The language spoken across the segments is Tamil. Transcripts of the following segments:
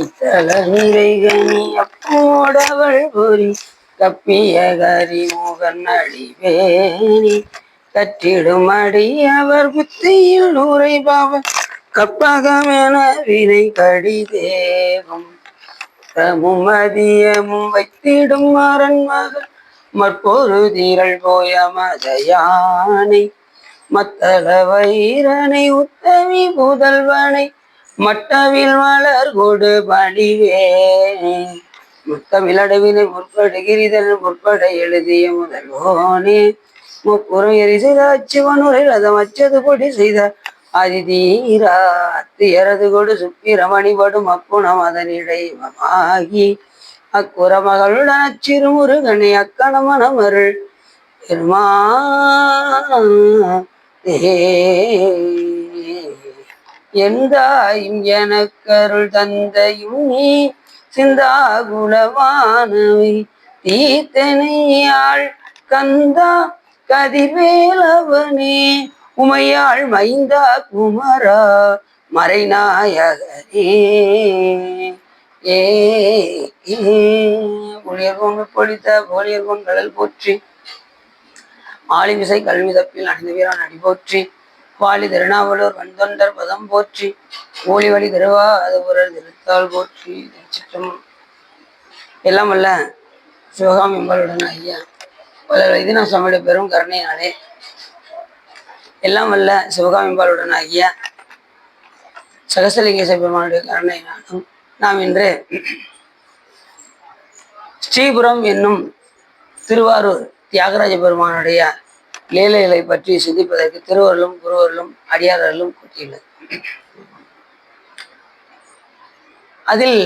இத்தல நிறைகனி அப்போடவள் பொறி கப்பிய கரிமுகன் அடிவேணி கற்றிடும் அடி அவர் புத்தியில் நுரைபாவ கற்பகமென வினை கடிதேவும் மதியமும் வைத்திடும் அரண்மகள் மற்பொரு தீரள் போய மதையானை மத்தள வைரனை உத்தமி புதல்வனை மட்டவில் மலர் கொடு பணிவே முத்தமிழடவினை முற்படுகிறிதன் முற்பட எழுதிய முதல்வோனே முப்புறம் எரி செய்த அச்சுவனுரை ரதம் அச்சது பொடி செய்த அதிதீரா அத்தியரது கொடு சுப்பிரமணிபடும் அப்புணம் அதனிடைவமாகி அக்குற மகளுடன் அச்சிறு முருகனை அக்கணமனமருள் பெருமா எந்தாயும் எனக்கருள் தந்தையும் நீ சிந்தாகுலவானவை தீத்தனையாள் கந்தா கதிர்வேலவனே உமையாள் மைந்தா குமரா மறைநாயகனே ஒளியர்கோன் பொழித்த போலியர்கோன் கடல் போற்றி ஆளிமிசை கல்விதப்பில் அணிந்த வீரான் அடி போற்றி வாலி திருநாவலூர் வந்தொண்டர் பதம் போற்றி ஊழி வழி திருவா அதுபுரர் திருத்தாள் போற்றி சிற்றம் எல்லாம் அல்ல சிவகாமி அம்பாளுடன் ஐயா இது நான் சமையல் பெரும் கருணையினாலே எல்லாம் அல்ல சிவகாமி அம்பாளுடன் ஐயா சகசலிங்கேச பெருமானுடைய கருணையினாலும் நாம் இன்று ஸ்ரீபுரம் என்னும் திருவாரூர் தியாகராஜ பெருமானுடைய லீலைகளை பற்றி சிந்திப்பதற்கு திருவருளும் குருவருளும் அடியாரர்களும் கூட்டியுள்ளது. அதில்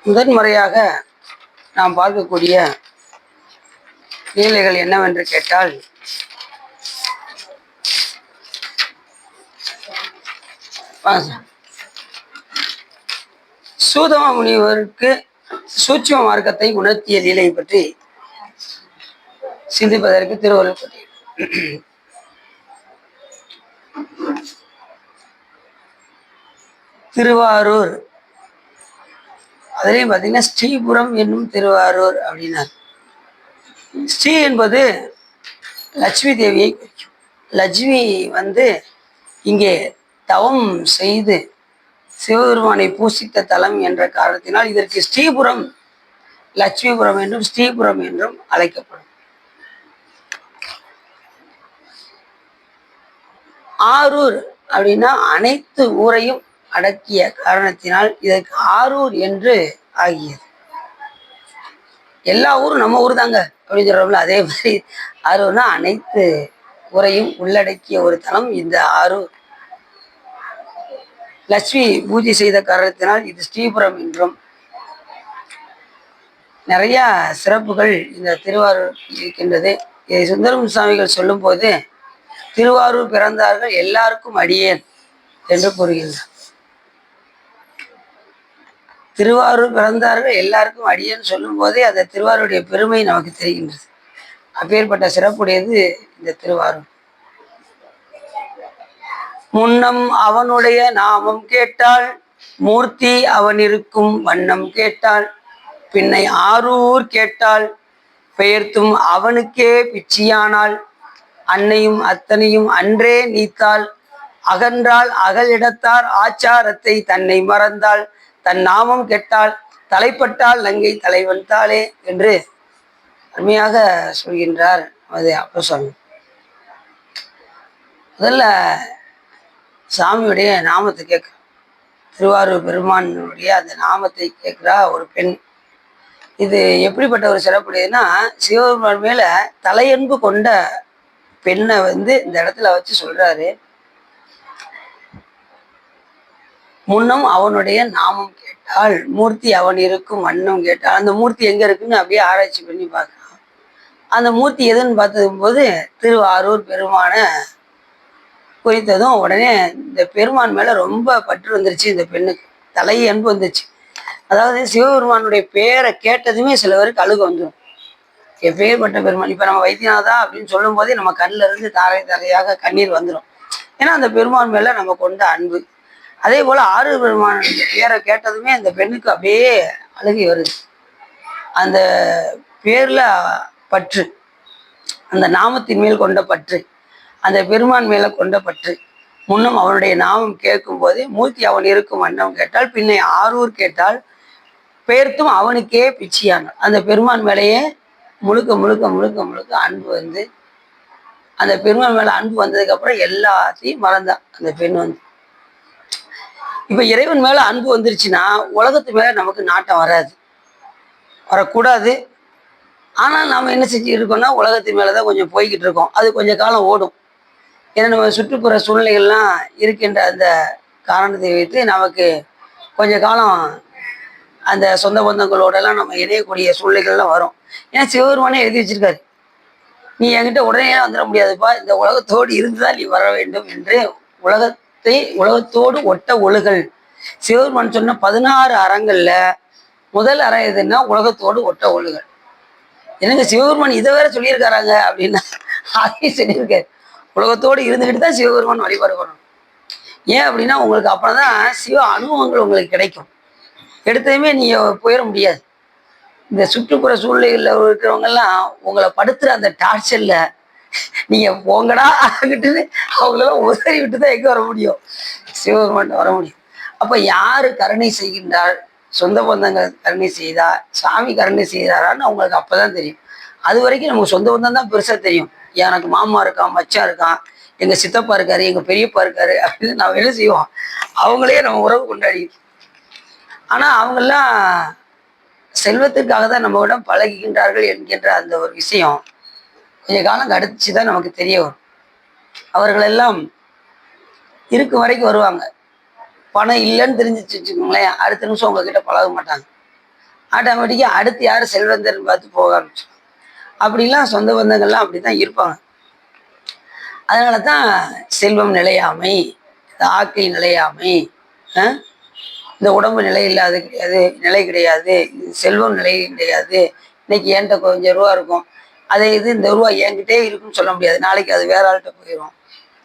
முதன்முறையாக நாம் பார்க்கக்கூடிய லீலைகள் என்னவென்று கேட்டால், சூதம முனிவருக்கு சூட்சும மார்க்கத்தை உணர்த்திய லீலை பற்றி சிந்திப்பதற்கு திருவள்ளுவர் கூட்டியுள்ளார். திருவாரூர் அதுலேயும் பார்த்தீங்கன்னா ஸ்ரீபுரம் என்னும் திருவாரூர் அப்படின்னார். ஸ்ரீ என்பது லட்சுமி தேவியை குறிக்கும். லட்சுமி இங்கே தவம் செய்து சிவபெருமானை பூசித்த தலம் என்ற காரணத்தினால் இதற்கு ஸ்ரீபுரம், லட்சுமிபுரம் என்றும் ஸ்ரீபுரம் என்றும் அழைக்கப்படும். ஆரூர் அப்படின்னா அனைத்து ஊரையும் அடக்கிய காரணத்தினால் இதற்கு ஆரூர் என்று ஆகியது. எல்லா ஊரும் நம்ம ஊர் தாங்க அப்படின்னு சொல்றோம்ல, அதே மாதிரி ஆரூர்னா அனைத்து ஊரையும் உள்ளடக்கிய ஒரு தலம் இந்த ஆரூர். லட்சுமி பூஜை செய்த காரணத்தினால் இது ஸ்ரீபுரம் என்றும். நிறைய சிறப்புகள் இந்த திருவாரூர் இருக்கின்றது. இதை சுந்தரம் சுவாமிகள் சொல்லும் போது திருவாரூர் பிறந்தார்கள் எல்லாருக்கும் அடியேன் என்று கூறுகின்றார். திருவாரூர் பிறந்தார்கள் எல்லாருக்கும் அடியேன்னு சொல்லும் போதே அந்த திருவாரூருடைய பெருமை நமக்கு தெரிகின்றது. அப்பேற்பட்ட சிறப்புடையது இந்த திருவாரூர். முன்னம் அவனுடைய நாமம் கேட்டால் மூர்த்தி அவன் இருக்கும் வண்ணம் கேட்டால் பின்னை ஆரூர் கேட்டால் பெயர்த்தும் அவனுக்கே பிச்சியானால் அன்னையும் அத்தனையும் அன்றே நீத்தால் அகன்றால் அகலிடத்தார் ஆச்சாரத்தை தன்னை மறந்தால் தன் நாமம் கெட்டால் தலைப்பட்டால் லங்கை தலைவன் தாளே என்று அருமையாக சொல்கின்றார் அது அப்ப சுவாமி. முதல்ல சாமியுடைய நாமத்தை கேட்க, திருவாரூர் பெருமானுடைய அந்த நாமத்தை கேட்கிறா ஒரு பெண். இது எப்படிப்பட்ட ஒரு சிறப்புடையதுன்னா, சிவபெருமான் மேல தலையன்பு கொண்ட பெண்ணை இந்த இடத்துல வச்சு சொல்றாரு. முன்னம் அவனுடைய நாமம் கேட்டால் மூர்த்தி அவன் இருக்கும் வண்ணம் கேட்டால், அந்த மூர்த்தி எங்க இருக்குன்னு அப்படியே ஆராய்ச்சி பண்ணி பார்க்கலாம். அந்த மூர்த்தி எதுன்னு பார்த்ததும் போது திருவாரூர் பெருமான குறித்ததும் உடனே இந்த பெருமான் மேல ரொம்ப பற்று வந்துருச்சு. இந்த பெண்ணுக்கு தலை அன்பு வந்துச்சு. அதாவது சிவபெருமானுடைய பேரை கேட்டதுமே சில பேருக்கு அழுக வந்துடும். எப்பேற்பட்ட பெருமான், இப்ப நம்ம வைத்தியநாதா அப்படின்னு சொல்லும் போதே நம்ம கண்ணில இருந்து தாரை தாரையாக கண்ணீர் வந்துடும். ஏன்னா அந்த பெருமான் மேல நம்ம கொண்ட அன்பு. அதே போல ஆறு பெருமான் பேரை கேட்டதுமே அந்த பெண்ணுக்கு அப்படியே அழுகை வருது. அந்த பேர்ல பற்று, அந்த நாமத்தின் மேல் கொண்ட பற்று, அந்த பெருமான் மேல கொண்ட பற்று. முன்னும் அவனுடைய நாமம் கேட்கும் போதே மூர்த்தி அவன் இருக்கும் வண்ணம் கேட்டால், பின்னை ஆரூர் கேட்டால், பெயர்த்தும் அவனுக்கே பிச்சியானான். அந்த பெருமான் மேலேயே முழுக்க முழுக்க முழுக்க முழுக்க அன்பு வந்து, அந்த பெருமான் மேல அன்பு வந்ததுக்கு அப்புறம் எல்லாத்தையும் மறந்தான் அந்த பெண் வந்து. இப்ப இறைவன் மேல அன்பு வந்துருச்சுன்னா உலகத்து மேல நமக்கு நாட்டம் வராது, வரக்கூடாது. ஆனால் நாம் என்ன செஞ்சுட்டு இருக்கோம்னா உலகத்து மேலதான் கொஞ்சம் போய்கிட்டு இருக்கோம். அது கொஞ்சம் காலம் ஓடும். ஏன்னா நம்ம சுற்றுப்புற சூழ்நிலைகள்லாம் இருக்கின்ற அந்த காரணத்தை வைத்து நமக்கு கொஞ்ச காலம் அந்த சொந்த பந்தங்களோடலாம் நம்ம இணையக்கூடிய சூழ்நிலைகள்லாம் வரும். ஏன்னா சிவபெருமானே எழுதி வச்சிருக்காரு, நீ என்கிட்ட உடனே வந்துட முடியாதுப்பா, இந்த உலகத்தோடு இருந்துதான் நீ வர வேண்டும் என்று. உலகத்தோடு ஒட்ட ஒழுகல். சிவபெருமான் சொன்ன 16 அறங்கள்ல முதல் அறம் எதுன்னா உலகத்தோடு ஒட்ட ஒழுகல். எனக்கு சிவபெருமான் இதை வேற சொல்லியிருக்காராங்க அப்படின்னா அதையும் சொல்லியிருக்காரு. உலகத்தோடு இருந்துக்கிட்டு தான் சிவபெருமான் வழிபாடு பண்ணணும். ஏன் அப்படின்னா உங்களுக்கு அப்பதான் சிவ அனுபவங்கள் உங்களுக்கு கிடைக்கும். எடுத்ததுமே நீங்க போயிட முடியாது. இந்த சுற்றுப்புற சூழ்நிலைகளில் இருக்கிறவங்கெல்லாம் உங்களை படுத்துற அந்த டார்ச்சர்ல நீங்க போங்கடா ஆகிட்டு அவங்களெல்லாம் உதறி விட்டு தான் எங்க வர முடியும், சிவபெருமான் வர முடியும். அப்ப யாரு கருணை செய்கின்றார், சொந்த பந்தங்கள் கருணை செய்தா, சாமி கருணை செய்தாரான்னு அவங்களுக்கு அப்பதான் தெரியும். அது வரைக்கும் நமக்கு சொந்த பந்தம் தான் பெருசா தெரியும். எனக்கு மாமா இருக்கான், மச்சான் இருக்கான், எங்க சித்தப்பா இருக்காரு, எங்க பெரியப்பா இருக்காரு அப்படின்னு நம்ம என்ன செய்வோம், அவங்களே நம்ம உறவு கொண்டாடி. ஆனா அவங்கெல்லாம் செல்வத்திற்காக தான் நம்மளிடம் பழகுகின்றார்கள் என்கின்ற அந்த ஒரு விஷயம் கொஞ்ச காலம் கழிச்சுதான் நமக்கு தெரிய வரும். அவர்களெல்லாம் இருக்கும் வரைக்கும் வருவாங்க. பணம் இல்லைன்னு தெரிஞ்சிச்சு வச்சுக்கோங்களேன், அடுத்த நிமிஷம் உங்ககிட்ட பழக மாட்டாங்க. ஆட்டோமேட்டிக்கா அடுத்து யார் செல்வந்தர்னு பார்த்து போக ஆரம்பிச்சு. அப்படிலாம் சொந்த பந்தங்கள்லாம் அப்படித்தான் இருப்பாங்க. அதனால தான் செல்வம் நிலையாமை, ஆக்கை நிலையாமை, இந்த உடம்பு நிலை இல்லாத கிடையாது, நிலை கிடையாது, செல்வம் நிலை கிடையாது. இன்னைக்கு என்கிட்ட கொஞ்சம் ரூபா இருக்கும், அதே இது இந்த ரூபா என்கிட்டே இருக்குன்னு சொல்ல முடியாது, நாளைக்கு அது வேற ஆள்கிட்ட போயிடும்.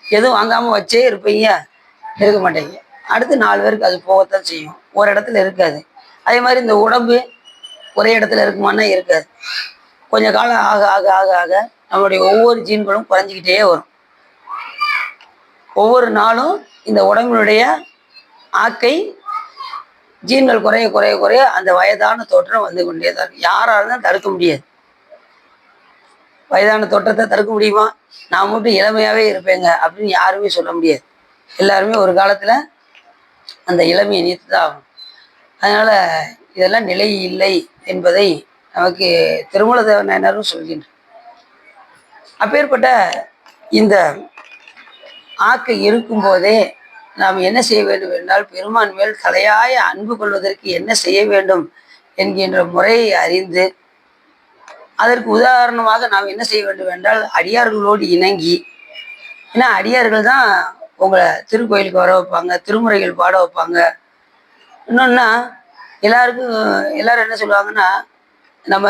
எதுவும் வாங்காம வச்சே இருப்பீங்க, இருக்க மாட்டீங்க. அடுத்து 4 பேருக்கு அது போகத்தான் செய்யும், ஒரு இடத்துல இருக்காது. அதே மாதிரி இந்த உடம்பு ஒரே இடத்துல இருக்குமானா இருக்காது. கொஞ்ச காலம் ஆக ஆக ஆக ஆக நம்மளுடைய ஒவ்வொரு ஜீன்களும் குறைஞ்சிக்கிட்டே வரும். ஒவ்வொரு நாளும் இந்த உடம்பினுடைய ஆக்கை ஜீன்கள் குறைய குறைய குறைய அந்த வயதான தோற்றம் வந்து கொண்டே தான் இருக்கும். யாராலும் தடுக்க முடியாது. வயதான தோற்றத்தை தடுக்க முடியுமா? நான் மட்டும் இளமையாவே இருப்பேங்க அப்படின்னு யாருமே சொல்ல முடியாது. எல்லாருமே ஒரு காலத்துல அந்த இளமையை நீத்து தான் ஆகும். அதனால இதெல்லாம் நிலை இல்லை என்பதை நமக்கு திருமூல தேவநாயனாரும் சொல்கின்றார். அப்பேற்பட்ட இந்த ஆக்கை இருக்கும் போதே நாம் என்ன செய்ய வேண்டும் என்றால், பெருமான் மேல் தலையாய அன்பு கொள்வதற்கு என்ன செய்ய வேண்டும் என்கின்ற முறையை அறிந்து, அதற்கு உதாரணமாக நாம் என்ன செய்ய வேண்டும் என்றால் அடியார்களோடு இணங்கி. ஏன்னா அடியார்கள் தான் உங்களை திருக்கோயிலுக்கு வர வைப்பாங்க, திருமுறைகள் பாட வைப்பாங்க. இன்னொன்னா எல்லாரும் என்ன சொல்லுவாங்கன்னா, நம்ம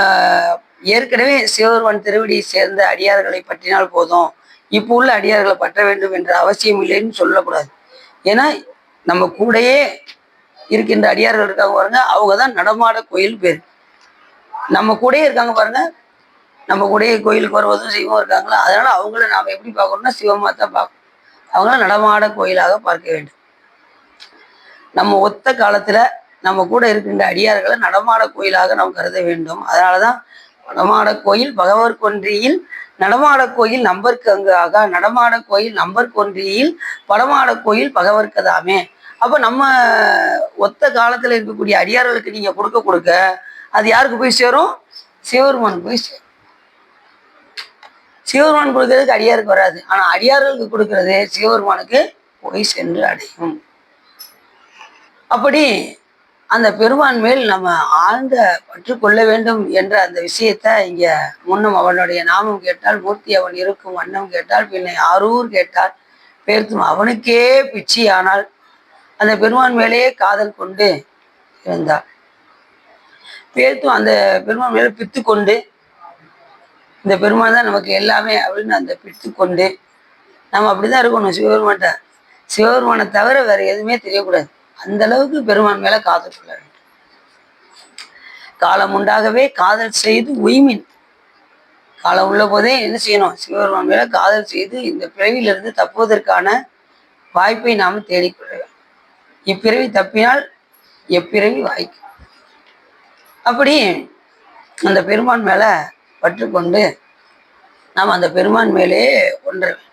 ஏற்கனவே சிவபெருமான் திருவடியை சேர்ந்த அடியார்களை பற்றினால் போதும், இப்போ உள்ள அடியார்களை பற்ற வேண்டும் என்ற அவசியம் இல்லைன்னு சொல்லக்கூடாது. ஏன்னா நம்ம கூடயே இருக்கின்ற அடியார்கள் இருக்காங்க பாருங்க, அவங்க தான் நடமாட கோயில் பேர். நம்ம கூடயே இருக்காங்க பாருங்க, நம்ம கூடயே கோயிலுக்கு வருவதும் சிவம் இருக்காங்களா, அதனால அவங்கள நாம எப்படி பார்க்கணும்னா சிவமா தான் பார்க்கணும். அவங்கள நடமாட கோயிலாக பார்க்க வேண்டும். நம்ம ஒத்த காலத்துல நம்ம கூட இருக்கின்ற அடியார்களை நடமாட கோயிலாக நாம் கருத வேண்டும். அதனாலதான் நடமாட கோயில் பகவர் கொன்றியில் நடமாட கோயில் நம்பர்க்கு அங்கு ஆகா, நடமாட கோயில் நம்பர் கொன்றியில் படமாட கோயில் பகவர்க்கதாமே. அப்ப நம்ம ஒத்த காலத்துல இருக்கக்கூடிய அடியார்களுக்கு நீங்க கொடுக்க கொடுக்க அது யாருக்கு போய் சேரும்? சிவபெருமானுக்கு போய் சேரும். சிவபெருமான் கொடுக்கறதுக்கு அடியாருக்கு வராது, ஆனா அடியார்களுக்கு கொடுக்கறது சிவபெருமானுக்கு போய் சென்று அடையும். அப்படி அந்த பெருமான் மேல் நம்ம ஆழ்ந்த பற்று கொள்ள வேண்டும் என்ற அந்த விஷயத்த இங்க முன்னும் அவனுடைய நாமம் கேட்டால் மூர்த்தி அவன் இருக்கும் வண்ணம் கேட்டால் பின்னை ஆரூர் கேட்டால் பேர்த்தும் அவனுக்கே பிச்சி. ஆனால் அந்த பெருமான் மேலேயே காதல் கொண்டு இருந்தார். பேர்த்தும் அந்த பெருமான் மேலே பித்து கொண்டு, இந்த பெருமான் தான் நமக்கு எல்லாமே அப்படின்னு அந்த பித்து கொண்டு நம்ம அப்படிதான் இருக்கணும். சிவபெருமான்ட்ட சிவபெருமானை தவிர வேற எதுவுமே தெரியக்கூடாது. அந்த அளவுக்கு பெருமான் மேல காதல் கொள்ள வேண்டும். காலம் உண்டாகவே காதல் செய்து உய்மின். காலம் உள்ள போதே என்ன செய்யணும்? சிவபெருமான் மேல காதல் செய்து இந்த பிறவியிலிருந்து தப்புவதற்கான வாய்ப்பை நாம் தேடிக்கொள்ள வேண்டும். இப்பிறவி தப்பினால் எப்பிறவி வாய்க்கும். அப்படி அந்த பெருமான் மேல பற்று கொண்டு நாம் அந்த பெருமான் மேலே ஒன்ற வேண்டும்.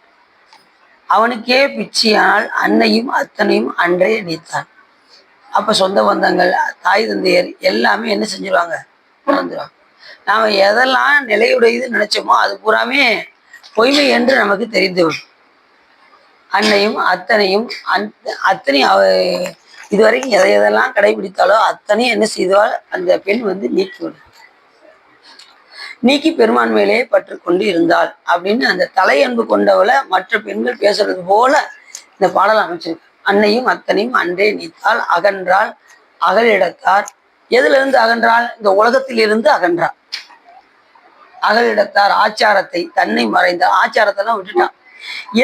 அவனுக்கே பிச்சியானால் அன்னையும் அத்தனையும் அன்றே நீத்தான். அப்ப சொந்த பந்தங்கள், தாய் தந்தையர் எல்லாமே என்ன செஞ்சிருவாங்க? மறந்துடுவாங்க. நாம எதெல்லாம் நிலையுடையது நினைச்சோமோ அது பூராமே பொய்மை என்று நமக்கு தெரிந்துவிடும். அன்னையும் அத்தனையும் அத்தனையும் இதுவரைக்கும் எதையெல்லாம் கடைபிடித்தாலோ அத்தனையும் என்ன செய்தால் அந்த பெண் நீக்கிவிடும். நீக்கி பெருமான் மேலே பற்று கொண்டு இருந்தாள் அப்படின்னு அந்த தலையன்பு கொண்டவளை மற்ற பெண்கள் பேசுறது போல இந்த பாடல் அமைச்சிருக்கு. அன்னையும் அத்தனையும் அன்றே நீத்தால் அகன்றாள் அகலிடத்தார். எதுல இருந்து அகன்றாள்? இந்த உலகத்தில் இருந்து அகன்றாள். அகலிடத்தார் ஆச்சாரத்தை தன்னை மறைந்தால். ஆச்சாரத்தெல்லாம் விட்டுட்டான்.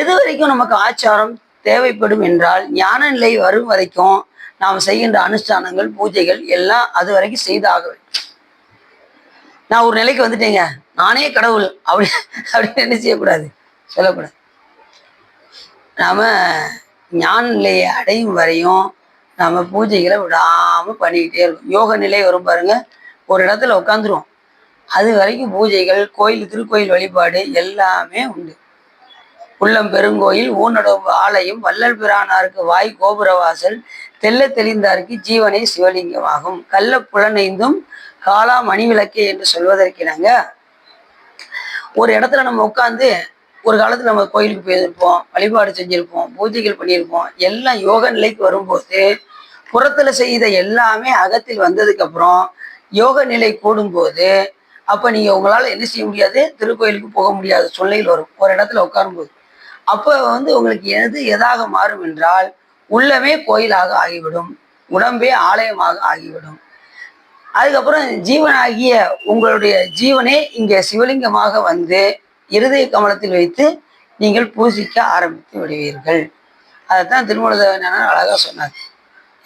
எது வரைக்கும் நமக்கு ஆச்சாரம் தேவைப்படும் என்றால் ஞான நிலை வரும் வரைக்கும் நாம் செய்கின்ற அனுஷ்டானங்கள் பூஜைகள் எல்லாம் அது வரைக்கும் செய்தாக வேண்டும். நான் ஒரு நிலைக்கு வந்துட்டேங்க, நானே கடவுள் அப்படின்னு என்ன செய்யக்கூடாது, சொல்லக்கூடாது. நாம ஞான நிலையை அடையும் வரையும் நாம பூஜைகளை விடாம பண்ணிக்கிட்டே இருக்கோம். யோக நிலை வரும் பாருங்க, ஒரு இடத்துல உட்காந்துருவோம். அது வரைக்கும் பூஜைகள், கோயில் திருக்கோயில் வழிபாடு எல்லாமே உண்டு. உள்ளம் பெருங்கோயில் ஊனடவு ஆலயம் வள்ளல் பிரானாருக்கு வாய் கோபுரவாசல் தெல்ல தெளிந்தாருக்கு ஜீவனை சிவலிங்கமாகும் கள்ள புலனைந்தும் காலா மணி விளக்கே என்று சொல்வதற்கினாங்க. ஒரு இடத்துல நம்ம உட்காந்து ஒரு காலத்துல நம்ம கோயிலுக்கு போயிருப்போம், வழிபாடு செஞ்சிருப்போம், பூஜைகள் பண்ணியிருப்போம். எல்லாம் யோக நிலைக்கு வரும்போது புறத்துல செய்த எல்லாமே அகத்தில் வந்ததுக்கு அப்புறம் யோக நிலை கூடும்போது அப்ப நீங்க உங்களால என்ன செய்ய முடியாது, திருக்கோயிலுக்கு போக முடியாத சூழ்நிலையில் வரும். ஒரு இடத்துல உட்காரும்போது அப்ப உங்களுக்கு எதாக மாறும் என்றால் உள்ளமே கோயிலாக ஆகிவிடும், உடம்பே ஆலயமாக ஆகிவிடும். அதுக்கப்புறம் ஜீவனாகிய உங்களுடைய ஜீவனே இங்கே சிவலிங்கமாக இருதய கமலத்தில் வைத்து நீங்கள் பூசிக்க ஆரம்பித்து விடுவீர்கள். அதைத்தான் திருமூலதேவனார் அழகா சொன்னார்.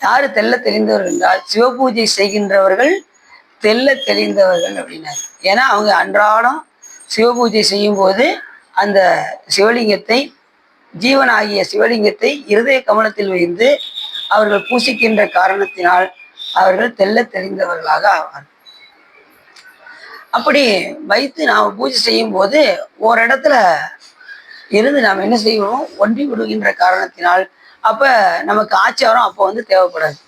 யாரு தெல்ல தெளிந்தவர்கள் என்றால் சிவபூஜை செய்கின்றவர்கள் தெல்ல தெளிந்தவர்கள் அப்படின்னாரு. ஏன்னா அவங்க அன்றாடம் சிவபூஜை செய்யும் போது அந்த சிவலிங்கத்தை, ஜீவனாகிய சிவலிங்கத்தை இருதய கமலத்தில் வைத்து அவர்கள் பூசிக்கின்ற காரணத்தினால் அவர்கள் தெல்ல தெளிந்தவர்களாக ஆவார். அப்படி வைத்து நாம் பூஜை செய்யும் போது ஒரு இடத்துல இருந்து நாம் என்ன செய்வோம், ஒன்றி விடுகின்ற காரணத்தினால் அப்ப நமக்கு ஆச்சாரம் அப்போ தேவைப்படாது.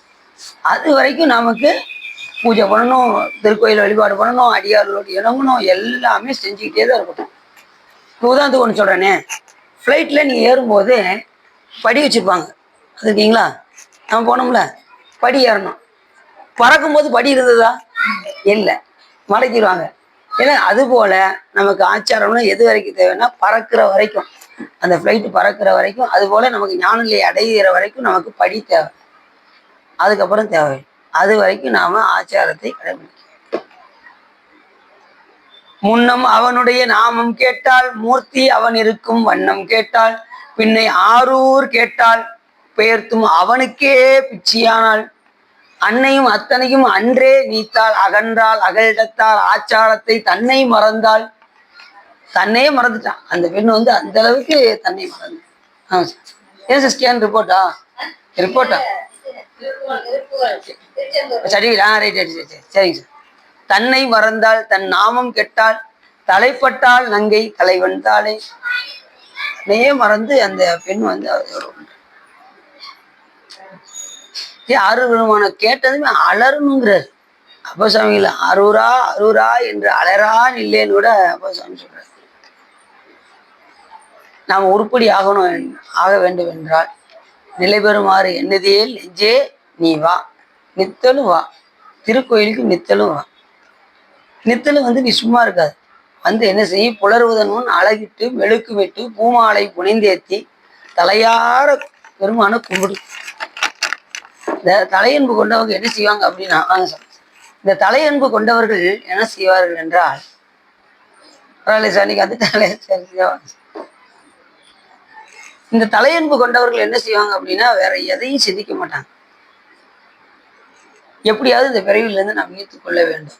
அது வரைக்கும் நமக்கு பூஜை பண்ணணும், திருக்கோயில் வழிபாடு பண்ணணும், அடியார்களோடு இணங்கணும், எல்லாமே செஞ்சுக்கிட்டே தான் இருக்கணும். உதாரணத்துக்கு ஒன்று சொல்றேனே, ஃப்ளைட்ல நீங்க ஏறும்போது படி வச்சிருப்பாங்க, அது இருக்கீங்களா? நம்ம போனோம்ல, படி ஏறணும். பறக்கும்போது படி இருந்ததா? இல்லை, மடக்கிடுவாங்க. ஏன்னா அது போல நமக்கு ஆச்சாரம்னா எது வரைக்கும் தேவைன்னா பறக்கிற வரைக்கும், அந்த ஃப்ளைட்டு பறக்கிற வரைக்கும், அது போல நமக்கு ஞான நிலை அடைகிற வரைக்கும் நமக்கு படி தேவை. அதுக்கப்புறம் தேவை. அது வரைக்கும் நாம ஆச்சாரத்தை கடைபிடிக்க. முன்னம் அவனுடைய நாமம் கேட்டால் மூர்த்தி அவன் இருக்கும் வண்ணம் கேட்டால் பின்னை ஆரூர் கேட்டால் பெயர்த்தும் அவனுக்கே பிச்சியானால் அன்னையும் அத்தனையும் அன்றே நீத்தால் அகன்றால் அகலிடத்தால் ஆச்சாரத்தை தன்னை மறந்தால். தன்னையே மறந்துட்டான் அந்த பெண், அந்த அளவுக்கு தன்னை மறந்து. ஏன் சார் ஸ்கேன் ரிப்போர்ட்டா? ரிப்போர்ட்டா? சரி, சரிங்க சார். தன்னை மறந்தால் தன் நாமம் கெட்டால் தலைப்பட்டால் நங்கை தலைவன் தாளே. தன்னையே மறந்து அந்த பெண் அருவருமான கேட்டதுமே அலறணுங்கிறார் அப்பசாமிகள். அரூரா அரூரா என்று அலறான் இல்லேன்னு கூட அப்பசாமி சொல்றார். நாம் உருப்படி ஆக வேண்டும் என்றால் நிலை பெறுமாறு என்னதியேல் நெஞ்சே நீ வா, நித்தலும் வா, திருக்கோயிலுக்கு நித்தலும் வா. நித்தலும் நீ சும்மா இருக்காது, என்ன செய்ய, புலருவதன் முன் அழகிட்டு மெழுக்கு விட்டு பூமாலை புனைந்தேத்தி தலையார பெருமான கும்பிடு. இந்த தலையன்பு கொண்டவங்க என்ன செய்வாங்க அப்படின்னா, இந்த தலையன்பு கொண்டவர்கள் என்ன செய்வார்கள் என்றால், பரவாயில்ல சார், நீங்க இந்த தலையன்பு கொண்டவர்கள் என்ன செய்வாங்க அப்படின்னா வேற எதையும் சிந்திக்க மாட்டாங்க. எப்படியாவது இந்த பிறவிலிருந்து நாம் மீட்டுக் கொள்ள வேண்டும்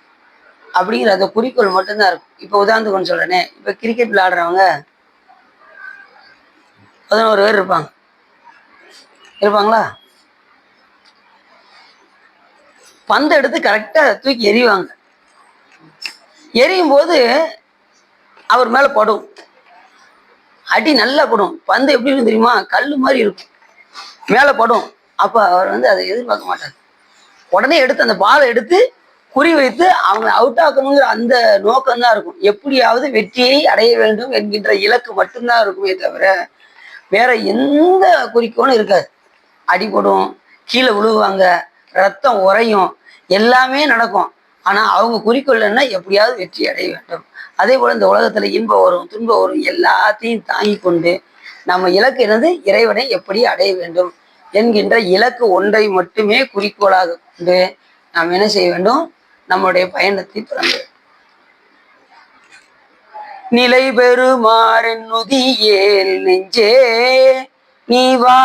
அப்படிங்கிற அந்த குறிக்கோள் மட்டும்தான் இருக்கும். இப்ப உதாரணத்துக்கு ஒன்று சொல்றேனே, இப்ப கிரிக்கெட் விளையாடுறவங்க 11 பேர் இருப்பாங்களா? பந்து எடுத்து கரெக்டா தூக்கி எறிவாங்க. எரியும் போது அவர் மேல படும், அடி நல்லா படும். பந்து எப்படி இருக்கும் தெரியுமா? கல்லு மாதிரி இருக்கும், மேல படும். அப்ப அவர் அதை எதிர்பார்க்க மாட்டார். உடனே எடுத்து அந்த பாலை எடுத்து குறி வைத்து அவங்க அவுட் ஆக்கணுங்கிற அந்த நோக்கம் தான் இருக்கும். எப்படியாவது வெற்றியை அடைய வேண்டும் என்கின்ற இலக்கு மட்டும்தான் இருக்குமே தவிர வேற எந்த குறிக்கோளும் இருக்காது. அடிபடும், கீழே விழுவாங்க, ரத்தம் உறையும், எல்லாமே நடக்கும். ஆனா அவங்க குறிக்கோள் என்ன? எப்படியாவது வெற்றி அடைய வேண்டும். அதே போல இந்த உலகத்துல இன்பம் வரும், துன்பம் வரும், எல்லாத்தையும் தாங்கி கொண்டு நம்ம இலக்கு என்னது? இறைவனை எப்படி அடைய வேண்டும் என்கின்ற இலக்கு ஒன்றை மட்டுமே குறிக்கோளாக கொண்டு நாம் என்ன செய்ய வேண்டும்? நம்முடைய பயணத்தை தொடங்க வேண்டும். நிலை பெறுமாறன் நுதியேல் நெஞ்சே நீ வா.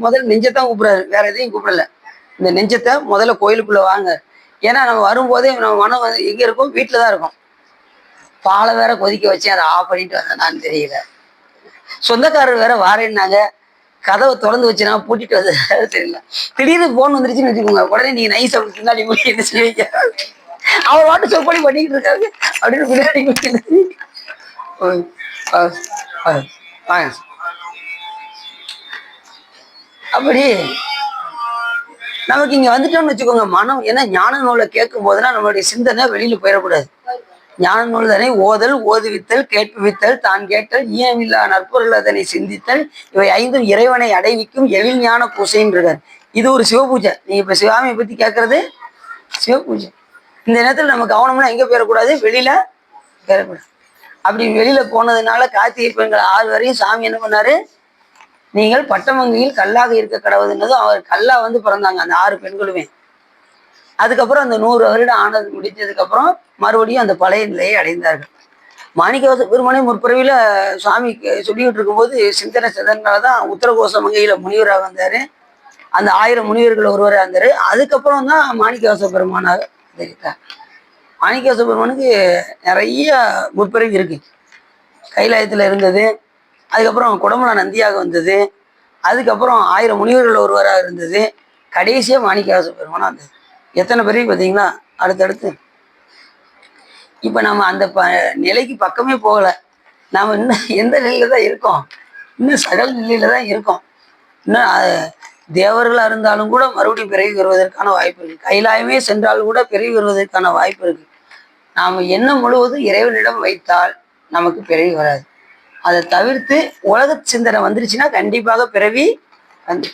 முதல்ல நெஞ்சத்தான் கூப்பிடுறாரு, வேற எதையும் கூப்பிடல. இந்த நெஞ்சத்தை முதல்ல கோயிலுக்குள்ள வாங்க. ஏன்னா நம்ம வரும்போதே நம்ம மனம் எங்க இருக்கும்? வீட்டுல தான் இருக்கும். பாலை வேற கொதிக்க வச்சேன், அதை ஆஃப் பண்ணிட்டு வந்தேன்னான்னு தெரியல. சொந்தக்காரர் வேற வாரேன்னாங்க, கதவை திறந்து வச்சு நான் பூட்டிட்டு வந்தது தெரியல. திடீர்னு போன் வந்துருச்சுன்னு வச்சுக்கோங்க, உடனே நீங்க நைஸ் அப்படி பின்னாடி போய் என்ன செய்வீங்க? அவர் வாட்டு சொற்பொழி பண்ணிக்கிட்டு இருக்காரு அப்படின்னு பின்னாடி அப்படி நமக்கு இங்க வந்துட்டோம்னு வச்சுக்கோங்க மனம். ஏன்னா ஞான நூலை கேட்கும் போதுனா நம்மளுடைய சிந்தனை வெளியில போயிடக்கூடாது. ஞான நூல் தானே ஓதல், ஓதுவித்தல், கேட்புவித்தல், தான் கேட்டல், ஈனமில்லா நற்பொருள் அதனை சிந்தித்தல், இவை 5 இறைவனை அடைவிக்கும் எழில் ஞான பூசைன்னு இருக்காரு. இது ஒரு சிவபூஜை. நீங்க இப்ப சிவாமியை பத்தி கேட்கறது சிவபூஜை. இந்த நேரத்துல நம்ம கவனம்னா எங்க போயிடக்கூடாது? வெளியில போயிடக்கூடாது. அப்படி வெளியில போனதுனால கார்த்திகை பெண்கள் 6 வரையும் சாமி என்ன பண்ணாரு? நீங்கள் பட்டமங்கையில் கல்லாக இருக்க கடவுதுன்னதும் அவர் கல்லா பிறந்தாங்க அந்த 6 பெண்களுமே. அதுக்கப்புறம் அந்த 100 வருடம் ஆனது முடிஞ்சதுக்கு அப்புறம் மறுபடியும் அந்த பழைய நிலையை அடைந்தார்கள். மாணிக்கவாச பெருமானே முற்பிறவில சுவாமி சொல்லிக்கிட்டு இருக்கும்போது சிந்தனை சிதறனாலதான் உத்தரகோச மங்கையில முனிவராக வந்தாரு. அந்த 1000 முனிவர்கள் ஒருவராக இருந்தாரு. அதுக்கப்புறம் தான் மாணிக்கவாச பெருமானாக தெரிவித்தார். மாணிக்கவாச பெருமானுக்கு நிறைய முற்பிறவி இருக்கு. கைலாயத்துல இருந்தது, அதுக்கப்புறம் குடமுலா நந்தியாக வந்தது, அதுக்கப்புறம் 1000 முனிவர்கள் ஒருவராக இருந்தது, கடைசியா மாணிக்கவாச பெருமானா வந்தது. எத்தனை பிறவி பார்த்தீங்களா? அடுத்தடுத்து. இப்ப நம்ம அந்த நிலைக்கு பக்கமே போகல. நாம இன்னும் எந்த நிலையில தான் இருக்கோம்? இன்னும் சகல நிலையில தான் இருக்கோம். இன்னும் தேவர்களா இருந்தாலும் கூட மறுபடியும் பிறவி வருவதற்கான வாய்ப்பு இருக்கு. கைலாயமே சென்றாலும் கூட பிறவி வருவதற்கான வாய்ப்பு இருக்கு. நாம எண்ணம் முழுவதும் இறைவனிடம் வைத்தால் நமக்கு பிறவி வராது. அதை தவிர்த்து உலக சிந்தனை வந்துருச்சுன்னா கண்டிப்பாக பிறவி வந்து.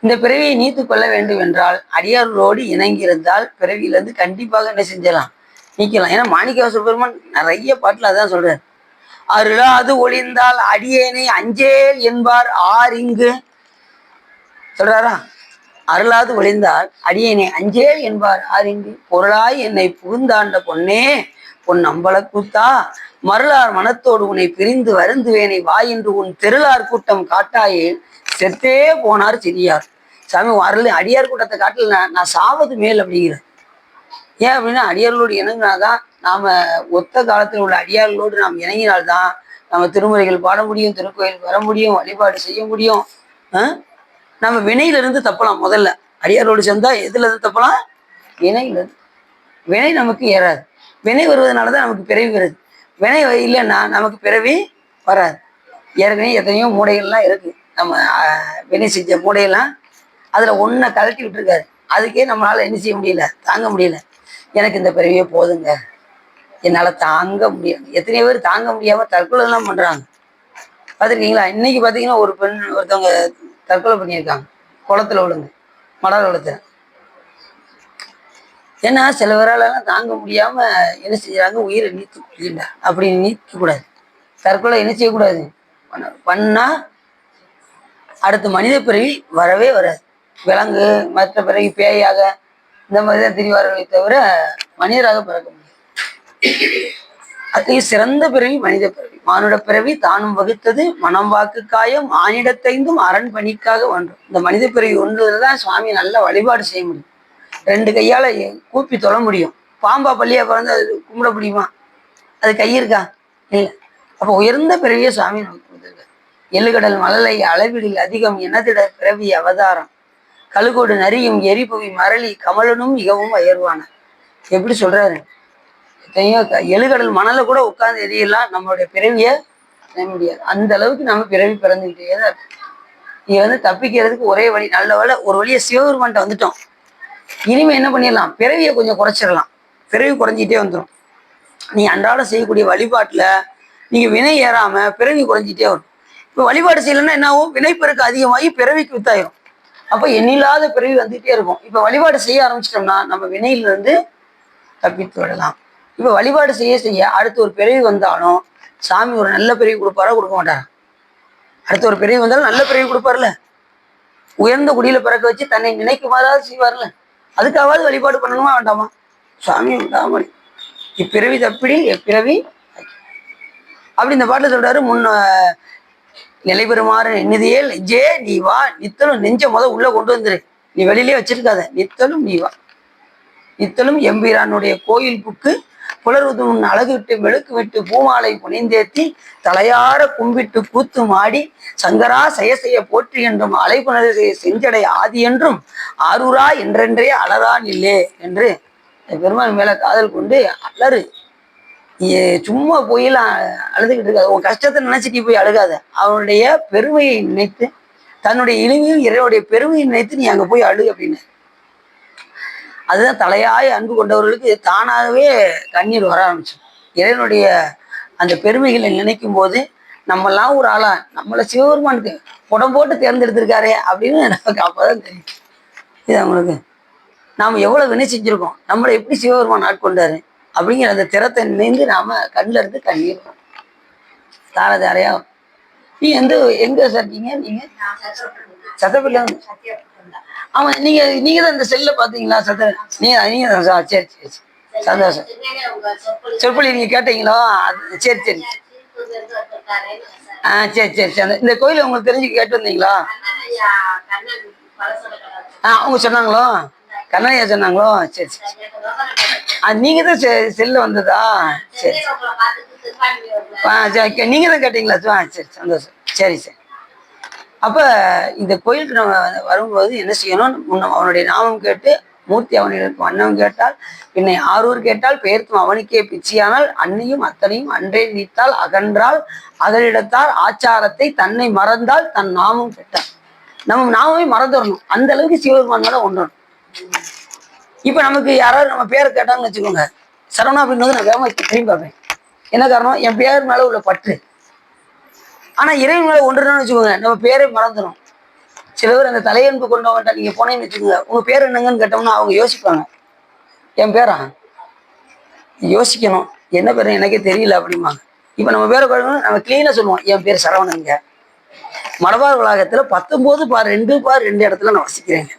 இந்த பிறவியை நீத்து கொள்ள வேண்டும் என்றால் அடியார்களோடு இணங்கியிருந்தால் பிறவியிலிருந்து கண்டிப்பாக என்ன செஞ்சலாம்? நீக்கலாம். ஏன்னா மாணிக்கவாச பெருமான் நிறைய பாட்டுல அதான் சொல்றாரு. அருளாது ஒளிந்தால் அடியேனை அஞ்சேல் என்பார் ஆர் இங்கு சொல்றாரா? அருளாது ஒளிந்தால் அடியேனை அஞ்சேல் என்பார் ஆர் இங்கு. பொருளாய் என்னை புகுந்தாண்ட பொன்னே பொன் அம்பல கூத்தா மருளார் மனத்தோடு உன்னை பிரிந்து வருந்துவேனை வா என்று உன் தெருளார் கூட்டம் காட்டாயே செத்தே போனார் சிறியார். சாமி வரல அடியார் கூட்டத்தை காட்டல, நான் சாவது மேல் அப்படிங்கிற. ஏன் அப்படின்னா அடியார்களோடு இணங்கினாதான் நாம ஒத்த காலத்தில் உள்ள அடியார்களோடு நாம் இணங்கினால்தான் நம்ம திருமுறைகள் பாட முடியும், திருக்கோயிலுக்கு வர முடியும், வழிபாடு செய்ய முடியும். நம்ம வினையிலிருந்து தப்பலாம். முதல்ல அடியாரோடு சேர்ந்தா எதுல இருந்து தப்பலாம்? வினையிலிருந்து. வினை நமக்கு ஏறாது. வினை வருவதனாலதான் நமக்கு பிறவி வருது. வினை இல்லைன்னா நமக்கு பிறவி வராது. ஏற்கனவே எத்தனையோ மூடைகள்லாம் இருக்கு. நம்ம வினை செஞ்ச மூடையெல்லாம் அதுல ஒன்றை கலட்டி விட்டுருக்காரு. அதுக்கே நம்மளால என்ன செய்ய முடியல, தாங்க முடியல. எனக்கு இந்த பிறவியே போதுங்க, என்னால தாங்க முடியாது. எத்தனையோ பேர் தாங்க முடியாம தற்கொலை எல்லாம் பண்றாங்க. பார்த்துருக்கீங்களா? இன்னைக்கு பார்த்தீங்கன்னா ஒரு பெண் ஒருத்தவங்க தற்கொலை பண்ணியிருக்காங்க, குளத்துல விழுந்து, மலர் குளத்துல. ஏன்னா சில பேராலெல்லாம் தாங்க முடியாம என்ன செய்யறாங்க? உயிரை நீத்து கொள்கின்ற. அப்படி நீக்க கூடாது. தற்கொலை என்ன செய்யக்கூடாது? பண்ணா அடுத்த மனித பிறவி வரவே வராது. விலங்கு மற்ற பிறகு பேயாக இந்த மாதிரி தான் திரிவார்களை தவிர மனிதராக பிறக்க முடியாது. அத்தகைய சிறந்த பிறவி மனித பிறவி. மானுட பிறவி தானும் வகுத்தது மனம் வாக்கு காயம் ஆணிடத்தைந்தும் அரண் பணிக்காக ஒன்றும். இந்த மனித பிறவி ஒன்றுதான் சுவாமி நல்ல வழிபாடு செய்ய முடியும். 2 கையால கூப்பி தொழ முடியும். பாம்பா பள்ளியா பிறந்து அது கும்பிட முடியுமா? அது கை இருக்கா? இல்லை. அப்போ உயர்ந்த பிறவியை சுவாமி நமக்கு கொடுத்துருக்காரு. எள்ளுகடல் மழலை அளவிடில் அதிகம் எனதிட பிறவி அவதாரம் கழுகோடு நரியும் எரிபுவி மரளி கமலனும் மிகவும் அயர்வான. எப்படி சொல்றாரு? எழுகடல் மணல கூட உட்கார்ந்து எரியெல்லாம் நம்மளுடைய பிறவியை செய்ய முடியாது. அந்த அளவுக்கு நம்ம பிறவி பிறந்துக்கிட்டே தான் இருக்கு. நீ தப்பிக்கிறதுக்கு ஒரே வழி, நல்ல வேலை ஒரு வழியை சிவபெருமான்ட்ட வந்துட்டோம். இனிமே என்ன பண்ணிடலாம்? பிறவியை கொஞ்சம் குறைச்சிடலாம். பிறவி குறைஞ்சிட்டே வந்துடும். நீ அன்றாடம் செய்யக்கூடிய வழிபாட்டுல நீங்க வினை ஏறாம பிறவி குறைஞ்சிட்டே வரும். இப்போ வழிபாடு செய்யலன்னா என்ன ஆகும்? வினைப்பெருக்கு அதிகமாகி பிறவிக்கு வித்தாயிரும். அப்ப எண்ணில்லாத பிறவி வந்துட்டே இருக்கும். இப்ப வழிபாடு செய்ய ஆரம்பிச்சிட்டோம்னா நம்ம வினையிலிருந்து தப்பித்து விடலாம். இப்ப வழிபாடு செய்ய செய்ய அடுத்து ஒரு பிறவி வந்தாலும் சாமி ஒரு நல்ல பிறவி கொடுப்பாரா கொடுக்க மாட்டாரா? அடுத்த ஒரு பிறவி வந்தாலும் நல்ல பிறவி கொடுப்பாருல. உயர்ந்த குடியில பிறக்க வச்சு தன்னை நினைக்குமாறாவது செய்வார்ல. அதுக்காவது வழிபாடு பண்ணணுமா வேண்டாமா? சுவாமி விடாம இப்பிறவி தப்பிடி எப்பிறவி அப்படி இந்த பாட்டுல சொல்றாரு. நிலை பெறுமாறு எண்ணிதையே நெஞ்சே நீ வா நித்தலும். நெஞ்ச உள்ள கொண்டு வந்துரு. நீ வெளியிலே வச்சிருக்காத. நித்தலும் நீ வா. நித்தலும் எம்பிரானுடைய கோயில் புக்கு புலர்வது முன் அழகு விட்டு மெழுக்கு விட்டு பூமாலை புனிந்தேத்தி தலையார கும்பிட்டு கூத்து மாடி சங்கரா செய்ய போற்றி என்றும் அலைப்புணர்வு செஞ்சடை ஆதி என்றும் ஆரூரா என்றென்றே அலரான் இல்லே என்று பெருமாள் மேல காதல் கொண்டு அலறு. சும்மா போயெல்லாம் அழுதுகிட்டு இருக்காது. உன் கஷ்டத்தை நினைச்சிட்டு போய் அழுகாத. அவனுடைய பெருமையை நினைத்து, தன்னுடைய இனிமையும் இறைவனுடைய பெருமையை நினைத்து நீ அங்க போய் அழு அப்படின்னு. அதுதான் தலையாய அன்பு கொண்டவர்களுக்கு தானாகவே கண்ணீர் வர ஆரம்பிச்சு. இறைவனுடைய அந்த பெருமைகளை நினைக்கும் போது நம்மெல்லாம் ஒரு ஆளா, நம்மளை சிவபெருமானுக்கு புடம் போட்டு தேர்ந்தெடுத்திருக்காரே அப்படின்னு நமக்கு அப்பதான் தெரியும். இது அவங்களுக்கு நாம எவ்வளவு வினை செஞ்சிருக்கோம், நம்மளை எப்படி சிவபெருமான் ஆட்கொண்டாரு அப்படிங்கிற அந்த திறத்தை நினைந்து நாம கண்ணில் இருந்து கண்ணீர் தாரதாரையா. நீங்க எங்க சார்ட்டீங்க? நீங்க சத்தப்பில்ல. ஆமா, நீங்க தான் இந்த செல்ல பாத்தீங்களா? நீங்க தான். சரி சரி சந்தோஷம். சொற்பொழி நீங்க கேட்டீங்களோ? சரி சரி. சரி சரி சரி. இந்த கோயில உங்களுக்கு தெரிஞ்சு கேட்டு வந்தீங்களா? அவங்க சொன்னாங்களோ? கண்ணனையா சொன்னாங்களோ? சரி சரி. நீங்க தான் செல்ல வந்ததா? சரி சரி. நீங்க தான் கேட்டீங்களா? சரி சந்தோஷம். சரி சரி. அப்ப இந்த கோயிலுக்கு நம்ம வரும்போது என்ன செய்யணும்? அவனுடைய நாமம் கேட்டு மூர்த்தி அவனிடம் வண்ணம் கேட்டால் பின்னை ஆரூர் கேட்டால் பெயர்த்தும் அவனுக்கே பிச்சியானால் அன்னையும் அத்தனையும் அன்றே நீத்தால் அகன்றால் அகலிடத்தால் ஆச்சாரத்தை தன்னை மறந்தால் தன் நாமம் கேட்டால். நம்ம நாமமே மறந்துடணும். அந்த அளவுக்கு சிவபெருமான் மேல ஒன்றணும். இப்ப நமக்கு யாராவது நம்ம பேரை கேட்டாங்கன்னு வச்சுக்கோங்க, சரவணா அப்படின்னு நான் வேகமா திரும்பி பார்ப்பேன். என்ன காரணம்? என் பேர் மேல உள்ள பற்று. ஆனா இறைவன் மேல ஒன்றுன்னு வச்சுக்கோங்க, நம்ம பேரை மறந்துடும். சில பேர் அந்த தலையன்பு கொண்டவன்ட்ட நீங்க போனேன்னு வச்சுக்கோங்க, உங்க பேர் என்னங்கன்னு கேட்டோம்னா அவங்க யோசிப்பாங்க. என் பேரா? யோசிக்கணும். என்ன பேரு எனக்கே தெரியல அப்படிம்பாங்க. இப்ப நம்ம பேரை நம்ம கிளீனா சொல்லுவோம், என் பேர் சரவணங்க. மலபார் வளாகத்துல 19/2 இடத்துல நான் வசிக்கிறேங்க.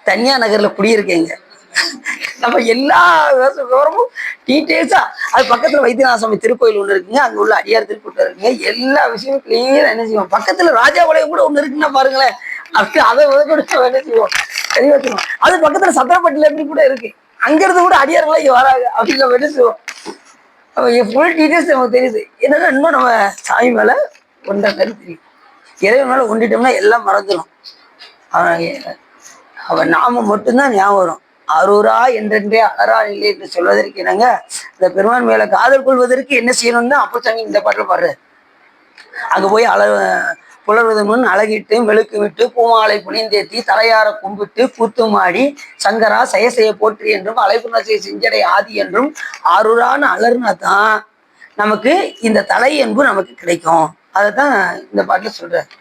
தனியா நகர்ல குடியிருக்கேங்க. நம்ம எல்லா விவரமும் டீட்டெயில்ஸா, அது பக்கத்துல வைத்தியநாதசாமி திருக்கோயில் ஒண்ணு இருக்குங்க, அங்க உள்ள அடியார் திருக்கூட்டம் இருக்குங்க, எல்லா விஷயமும் கிளியரா என்ன செய்வோம். பக்கத்துல ராஜாபாளையம் கூட ஒண்ணு இருக்குன்னா பாருங்களேன், அப்படி அதை என்ன செய்வோம், தெளிவாச்சுவோம். அது பக்கத்துல சத்திரப்பட்டில எப்படி கூட இருக்கு, அங்க இருந்து கூட அடியார்களா இங்க வராங்க அப்படின்னு நம்ம என்ன செய்வோம். ஃபுல் டீட்டெயில்ஸ் நமக்கு தெரியுது. என்னன்னா இன்னும் நம்ம சாமி மேல ஒன்றரை தெரியும். இறைவன் மேல ஒன்றிட்டோம்னா எல்லாம் மறந்துடும். அவன் நாமம் மட்டும்தான் ஞாபகம் வரும். அரூரா என்றென்றே அலரா இல்லை என்று சொல்வதற்கு என்னங்க, இந்த பெருமான் மேல காதல் கொள்வதற்கு என்ன செய்யணும்னு அப்பசாமி இந்த பாட்டில் பாடுறாரு. அங்க போய் புலர்வது முன் அழகிட்டு மெழுக்கு விட்டு பூமாலை புனிந்தேத்தி தலையார கும்பிட்டு கூத்துமாடி சங்கரா செய்ய போற்றி என்றும் அலைப்புணர்ச்சியை செஞ்சடை ஆதி என்றும் ஆரூரான்னு அலர்னா தான் நமக்கு இந்த தலை என்பு நமக்கு கிடைக்கும். அதைத்தான் இந்த பாட்டுல சொல்றாரு.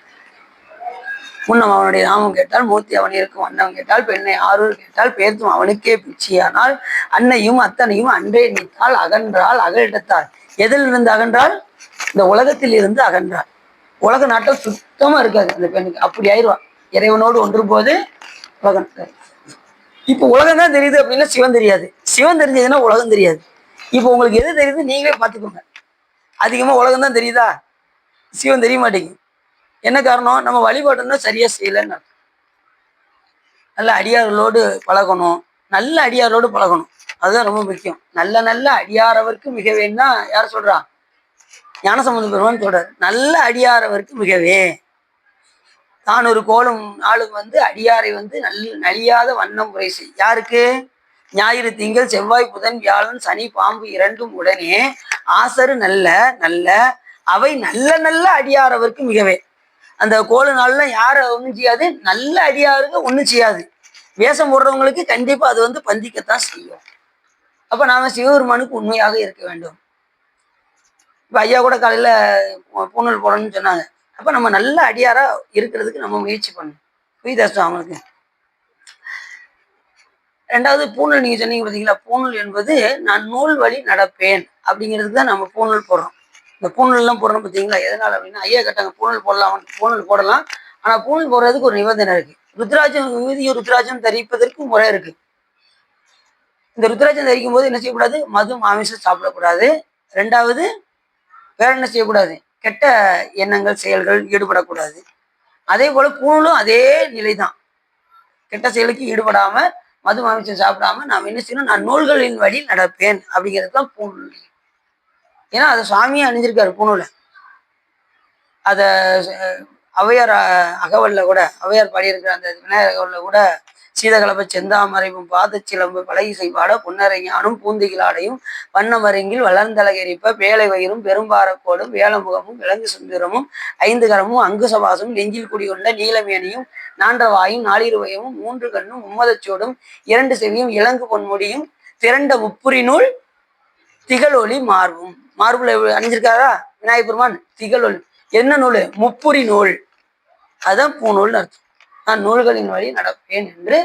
முன்னம் அவனுடைய நாமம் கேட்டால் மூர்த்தி அவன் இருக்கும் வண்ணம் கேட்டால் பெண்ணை ஆரூர் கேட்டால் பேர்த்தும் அவனுக்கே பிச்சியானால் அன்னையும் அத்தனையும் அன்றே நீத்தால் அகன்றால் அகலிடத்தால். எதில் இருந்து அகன்றால்? இந்த உலகத்தில் இருந்து அகன்றால். உலக நாட்டம் சுத்தமா இருக்காது அந்த பெண்ணுக்கு. அப்படி ஆயிடுவான் இறைவனோடு ஒன்று போது உலகம். இப்ப உலகம் தான் தெரியுது அப்படின்னா சிவன் தெரியாது. சிவன் தெரிஞ்சதுன்னா உலகம் தெரியாது. இப்போ உங்களுக்கு எது தெரியுது நீங்களே பார்த்துக்கோங்க. அதிகமா உலகம் தான் தெரியுதா, சிவன் தெரிய மாட்டேங்குது. என்ன காரணம்? நம்ம வழிபாடுன்னா சரியா செய்யலைன்னு. நல்ல அடியார்களோடு பழகணும், நல்ல அடியாரோடு பழகணும், அதுதான் ரொம்ப முக்கியம். நல்ல நல்ல அடியாரவருக்கு மிகவேன்னா யார் சொல்றா? ஞானசம்பந்த பெருமான் சொல்றாரு. நல்ல அடியாரவருக்கு மிகவே தான் ஒரு கோலம் நாளும் அடியாரை நலியாத வண்ணம் முறை செய். யாருக்கு? ஞாயிறு திங்கள் செவ்வாய் புதன் வியாழன் சனி பாம்பு இரண்டும் உடனே ஆசரு நல்ல நல்ல அவை நல்ல நல்ல அடியாரவருக்கு மிகவே. அந்த கோல நாள்ல யார ஒண்ணும் செய்யாது, நல்ல அடியாருக்கு ஒண்ணும் செய்யாது. வேஷம் போடுறவங்களுக்கு கண்டிப்பா அது பந்திக்கத்தான் செய்யும். அப்ப நாம சிவபெருமானுக்கு உண்மையாக இருக்க வேண்டும். இப்ப ஐயா கூட காலையில பூணல் போடணும்னு சொன்னாங்க. அப்ப நம்ம நல்ல அடியாரா இருக்கிறதுக்கு நம்ம முயற்சி பண்ணணும். புரியுதாச்சும் அவங்களுக்கு. ரெண்டாவது பூணல், நீங்க சொன்னீங்க பார்த்தீங்களா, பூணல் என்பது நான் நூல் வழி நடப்பேன் அப்படிங்கிறதுக்கு தான் நம்ம பூணல் போடுறோம். இந்த பூணல் எல்லாம் போடுறோம் பார்த்தீங்களா, எதனால அப்படின்னா ஐயா கேட்டாங்க பூணல் போடலாம், பூணல் போடலாம். ஆனா பூணல் போடுறதுக்கு ஒரு நிபந்தனை இருக்கு. ருத்ராட்சம் விபூதி ருத்ராட்சம் தரிப்பதற்கு முறை இருக்கு. இந்த ருத்ராட்சம் தரிக்கும் போது என்ன செய்யக்கூடாது? மது மாமிசம் சாப்பிடக்கூடாது. ரெண்டாவது வேற என்ன செய்யக்கூடாது? கெட்ட எண்ணங்கள் செயல்கள் ஈடுபடக்கூடாது. அதே போல பூணலும் அதே நிலைதான். கெட்ட செயலுக்கு ஈடுபடாம மது மாமிசம் சாப்பிடாம நாம் என்ன செய்யணும்? நான் நூல்களின் வழி நடப்பேன் அப்படிங்கிறது தான் பூணூல். ஏன்னா அதை சுவாமியே அணிஞ்சிருக்காரு பூணூலை. அத ஔவையார் அகவல்ல கூட, ஔவையார் பாடியிருக்கிற அந்த விநாயகர் அகவல்ல கூட, சீதகலப்ப செந்தாமரைவும் பாதச்சிலம்பு பலகிசை பாட பொன்னரை ஞானும் பூந்திகிலாடையும் வண்ணமருங்கில் வளர்ந்தழகெரிப்ப பேலை வயிறும் பெரும்பாரக்கோடும் வேலமுகமும் விலங்கு சுந்தரமும் 5 கரமும் அங்குசவாசும் நெஞ்சில் குடிகொண்ட நீலமேனியும் நான்றவாயும் நாளிருவயமும் 3 கண்ணும் மும்மதச்சோடும் 2 செவியும் இலங்கு பொன்முடியும் திரண்ட முப்புரி நூல் திகழொளி மார்பும். மார்புல அணிஞ்சிருக்காரா விநாயகர் பெருமான்? திகழொளி. என்ன நூல்? முப்புரி நூல். அதுதான் பூநூல்னு அர்த்தம். நான் நூல்களின் வழி நடப்பேன் என்று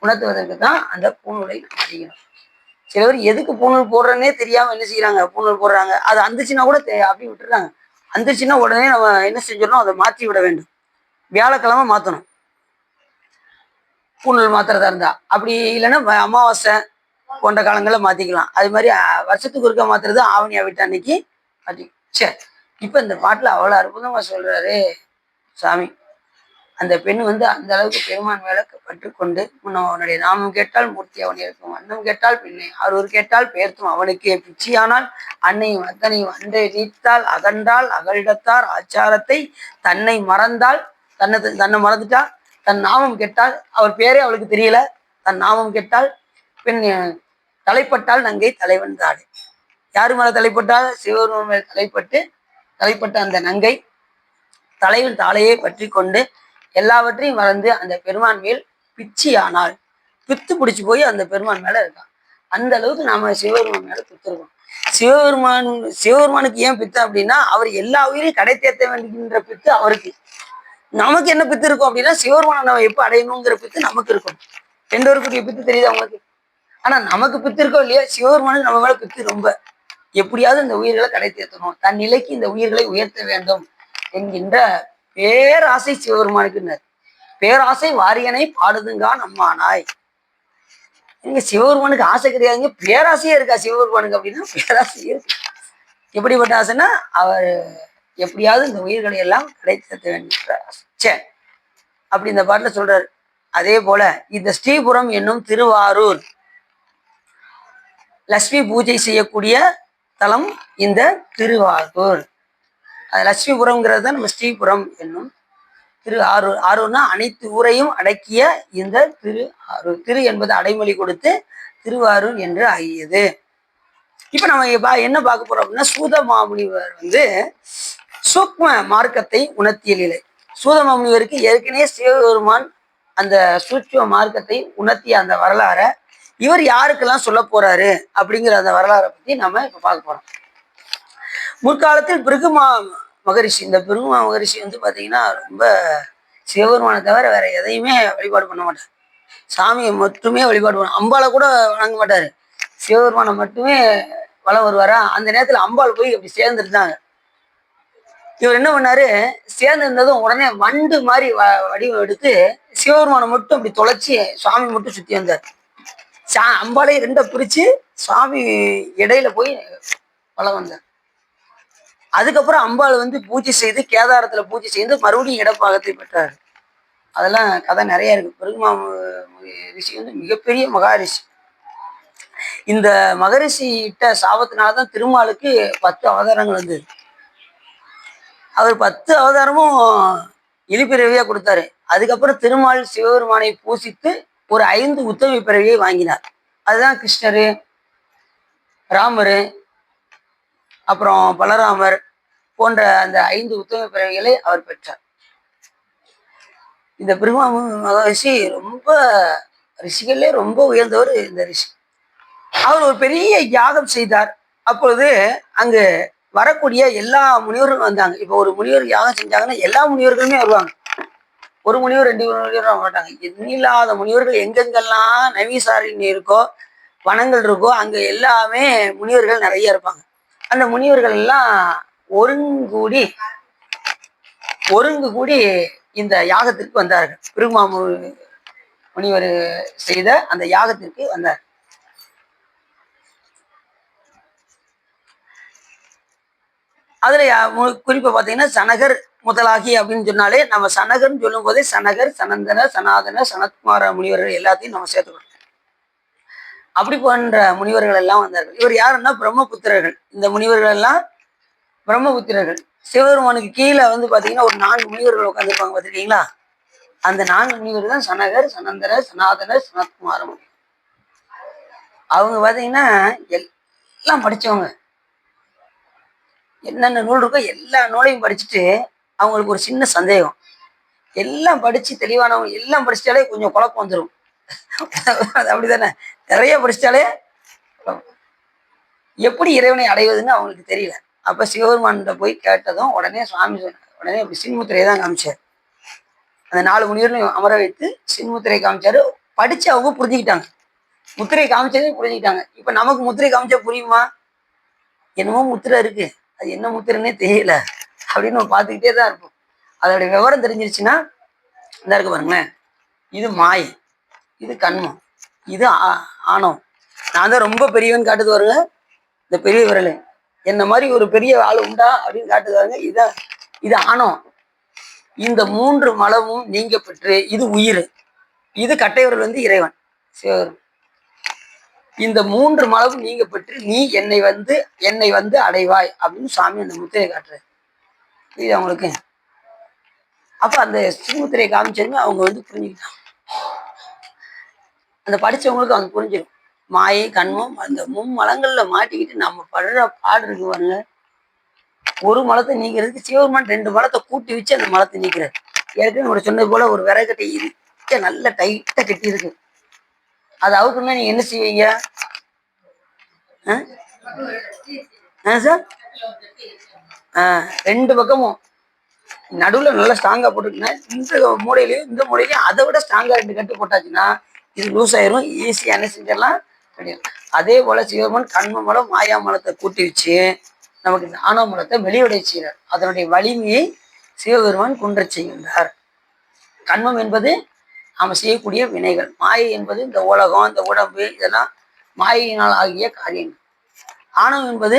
உணர்த்துவதற்கு தான் அந்த பூநூலை அணிகிறோம். சில பேர் எதுக்கு பூநூல் போடுறேன்னே தெரியாம என்ன செய்யறாங்க? பூநூல் போடுறாங்க. அது அந்துச்சுன்னா கூட அப்படி விட்டுறாங்க. அந்துச்சுன்னா உடனே நம்ம என்ன செஞ்சிடணும்? அதை மாற்றி விட வேண்டும். வியாழக்கிழமை மாற்றணும் பூநூல் மாத்திரதா இருந்தா. அப்படி இல்லைன்னா அமாவாசை போன்ற காலங்களில் மாற்றிக்கலாம். அது மாதிரி வருஷத்துக்கு ஒருக்க மாத்துறது ஆவணி அவிட்ட அன்னைக்கு மாற்றி. சரி, இப்போ இந்த பாட்டில் அவ்வளோ அற்புதமாக சொல்றாரு சாமி. அந்த பெண் அந்த அளவுக்கு பெருமான் மேல பற்றுக்கொண்டு, அவனுடைய நாமம் கேட்டால் மூர்த்தி அவன் இருக்கும், வண்ணம் கேட்டால் பெண்ணை ஆரூர் கேட்டால் பெயர்த்தும் அவனுக்கே பிச்சியானால் அன்னையும் அத்தனையும் அன்றை நீத்தால் அகன்றால் அகலிடத்தார் ஆச்சாரத்தை தன்னை மறந்தால் தன்னை மறந்துட்டா. தன் நாமம் கேட்டால், அவர் பேரே அவளுக்கு தெரியல, தன் நாமம் கேட்டால் பெண் தலைப்பட்டால் நங்கை தலைவன் தாடு. யாரு மேல தலைப்பட்டால்? சிவபெருமான் மேல் தலைப்பட்ட அந்த நங்கை தலைவன் தாளையே பற்றி கொண்டு எல்லாவற்றையும் மறந்து அந்த பெருமான் மேல் பிச்சியானால், பித்து பிடிச்சு போய் அந்த பெருமான் மேல இருக்கான். அந்த அளவுக்கு நாம சிவபெருமான் மேல பித்து இருக்கோம். சிவபெருமானுக்கு ஏன் பித்து அப்படின்னா, அவர் எல்லா உயிரையும் கடை தேர்த்த வேண்டுகின்ற பித்து அவருக்கு. நமக்கு என்ன பித்து இருக்கும் அப்படின்னா, சிவபெருமானை நம்ம எப்ப அடையணுங்கிற பித்து நமக்கு இருக்கும். எந்தவருக்குரிய பித்து தெரியுது அவங்களுக்கு. ஆனா நமக்கு பித்து இருக்கோ இல்லையா, சிவபெருமானுக்கு நம்ம மேல பித்து ரொம்ப. எப்படியாவது இந்த உயிர்களை கடை தேர்த்தணும், தன் நிலைக்கு இந்த உயிர்களை உயர்த்த வேண்டும் என்கின்ற பேராசை சிவபெருமானுக்கு. பேராசை வாரியனை பாடுதுங்கா நம்மானாய். நீங்க சிவபெருமானுக்கு ஆசை கிடையாதுங்க, பேராசையே இருக்கா சிவபெருமானுக்கு அப்படின்னா? பேராசை இருக்கு. எப்படிப்பட்ட ஆசைன்னா, அவர் எப்படியாவது இந்த உயிர்களை எல்லாம் கிடைத்த வேண்டிய ஆசை. சரி, அப்படி இந்த பாட்டுல சொல்றாரு. அதே போல இந்த ஸ்ரீபுரம் என்னும் திருவாரூர் லட்சுமி பூஜை செய்யக்கூடிய தலம் இந்த திருவாரூர். லட்சுமிபுரம்ங்கிறது தான் நம்ம ஸ்ரீபுரம் என்னும் திரு ஆரூர். ஆரூர்னா அனைத்து ஊரையும் அடக்கிய இந்த திரு ஆரூர். திரு என்பது அடைமொழி கொடுத்து திருவாரூர் என்று ஆகியது. இப்ப நம்ம என்ன பார்க்க போறோம் அப்படின்னா, சூதமாமுனிவர் சூக்ம மார்க்கத்தை உணர்த்திய நிலை. சூதமாமுனிவருக்கு ஏற்கனவே சிவபெருமான் அந்த சூட்சும மார்க்கத்தை உணர்த்திய அந்த வரலாற இவர் யாருக்கெல்லாம் சொல்ல போறாரு அப்படிங்கிற அந்த வரலாறை பத்தி நம்ம இப்ப பார்க்க போறோம். முற்காலத்தில் பிருகுமா மகரிஷி, இந்த பிருகுமா மகரிஷி பாத்தீங்கன்னா ரொம்ப சிவபெருமானை தவிர வேற எதையுமே வழிபாடு பண்ண மாட்டார். சாமியை மட்டுமே வழிபாடு பண்ண, அம்பாளை கூட வணங்க மாட்டாரு, சிவபெருமானை மட்டுமே வளம் வருவாரா. அந்த நேரத்துல அம்பாள் போய் அப்படி சேர்ந்துருந்தாங்க. இவர் என்ன பண்ணாரு? சேர்ந்து இருந்ததும் உடனே வண்டு மாதிரி வடிவம் எடுத்து சிவபெருமானை மட்டும் அப்படி தொலைச்சி சுவாமி மட்டும் சுத்தி வந்தார். அம்பாலே ரெண்டை பிரிச்சு சுவாமி இடையில போய் வளம் வந்தார். அதுக்கப்புறம் அம்பாள் வந்து பூஜை செய்து கேதாரத்துல பூஜை செய்து மறுபடியும் இடப்பாகத்தை பெற்றார். அதெல்லாம் கதை நிறைய இருக்கு. பெருமா ரிஷி வந்து மிகப்பெரிய மகாரிஷி. இந்த மகரிஷி இட்ட சாபத்தினால்தான் திருமாலுக்கு 10 அவதாரங்கள் வந்தது. அவர் 10 அவதாரமும் இழிப்பிறவியா கொடுத்தாரு. அதுக்கப்புறம் திருமால் சிவபெருமானை பூசித்து ஒரு 5 உத்தமி பிறவியை வாங்கினார். அதுதான் கிருஷ்ணரு, ராமரு, அப்புறம் பலராமர் போன்ற அந்த 5 உத்தம பிறவிகளை அவர் பெற்றார். இந்த பிருமா மகரிஷி ரொம்ப ரிஷிகளே ரொம்ப உயர்ந்தவர் இந்த ரிஷி. அவர் ஒரு பெரிய யாகம் செய்தார். அப்பொழுது அங்கு வரக்கூடிய எல்லா முனிவர்களும் வந்தாங்க. இப்போ ஒரு முனிவர் யாகம் செஞ்சாங்கன்னா எல்லா முனிவர்களுமே வருவாங்க. ஒரு முனிவர் 2 முனிவர் வர மாட்டாங்க. எண்ணில்லாத முனிவர்கள் எங்கெங்கெல்லாம் நவீசாரின்னு இருக்கோ, வனங்கள் இருக்கோ, அங்க எல்லாமே முனிவர்கள் நிறைய இருப்பாங்க. அந்த முனிவர்கள் எல்லாம் ஒருங்கு கூடி இந்த யாகத்திற்கு வந்தார்கள். பிருமா முனிவர் செய்த அந்த யாகத்திற்கு வந்தார். அதுல குறிப்பா பாத்தீங்கன்னா சனகர் முதலாகி அப்படின்னு சொன்னாலே நம்ம சனகர்ன்னு சொல்லும் போதே சனகர், சனந்தன, சனாதன, சனத்குமார முனிவர்கள் எல்லாத்தையும் நம்ம சேர்த்துக்கணும். அப்படி போன்ற முனிவர்கள் எல்லாம் வந்தார்கள். இவர் யாருன்னா பிரம்மபுத்திரர்கள். இந்த முனிவர்கள் எல்லாம் பிரம்மபுத்திரர்கள். சிவபெருமானுக்கு கீழே வந்து பாத்தீங்கன்னா ஒரு 4 முனிவர்கள் உட்காந்துருப்பாங்க பார்த்துருக்கீங்களா? அந்த 4 முனிவர் தான் சனகர், சனந்தன, சனாதன, சனத்குமார முனிவர். அவங்க பாத்தீங்கன்னா எல்லாம் படிச்சவங்க. என்னென்ன நூல் இருக்கோ எல்லா நூலையும் படிச்சுட்டு அவங்களுக்கு ஒரு சின்ன சந்தேகம். எல்லாம் படிச்சு தெளிவானவங்க எல்லாம் படிச்சிட்டாலே கொஞ்சம் குழப்பம் வந்துடும். அது அப்படித்தானே, நிறைய படிச்சிட்டாலே எப்படி இறைவனை அடைவதுன்னு அவங்களுக்கு தெரியல. அப்ப சிவபெருமான்கிட்ட போய் கேட்டதும் உடனே சுவாமி உடனே சின்முத்திரையை தான் காமிச்சார். அந்த 4 முனிவர்களையும் அமர வைத்து சின்முத்திரை காமிச்சாரு. படிச்சு அவங்க புரிஞ்சுக்கிட்டாங்க. முத்திரை காமிச்சதே புரிஞ்சுக்கிட்டாங்க. இப்ப நமக்கு முத்திரை காமிச்சா புரியுமா? என்னமோ முத்திரை இருக்கு, அது என்ன முத்திரைன்னே தெரியல அப்படின்னு நம்ம பார்த்துக்கிட்டே தான் இருப்போம். அதோடைய விவரம் தெரிஞ்சிருச்சுன்னா இந்த இருக்கு பாருங்களேன், இது மாயை, இது கண்மம், இது ஆணவம். நான் தான் ரொம்ப பெரியவன் காட்டுது வருங்க. இந்த பெரிய விரல் என்ன மாதிரி ஒரு பெரிய ஆள் உண்டா அப்படின்னு காட்டுதாங்க. இது ஆணவம். இந்த 3 மலமும் நீங்க பெற்று இது உயிர், இது கட்டை விரல் வந்து இறைவன் சிவபெருமான். இந்த 3 மலமும் நீங்க பெற்று நீ என்னை வந்து அடைவாய் அப்படின்னு சாமி அந்த முத்திரையை காட்டுறாரு. இது அவங்களுக்கு அப்ப அந்த சிறுமுத்திரையை காமிச்சதுமே அவங்க வந்து புரிஞ்சுக்கிட்டாங்க. அந்த படிச்சவங்களுக்கு அவங்க புரிஞ்சிடும். மாயை கண்மம் அந்த 3 மலங்கள்ல மாட்டிக்கிட்டு நம்ம படுற பாடு இருக்கு பாருங்க. ஒரு மலத்தை நீக்கிறதுக்கு சிவபெருமான் 2 மலத்தை கூட்டி வச்சு அந்த மலத்தை நீக்கிறார். ஏற்கனவே சொன்னது போல ஒரு விறகட்டை இருக்க நல்ல டைட்டா கட்டி இருக்கு. அது அவுக்குன்னா நீங்க என்ன செய்வீங்க சார்? 2 பக்கமும் நடுவில் நல்லா ஸ்ட்ராங்கா போட்டுருக்குன்னா இந்த மூலையிலையும் இந்த மூலையிலையும் அதை விட ஸ்ட்ராங்கா 2 கட்டு போட்டாச்சுன்னா இது லூஸ் ஆயிரும். ஈஸியா என்ன செஞ்சிடலாம் கிடையாது. அதே போல சிவபெருமான் கண்ம மலம் மாயா மலத்தை கூட்டி வச்சு நமக்கு இந்த ஆணவ மலத்தை வெளியுடைய செய்கிறார். அதனுடைய வலிமையை சிவபெருமான் குன்ற செய்கின்றார். கண்மம் என்பது நாம செய்யக்கூடிய வினைகள். மாயை என்பது இந்த உலகம், இந்த உடம்பு, இதெல்லாம் மாயினால் ஆகிய காரியங்கள். ஆணவம் என்பது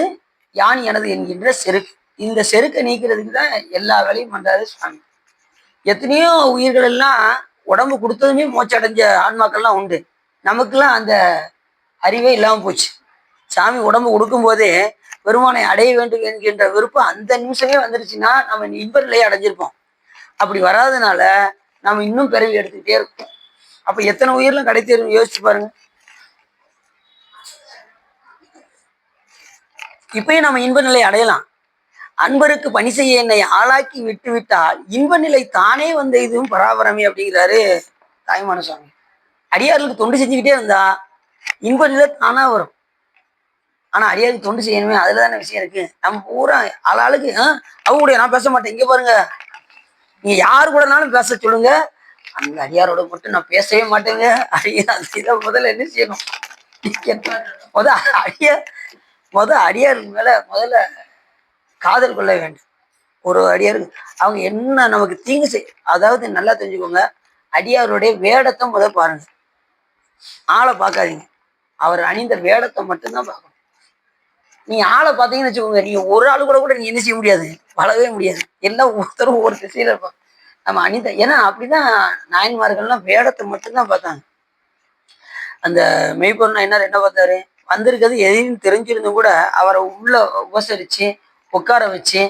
யான் எனது என்கின்ற செருக்கு. இந்த செருக்கை நீக்கிறதுக்கு தான் எல்லா வேலையும் பண்றாரு சுவாமி. எத்தனையோ உயிர்கள் எல்லாம் உடம்பு கொடுத்ததுமே மோச்சடைஞ்ச ஆன்மாக்கள்லாம் உண்டு. நமக்கெல்லாம் அந்த அறிவே இல்லாம போச்சு. சாமி உடம்பு கொடுக்கும் போதே பெருமானை அடைய வேண்டும் என்கின்ற விருப்பம் அந்த நிமிஷமே வந்துருச்சுன்னா நம்ம இன்ப நிலையை அடைஞ்சிருப்போம். அப்படி வராதனால நம்ம இன்னும் பிறவி எடுத்துக்கிட்டே இருக்கோம். அப்ப எத்தனை உயிரெல்லாம் கிடைத்தேரும் யோசிச்சு பாருங்க. இப்பயும் நம்ம இன்ப நிலை அடையலாம். அன்பருக்கு பணி செய்ய என்னை ஆளாக்கி விட்டு விட்டால் இன்ப நிலை தானே வந்த இதுவும் பராபரமே அப்படிங்கிறாரு தாய்மான சுவாமி. அடியார்களுக்கு தொண்டு செஞ்சுக்கிட்டே இருந்தா இன்ப நிலை தானா வரும். ஆனா அடியாருக்கு தொண்டு செய்யணுமே, அதுலதானே விஷயம் இருக்கு. நம்ம பூரா ஆளாளுக்கு அவங்க நான் பேச மாட்டேன், இங்க பாருங்க, நீங்க யாரு கூடனாலும் பேச சொல்லுங்க, அந்த அடியாரோட மட்டும் நான் பேசவே மாட்டேங்க. இதை முதல்ல என்ன செய்யணும்? அடியார் மேல முதல்ல காதல் கொள்ள வேண்டும். ஒரு அடியாருக்கு அவங்க என்ன நமக்கு தீங்கு அதாவது நல்லா தெரிஞ்சுக்கோங்க, அடியாருடைய வேடத்தை முதல் பாருங்க, ஆளை பார்க்காதீங்க. அவர் அணிந்த வேடத்தை மட்டும்தான் பார்க்கணும். நீங்க ஆளை பார்த்தீங்கன்னு வச்சுக்கோங்க, நீங்க ஒரு ஆளு கூட கூட நீங்க என்ன செய்ய முடியாது, வளரவே முடியாது. எல்லாம் ஒருத்தரும் ஒவ்வொரு திசையில இருப்பாங்க. நம்ம அணிந்த ஏன்னா அப்படிதான் நாயன்மார்கள்லாம் வேடத்தை மட்டும்தான் பார்த்தாங்க. அந்த மெய்ப்பொருள் என்ன பார்த்தாரு, வந்திருக்கிறது எதிரின்னு தெரிஞ்சிருந்தும் கூட அவரை உள்ள உபசரிச்சு உட்கார வச்சு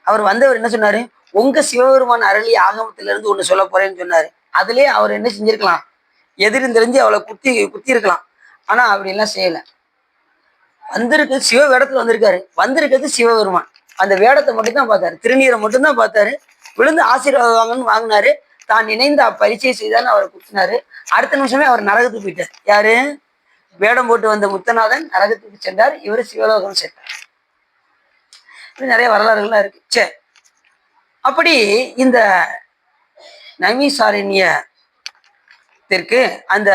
அவர் வந்தவர் என்ன சொன்னாரு, உங்க சிவபெருமான் அருளி ஆகமத்தில இருந்து ஒண்ணு சொல்ல போறேன்னு சொன்னாரு. அதுலயே அவர் என்ன செஞ்சிருக்கலாம், எதிரின்னு தெரிஞ்சு அவளை குத்தி குத்தி இருக்கலாம். ஆனா அப்படி எல்லாம் செய்யல. வந்திருக்கு சிவ வேடத்துல வந்திருக்காரு, வந்திருக்கிறது சிவபெருமான். அந்த வேடத்தை மட்டும் தான் பார்த்தாரு, திருநீரை மட்டும்தான் பார்த்தாரு. விழுந்து ஆசீர்வாதம் வாங்கன்னு வாங்கினாரு. தான் இணைந்த பரிச்சை செய்தான்னு அவரை குத்தினாரு. அடுத்த நிமிஷமே அவர் நரகத்துக்கு போயிட்டார். யாரு, வேடம் போட்டு வந்த முத்தநாதன் நரகத்துக்கு சென்றார், இவரு சிவலோகம் சென்றார். நிறைய வரலாறுகள்லாம் இருக்கு. சரி, அப்படி இந்த நைமிசாரண்யத்திற்கு அந்த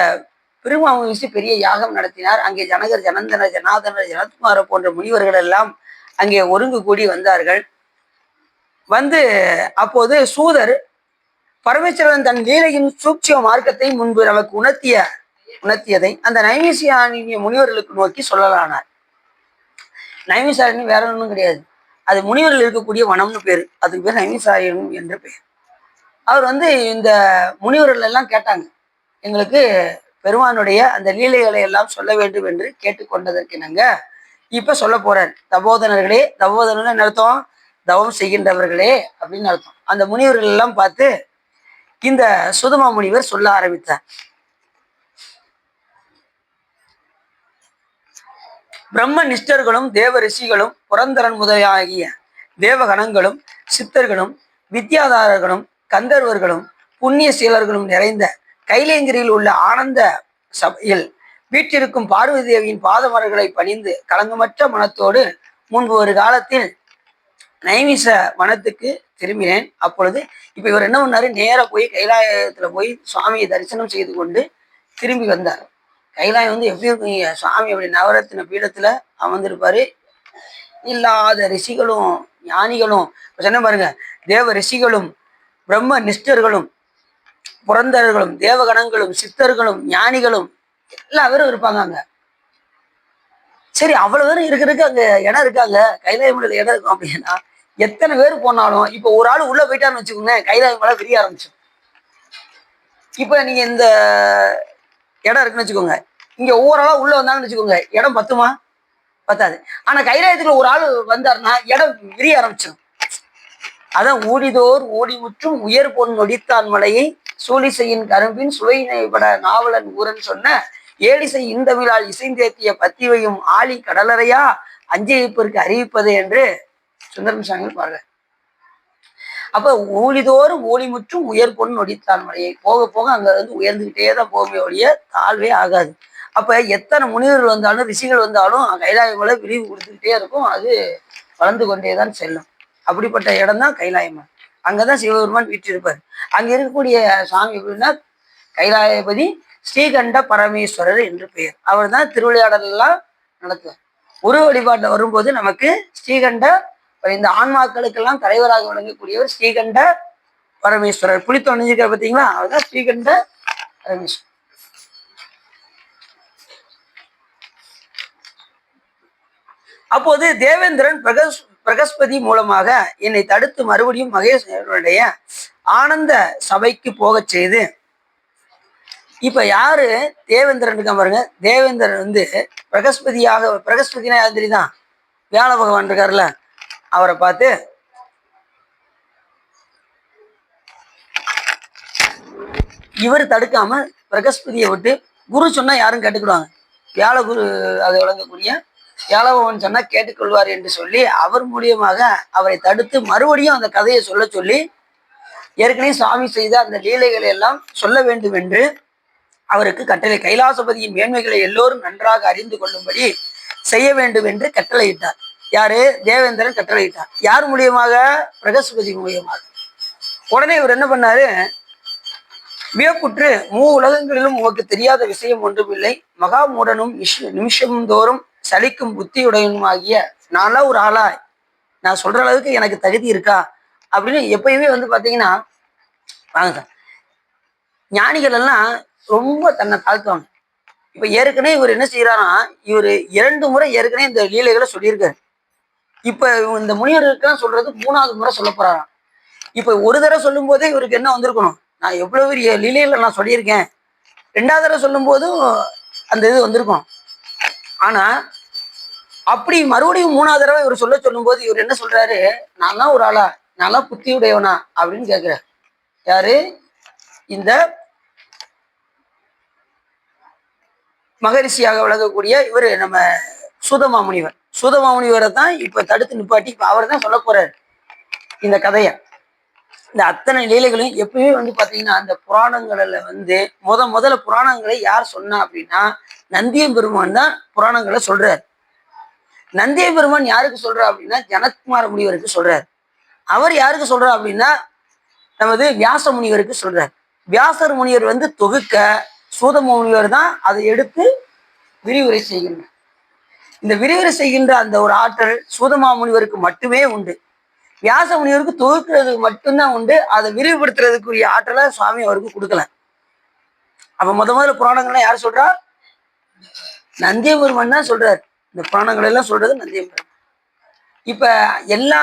பெருமாவிசி பெரிய யாகம் நடத்தினார். அங்கே ஜனகர், ஜனந்தன, ஜனாதனர், ஜனத்குமார போன்ற முனிவர்கள் எல்லாம் அங்கே ஒருங்கு கூடி வந்தார்கள். வந்து அப்போது சூதர் பரமேஸ்வரன் தன் லீலையின் சூட்சிய மார்க்கத்தை முன்பு நமக்கு உணர்த்தியதை அந்த நைமிசாரண்ய முனிவர்களுக்கு நோக்கி சொல்லலானார். நைமிசாரண்யம் வேற ஒன்றும் கிடையாது, அது முனிவர்கள் இருக்கக்கூடிய வனம்னு பேரு. அதுக்கு பேர் நைமிசாரண்யம் என்று பெயர். அவர் இந்த முனிவர்கள் எல்லாம் கேட்டாங்க, எங்களுக்கு பெருமானுடைய அந்த லீலைகளை எல்லாம் சொல்ல வேண்டும் என்று கேட்டுக்கொண்டதற்கு நாங்க இப்ப சொல்ல போறார். தபோதனர்களே, தபோதனர் அர்த்தம் தவம் செய்கின்றவர்களே அப்படின்னு அர்த்தம். அந்த முனிவர்கள் எல்லாம் பார்த்து இந்த சுதமா முனிவர் சொல்ல ஆரம்பித்தார். பிரம்ம நிஷ்டர்களும் தேவ ரிஷிகளும் புரந்தரன் முதலாகிய தேவகணங்களும் சித்தர்களும் வித்யாதாரர்களும் கந்தர்வர்களும் புண்ணிய சீலர்களும் நிறைந்த கைலேங்கிரியில் உள்ள ஆனந்த சபையில் வீட்டிற்கும் பார்வதி தேவியின் பாதமரங்களை பணிந்து கலங்கமற்ற மனத்தோடு முன்பு ஒரு காலத்தில் நைமிச வனத்துக்கு திரும்பினேன். அப்பொழுது இப்ப இவர் என்ன பண்ணாரு, நேர போய் கைலாயத்துல போய் சுவாமியை தரிசனம் செய்து கொண்டு திரும்பி வந்தார். கைலாயம் எப்படி இருக்குங்க, சுவாமி அப்படி நவரத்தின பீடத்துல அமர்ந்திருப்பாரு. இல்லாத ரிஷிகளும் ஞானிகளும் சொன்ன பாருங்க, தேவ ரிஷிகளும் பிரம்ம நிஷ்டர்களும் புரந்தர்களும் தேவகணங்களும் சித்தர்களும் ஞானிகளும் எல்லாரும் இருப்பாங்க அங்க. சரி, அவ்வளவு பேரும் இருக்கிறதுக்கு அங்க இடம் இருக்காங்க, கைலாயம் இடம் இருக்கும் அப்படின்னா எத்தனை பேர் போனாலும் இப்ப ஒரு ஆள் உள்ள போயிட்டான்னு வச்சுக்கோங்க, கைலாயம் மேல விரிய ஆரம்பிச்சோம். இப்ப நீங்க இந்த இடம் இருக்குன்னு வச்சுக்கோங்க, இங்க ஒவ்வொரு ஆளா உள்ள வந்தாங்கன்னு வச்சுக்கோங்க, இடம் பத்துமா? பத்தாது. ஆனா கைலாயத்துக்குள்ள ஒரு ஆள் வந்தாருன்னா இடம் விரிய ஆரம்பிச்சிடும். அதான் ஊடிதோர் ஊடி முற்றும் உயர் பொன் நொடித்தான் மலையை சூழிசையின் கரும்பின் சுவையினைப்பட நாவலன் ஊரன் சொன்ன ஏழிசை இந்தமிழால் இசைந்தேத்திய பத்திவையும் ஆழி கடலறையா அஞ்சைப்பிற்கு அறிவிப்பது என்று சுந்தரம் சாமி பாருங்க. அப்ப ஊழிதோறும் ஊழி முற்றும் உயர் பொன் நொடித்தான் மலையை, போக போக அங்க உயர்ந்துகிட்டே தான் போகவே ஒழிய தாழ்வே ஆகாது. அப்ப எத்தனை முனிவர்கள் வந்தாலும் ரிஷிகள் வந்தாலும் கைலாயங்களை விரிவு கொடுத்துக்கிட்டே இருக்கும், அது வளர்ந்து கொண்டேதான் செல்லும். அப்படிப்பட்ட இடம் தான் கைலாயம். அங்கதான் சிவபெருமான் வீற்றிருப்பார். அங்க இருக்கக்கூடிய சுவாமி எப்படின்னா கைலாயபதி ஸ்ரீகண்ட பரமேஸ்வரர் என்று பெயர். அவர் தான் திருவிளையாடல் எல்லாம் நடத்துவார். உருவ வழிபாட்டில் வரும்போது நமக்கு ஸ்ரீகண்ட, இந்த ஆன்மாக்களுக்கெல்லாம் தலைவராக விளங்கக்கூடியவர் ஸ்ரீகண்ட பரமேஸ்வரர். புளித்து அணிஞ்சிருக்கார் பார்த்தீங்களா, அவர்தான் ஸ்ரீகண்ட பரமேஸ்வரர். அப்போது தேவேந்திரன் பிரகஸ்பதி மூலமாக என்னை தடுத்து மறுபடியும் மகேஸ்வரனுடைய ஆனந்த சபைக்கு போக செய்து, இப்ப யாரு தேவேந்திரன் இருக்கா பாருங்க, தேவேந்திரன் பிரகஸ்பதினா யாரு தெரியுதான், வியாழ பகவான் இருக்காருல்ல, அவரை பார்த்து இவர் தடுக்காம பிரகஸ்பதியை விட்டு, குரு சொன்னா யாரும் கேட்டுக்கிடுவாங்க, வியாழ குரு அதை வழங்கக்கூடிய வியாழபவன் சொன்னா கேட்டுக்கொள்வார் என்று சொல்லி அவர் மூலியமாக அவரை தடுத்து மறுபடியும் அந்த கதையை சொல்ல சொல்லி, ஏற்கனவே சுவாமி செய்த அந்த லீலைகளை எல்லாம் சொல்ல வேண்டும் என்று அவருக்கு கட்டளை, கைலாசபதியின் மேன்மைகளை எல்லோரும் நன்றாக அறிந்து கொள்ளும்படி செய்ய வேண்டும் என்று கட்டளையிட்டார். யாரு, தேவேந்திரன் கட்டளையிட்டார். யார் மூலியமாக? பிரகஸ்பதி மூலியமாக. உடனே இவர் என்ன பண்ணாரு, வியப்புற்று உலகங்களிலும் உனக்கு தெரியாத விஷயம் ஒன்றுமில்லை, மகாமூடனும் நிமிஷம் தோறும் சலிக்கும் புத்தியுடையனுமாகிய நான்லாம் ஒரு ஆளா, நான் சொல்ற அளவுக்கு எனக்கு தகுதி இருக்கா அப்படின்னு எப்பயுமே பாத்தீங்கன்னா வாங்க சார், ஞானிகள் எல்லாம் ரொம்ப தன்னை தாழ்த்துவாங்க. இப்ப ஏற்கனவே இவர் என்ன செய்யறாருன்னா, இவர் 2 முறை ஏற்கனவே இந்த லீலைகளை சொல்லியிருக்காரு. இப்ப இந்த முனிவர்களுக்கெல்லாம் சொல்றது 3வது முறை சொல்ல போறாராம். இப்ப ஒரு தடவை சொல்லும் போதே இவருக்கு என்ன வந்திருக்கணும், நான் எவ்வளவு பெரிய லீலைகளை நான் சொல்லியிருக்கேன். 2வது தடவை சொல்லும் போதும் அந்த இது வந்திருக்கும். ஆனா அப்படி மறுபடியும் 3வது தடவை இவர் சொல்லும் போது இவர் என்ன சொல்றாரு, நான் தான் ஒரு ஆளா, நான் புத்தி உடையவனா அப்படின்னு கேட்கிறார். யாரு? இந்த மகரிஷியாக விளங்கக்கூடிய இவர் நம்ம சூதமாமுனிவர். சூதமாமுனிவரை தான் இப்ப தடுத்து நிப்பாட்டி இப்ப அவர் தான் சொல்ல போறாரு இந்த கதைய. இந்த அத்தனை லீலைகளையும் எப்பயுமே பாத்தீங்கன்னா அந்த புராணங்கள்ல முதல்ல புராணங்களை யார் சொன்னா அப்படின்னா நந்திய பெருமான் தான் புராணங்களை சொல்றாரு. நந்திய பெருமான் யாருக்கு சொல்றா அப்படின்னா ஜனத்குமார முனிவருக்கு சொல்றாரு. அவர் யாருக்கு சொல்றா அப்படின்னா நமது வியாச முனிவருக்கு சொல்றார். வியாசர் முனிவர் தொகுக்க, சூதம முனிவர் தான் அதை எடுத்து விரிவுரை செய்கின்றார். இந்த விரிவுரை செய்கின்ற அந்த ஒரு ஆற்றல் சூதமா முனிவருக்கு மட்டுமே உண்டு. வியாச முனிவருக்கு தொகுக்கிறதுக்கு மட்டும்தான் உண்டு. அதை விரிவுபடுத்துறதுக்குரிய ஆற்றலை சுவாமி அவருக்கு கொடுக்கல. அப்ப முதல்ல புராணங்கள்லாம் யார் சொல்றா? நந்திய பெருமான் தான் சொல்றாரு. இந்த புராணங்களை எல்லாம் சொல்றது நந்திய பெருமான். இப்ப எல்லா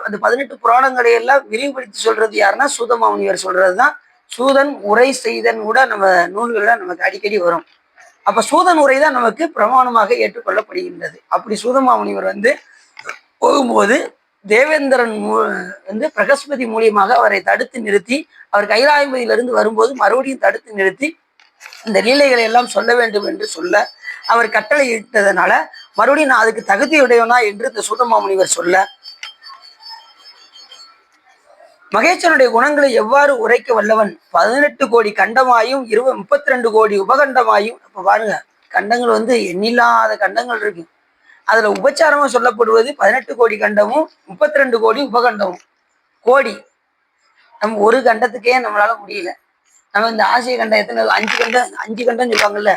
அந்த 18 புராணங்களை எல்லாம் விரிவுபடுத்தி சொல்றது யாருன்னா சூதமா முனிவர் சொல்றதுதான். சூதன் உரை செய்தன் கூட நம்ம நூல்கள்ல நமக்கு அடிக்கடி வரும். அப்ப சூதன் உரை தான் நமக்கு பிரமாணமாக ஏற்றுக்கொள்ளப்படுகின்றது. அப்படி சூதமா முனிவர் போகும்போது தேவேந்திரன் பிரகஸ்பதி மூலியமாக அவரை தடுத்து நிறுத்தி, அவர் கைலாயபதியிலிருந்து வரும்போது மறுபடியும் தடுத்து நிறுத்தி இந்த லீலைகளை எல்லாம் சொல்ல வேண்டும் என்று சொல்ல அவர் கட்டளை இட்டதனால மறுபடியும் நான் அதுக்கு தகுதியுடையவனா என்று இந்த சூதமா முனிவர் சொல்ல, மகேஸ்வரனுடைய குணங்களை எவ்வாறு உரைக்க வல்லவன் 18 கோடி கண்டமாயும் 32 கோடி உபகண்டமாயும். இப்ப பாருங்க, கண்டங்கள் எண்ணில்லாத கண்டங்கள் இருக்கு. அதுல உபச்சாரமா சொல்லப்படுவது 18 கோடி கண்டமும் 32 கோடி உபகண்டமும். கோடி நம்ம ஒரு கண்டத்துக்கே நம்மளால முடியல. நம்ம இந்த ஆசிய கண்டம் எத்தனை 5 கண்டம் சொல்லுவாங்கல்ல,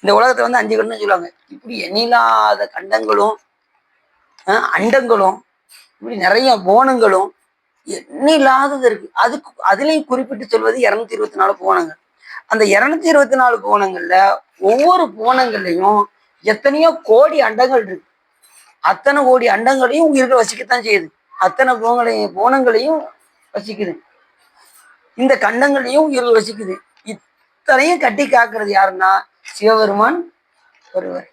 இந்த உலகத்தை 5 கண்டம் சொல்லுவாங்க. இப்படி எண்ணில்லாத கண்டங்களும் அண்டங்களும் இப்படி நிறைய போனங்களும் எண்ணில்லாதது இருக்கு. அதுலயும் குறிப்பிட்டு சொல்வது 224 புவனங்கள். அந்த 224 புவனங்கள்ல ஒவ்வொரு புவனங்கள்லையும் எத்தனையோ கோடி அண்டங்கள் இருக்கு. அத்தனை கோடி அண்டங்களையும் உயிர்கள் வசிக்கத்தான் செய்யுது. அத்தனை புவனங்களையும் வசிக்குது. இந்த கண்டங்களையும் உயிர்கள் வசிக்குது. இத்தனையும் கட்டி காக்குறது யாருன்னா சிவபெருமான் ஒருவர்.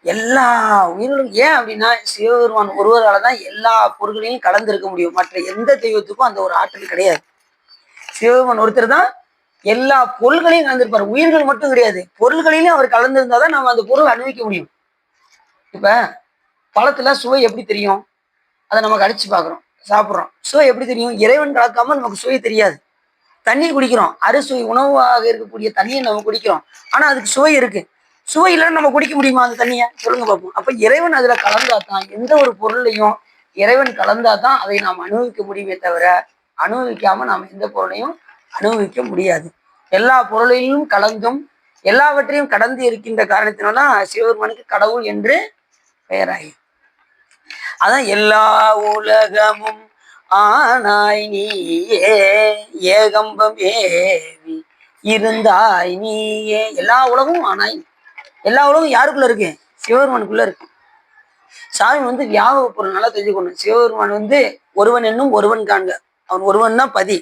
எல்லா உயிர்களும் ஏன் அப்படின்னா சிவபெருமான் ஒருவரால் தான் எல்லா பொருள்களையும் கலந்திருக்க முடியும். மற்ற எந்த தெய்வத்துக்கும் அந்த ஒரு ஆற்றல் கிடையாது. சிவபெருமான் ஒருத்தர் தான் எல்லா பொருள்களையும் கலந்திருப்பார். உயிர்கள் மட்டும் கிடையாது, பொருள்களிலும் அவர் கலந்திருந்தாதான் நம்ம அந்த பொருள் அனுபவிக்க முடியும். இப்ப பழத்துல சுவை எப்படி தெரியும்? அதை நம்ம கடிச்சு பார்க்குறோம், சாப்பிட்றோம். சுவை எப்படி தெரியும்? இறைவன் கலக்காம நமக்கு சுவை தெரியாது. தண்ணீர் குடிக்கிறோம், அறுசுவை உணவாக இருக்கக்கூடிய தண்ணியை நம்ம குடிக்கிறோம். ஆனா அதுக்கு சுவை இருக்கு. சுவை இல்லைன்னு நம்ம குடிக்க முடியுமா அந்த தண்ணியை? சொல்லுங்க பார்ப்போம். அப்ப இறைவன் அதுல கலந்தாதான், எந்த ஒரு பொருளையும் இறைவன் கலந்தாதான் அதை நாம் அனுபவிக்க முடியுமே தவிர அனுபவிக்காம நாம் எந்த பொருளையும் அனுபவிக்க முடியாது. எல்லா பொருளையும் கலந்தும் எல்லாவற்றையும் கடந்து இருக்கின்ற காரணத்தினால சிவபெருமானுக்கு கடவுள் என்று பெயராகி, அதான் எல்லா உலகமும் ஆனாய் நீயே ஏகம்பம் ஏவி இருந்தாய் நீயே. எல்லா உலகமும் ஆனாய். எல்லா உலகம் யாருக்குள்ள இருக்கு? சிவபெருமானுக்குள்ள இருக்கு. சாமி வியாபக பொருள் நல்லா தெரிஞ்சுக்கணும். சிவபெருமான் ஒருவன் என்னும் ஒருவன் காண்க, அவன் ஒருவன் தான் பதி.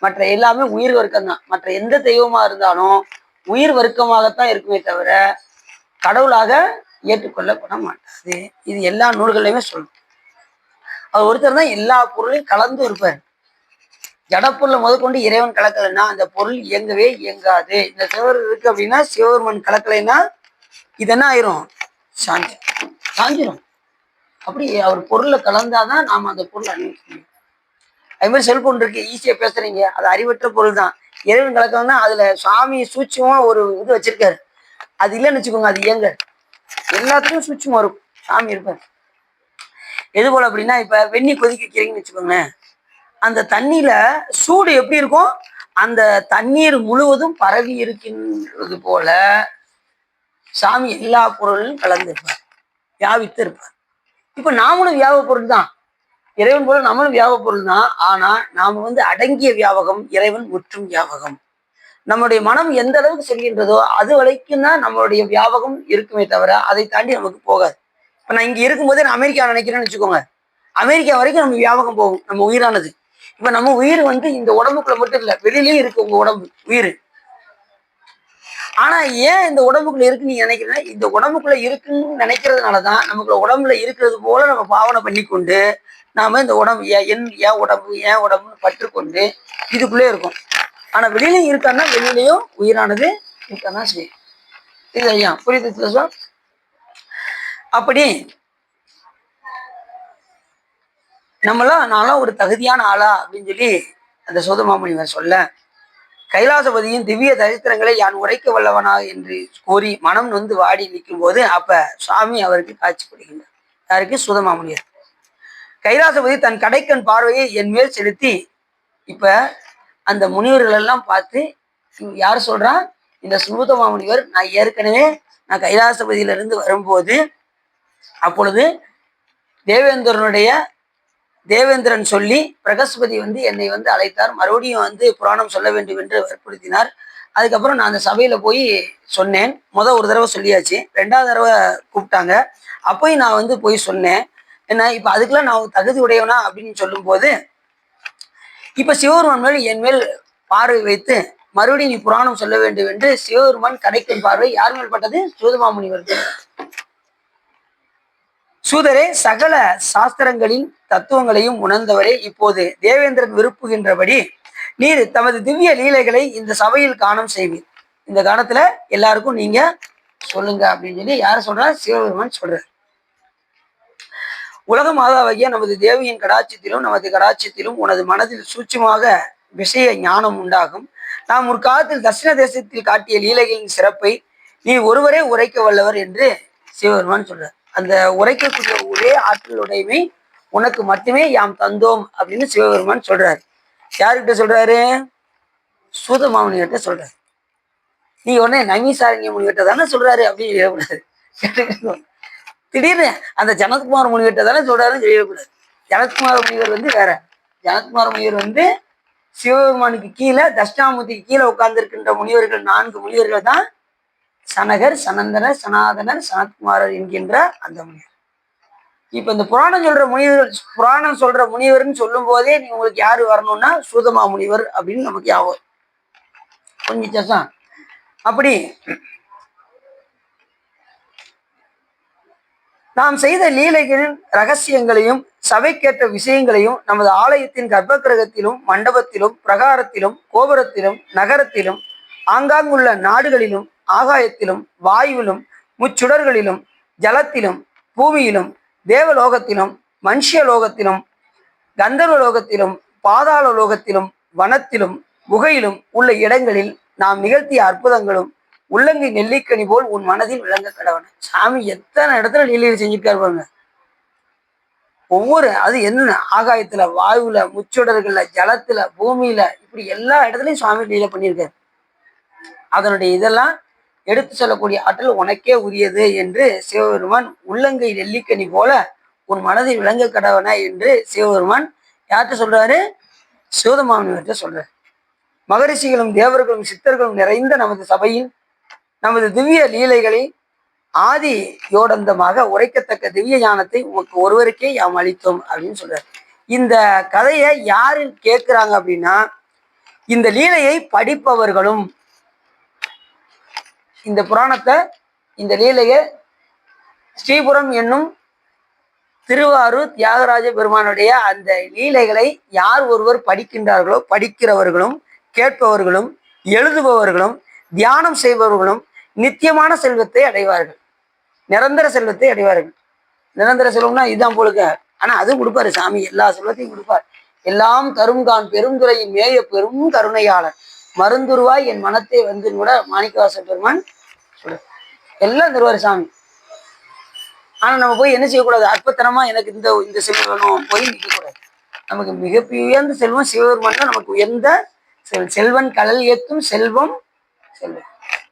மற்ற எல்லாமே உயிர் வர்க்கம் தான். மற்ற எந்த தெய்வமா இருந்தாலும் உயிர் வர்க்கமாகத்தான் இருக்குமே தவிர கடவுளாக ஏற்றுக்கொள்ளப்பட மாட்டாது. இது எல்லா நூல்களையுமே சொல்லும். அவர் ஒருத்தர் தான் எல்லா பொருளையும் கலந்து இருப்பார். ஜடப்பொருளை முதற்கொண்டு இறைவன் கலக்கலைன்னா அந்த பொருள் இயங்கவே இயங்காது. இந்த சிவர் இருக்கு அப்படின்னா சிவபெருமான் கலக்கலைன்னா இது என்ன ஆயிரும்? சாஞ்சிரும். அப்படி அவர் பொருளை கலந்தாதான் நாம அந்த பொருள் அனுபவிக்க முடியும். அது மாதிரி செல்போன் இருக்கு, ஈஸியா பேசுறீங்க, அது அறிவற்ற பொருள் தான். இறைவன் கலக்கம்னா அதுல சுவாமி சூட்சமா ஒரு இது வச்சிருக்காரு. அது இல்லைன்னு வச்சுக்கோங்க, அது இயங்க. எல்லாத்துக்கும் சூட்சமா இருக்கும், சாமி இருப்பார். எது போல அப்படின்னா இப்ப வெந்நி கொதிக்க வைக்கிறீங்கன்னு வச்சுக்கோங்க, அந்த தண்ணியில சூடு எப்படி இருக்கும்? அந்த தண்ணீர் முழுவதும் பரவி இருக்கின்றது போல சாமி எல்லா பொருளையும் கலந்து இருப்பார், வியாபித்து இருப்பார். இப்ப நாமளும் வியாபக பொருள் தான். இறைவன் போல நம்மளும் வியாபக பொருள் தான். ஆனா நாம அடங்கிய வியாபகம், இறைவன் முற்றும் வியாபகம். நம்மளுடைய மனம் எந்த அளவுக்கு செல்கின்றதோ அது வரைக்கும் தான் நம்மளுடைய வியாபகம் இருக்குமே தவிர அதை தாண்டி நமக்கு போகாது. இப்ப நான் இங்க இருக்கும்போதே நான் அமெரிக்கா நினைக்கிறேன்னு வச்சுக்கோங்க, அமெரிக்கா வரைக்கும் நம்ம வியாபகம் போகும் நம்ம உயிரானது. இப்ப நம்ம உயிர் வந்து இந்த உடம்புக்குள்ள மட்டும் இல்லை, வெளியிலயும் இருக்கு உங்க உடம்பு உயிர். ஆனா ஏன் இந்த உடம்புக்குள்ள இருக்குன்னு நீங்க நினைக்கிறீங்கன்னா, இந்த உடம்புக்குள்ள இருக்குன்னு நினைக்கிறதுனாலதான் நமக்குள்ள உடம்புல இருக்கிறது போல நம்ம பாவனை பண்ணி கொண்டு நாம இந்த உடம்பு ஏன் உடம்பு ஏன் உடம்புன்னு பற்றுக்கொண்டு இதுக்குள்ளே இருக்கும். ஆனா வெளியிலயும் இருக்கான்னா வெளியிலயும் உயிரானது இருக்கதான் செய்யும். இது ஐயா புரியுது சார்? அப்படி நான்லாம் ஒரு தகுதியான ஆளா அப்படின்னு சொல்லி அந்த சோதமாமுனிவர் சொல்ல, கைலாசபதியின் திவ்ய தரித்திரங்களை யான் உரைக்க வல்லவனா என்று கூறி மனம் நொந்து வாடி நிற்கும் போது அப்ப சுவாமி அவருக்கு காட்சி கொடுக்கின்றார். யாருக்கு? சூதமாமுனிவர். கைலாசபதி தன் கடைக்கண் பார்வையை என் மேல் செலுத்தி, இப்ப அந்த முனிவர்கள் எல்லாம் பார்த்து யார் சொல்றா? இந்த சூதமாமுனிவர் நான் ஏற்கனவே நான் கைலாசபதியிலிருந்து வரும்போது அப்பொழுது தேவேந்திரன் சொல்லி பிரகஸ்பதி வந்து என்னை வந்து அழைத்தார், மறுபடியும் வந்து புராணம் சொல்ல வேண்டும் என்று வற்புறுத்தினார். அதுக்கப்புறம் நான் அந்த சபையில போய் சொன்னேன். ஒரு தடவை சொல்லியாச்சு, 2வது தடவை கூப்பிட்டாங்க, அப்பயும் நான் வந்து போய் சொன்னேன். என்ன இப்ப அதுக்கெல்லாம் நான் தகுதி உடையவனா அப்படின்னு சொல்லும் போது இப்ப சிவபெருமான் மேல் என் மேல் பார்வை வைத்து மறுபடியும் நீ புராணம் சொல்ல வேண்டும் என்று சிவபெருமான் கடைக்கண் பார்வை யார் மேல் பட்டது? சூதமாமுனிவர். சூதரே, சகல சாஸ்திரங்களின் தத்துவங்களையும் உணர்ந்தவரே, இப்போது தேவேந்திரன் விருப்புகின்றபடி நீர் தமது திவ்ய லீலைகளை இந்த சபையில் காணம் செய்வீர். இந்த காலத்துல எல்லாருக்கும் நீங்க சொல்லுங்க அப்படின்னு சொல்லி யார சொல்றார்? சிவபெருமான் சொல்றார். உலக மாதாவாகிய நமது தேவியின் கடாட்சத்திலும் நமது கடாட்சத்திலும் உனது மனதில் சூட்சமாக விஷய ஞானம் உண்டாகும். நாம் ஒரு காலத்தில் தட்சிண தேசத்தில் காட்டிய லீலைகளின் சிறப்பை நீ ஒருவரே உரைக்க வல்லவர் என்று சிவபெருமான் சொல்றார். அந்த உரைக்கக்கூடிய ஒரே ஆற்றலுடையமை உனக்கு மட்டுமே யாம் தந்தோம் அப்படின்னு சிவபெருமான் சொல்றாரு. யாருக்கிட்ட சொல்றாரு? சூதமாமுனிகிட்ட சொல்றாரு. நீ உடனே நைமிசாரண்ய முனிகிட்ட தானே சொல்றாரு அப்படின்னு சொல்லக்கூடாது. திடீர்னு அந்த ஜனத்குமார முனிகிட்ட தானே சொல்றாருன்னு சொல்லக்கூடாது. ஜனத்குமார முனிவர் வந்து வேற. ஜனத்குமார முனிவர் வந்து சிவபெருமானுக்கு கீழே தட்சிணாமூர்த்திக்கு கீழே உட்கார்ந்து இருக்கின்ற முனிவர்கள் 4 முனிவர்கள் தான் சனகர், சனந்தனர், சனாதனர், சனத்குமாரர் என்கின்ற அந்த முனிவர். இப்ப இந்த புராணம் சொல்ற முனிவர்னு சொல்லும் போதே நீ உங்களுக்கு யாரு வரணும்னா சூதமா முனிவர் அப்படின்னு நமக்கு யாவும் கொஞ்சம். அப்படி நாம் செய்த லீலைகளின் ரகசியங்களையும் சபைக்கேற்ற விஷயங்களையும் நமது ஆலயத்தின் கர்ப்ப கிரகத்திலும் மண்டபத்திலும் பிரகாரத்திலும் கோபுரத்திலும் நகரத்திலும் ஆங்காங்குள்ள நாடுகளிலும் ஆகாயத்திலும் வாயுவிலும் முச்சுடர்களிலும் ஜலத்திலும் பூமியிலும் தேவலோகத்திலும் மனுஷிய லோகத்திலும் கந்தர்வ லோகத்திலும் பாதாள லோகத்திலும் வனத்திலும் குகையிலும் உள்ள இடங்களில் நாம் நிகழ்த்திய அற்புதங்களும் உள்ளங்கை நெல்லிக்கனி போல் உன் மனதில் விளங்க கடவன. சாமி எத்தனை இடத்துல லீலையை செஞ்சிருக்காரு பாருங்க. அது என்ன ஆகாயத்துல, வாயுல, முச்சுடர்கள்ல, ஜலத்துல, பூமியில, இப்படி எல்லா இடத்துலயும் சுவாமி லீலை பண்ணியிருக்காரு. அதனுடைய இதெல்லாம் எடுத்து சொல்லக்கூடிய ஆற்றல் உனக்கே உரியது என்று சிவபெருமான் உள்ளங்கை நெல்லிக்கனி போல உன் மனதை விளங்க கடவன என்று சிவபெருமான் யார்கிட்ட சொல்றாரு? சூதமாமுனிவர்கிட்ட சொல்றாரு. மகரிஷிகளும் தேவர்களும் சித்தர்களும் நிறைந்த நமது சபையில் நமது திவ்ய லீலைகளை ஆதி யோடந்தமாக உரைக்கத்தக்க திவ்ய ஞானத்தை உமக்கு ஒருவருக்கே யாம் அளித்தோம் அப்படின்னு சொல்றாரு. இந்த கதையை யாரு கேட்கிறாங்க அப்படின்னா, இந்த லீலையை படிப்பவர்களும் இந்த புராணத்தை இந்த லீலையை ஸ்ரீபுரம் என்னும் திருவாரூர் தியாகராஜ பெருமானுடைய அந்த லீலைகளை யார் ஒருவர் படிக்கின்றார்களோ, படிக்கிறவர்களும் கேட்பவர்களும் எழுதுபவர்களும் தியானம் செய்பவர்களும் நித்தியமான செல்வத்தை அடைவார்கள், நிரந்தர செல்வத்தை அடைவார்கள். நிரந்தர செல்வம்னா இதுதான் போலுக்க. ஆனா அதுவும் கொடுப்பாரு சாமி, எல்லா செல்வத்தையும் கொடுப்பார். எல்லாம் தரும்கான் பெருந்துறையின் மேய பெரும் கருணையாளர் மருந்துருவாய் என் மனத்தை வந்து கூட மாணிக்கவாசல் பெருமான் சொல்ற எல்லாம் தருவாரு சாமி. ஆனா நம்ம போய் என்ன செய்யக்கூடாது? அற்பத்தனமா எனக்கு இந்த செல்வம் வேணும் போய் நிற்கக்கூடாது. நமக்கு மிக உயர்ந்த செல்வம் சிவபெருமான் தான். நமக்கு உயர்ந்த செல்வன் கடல் ஏற்றும் செல்வம்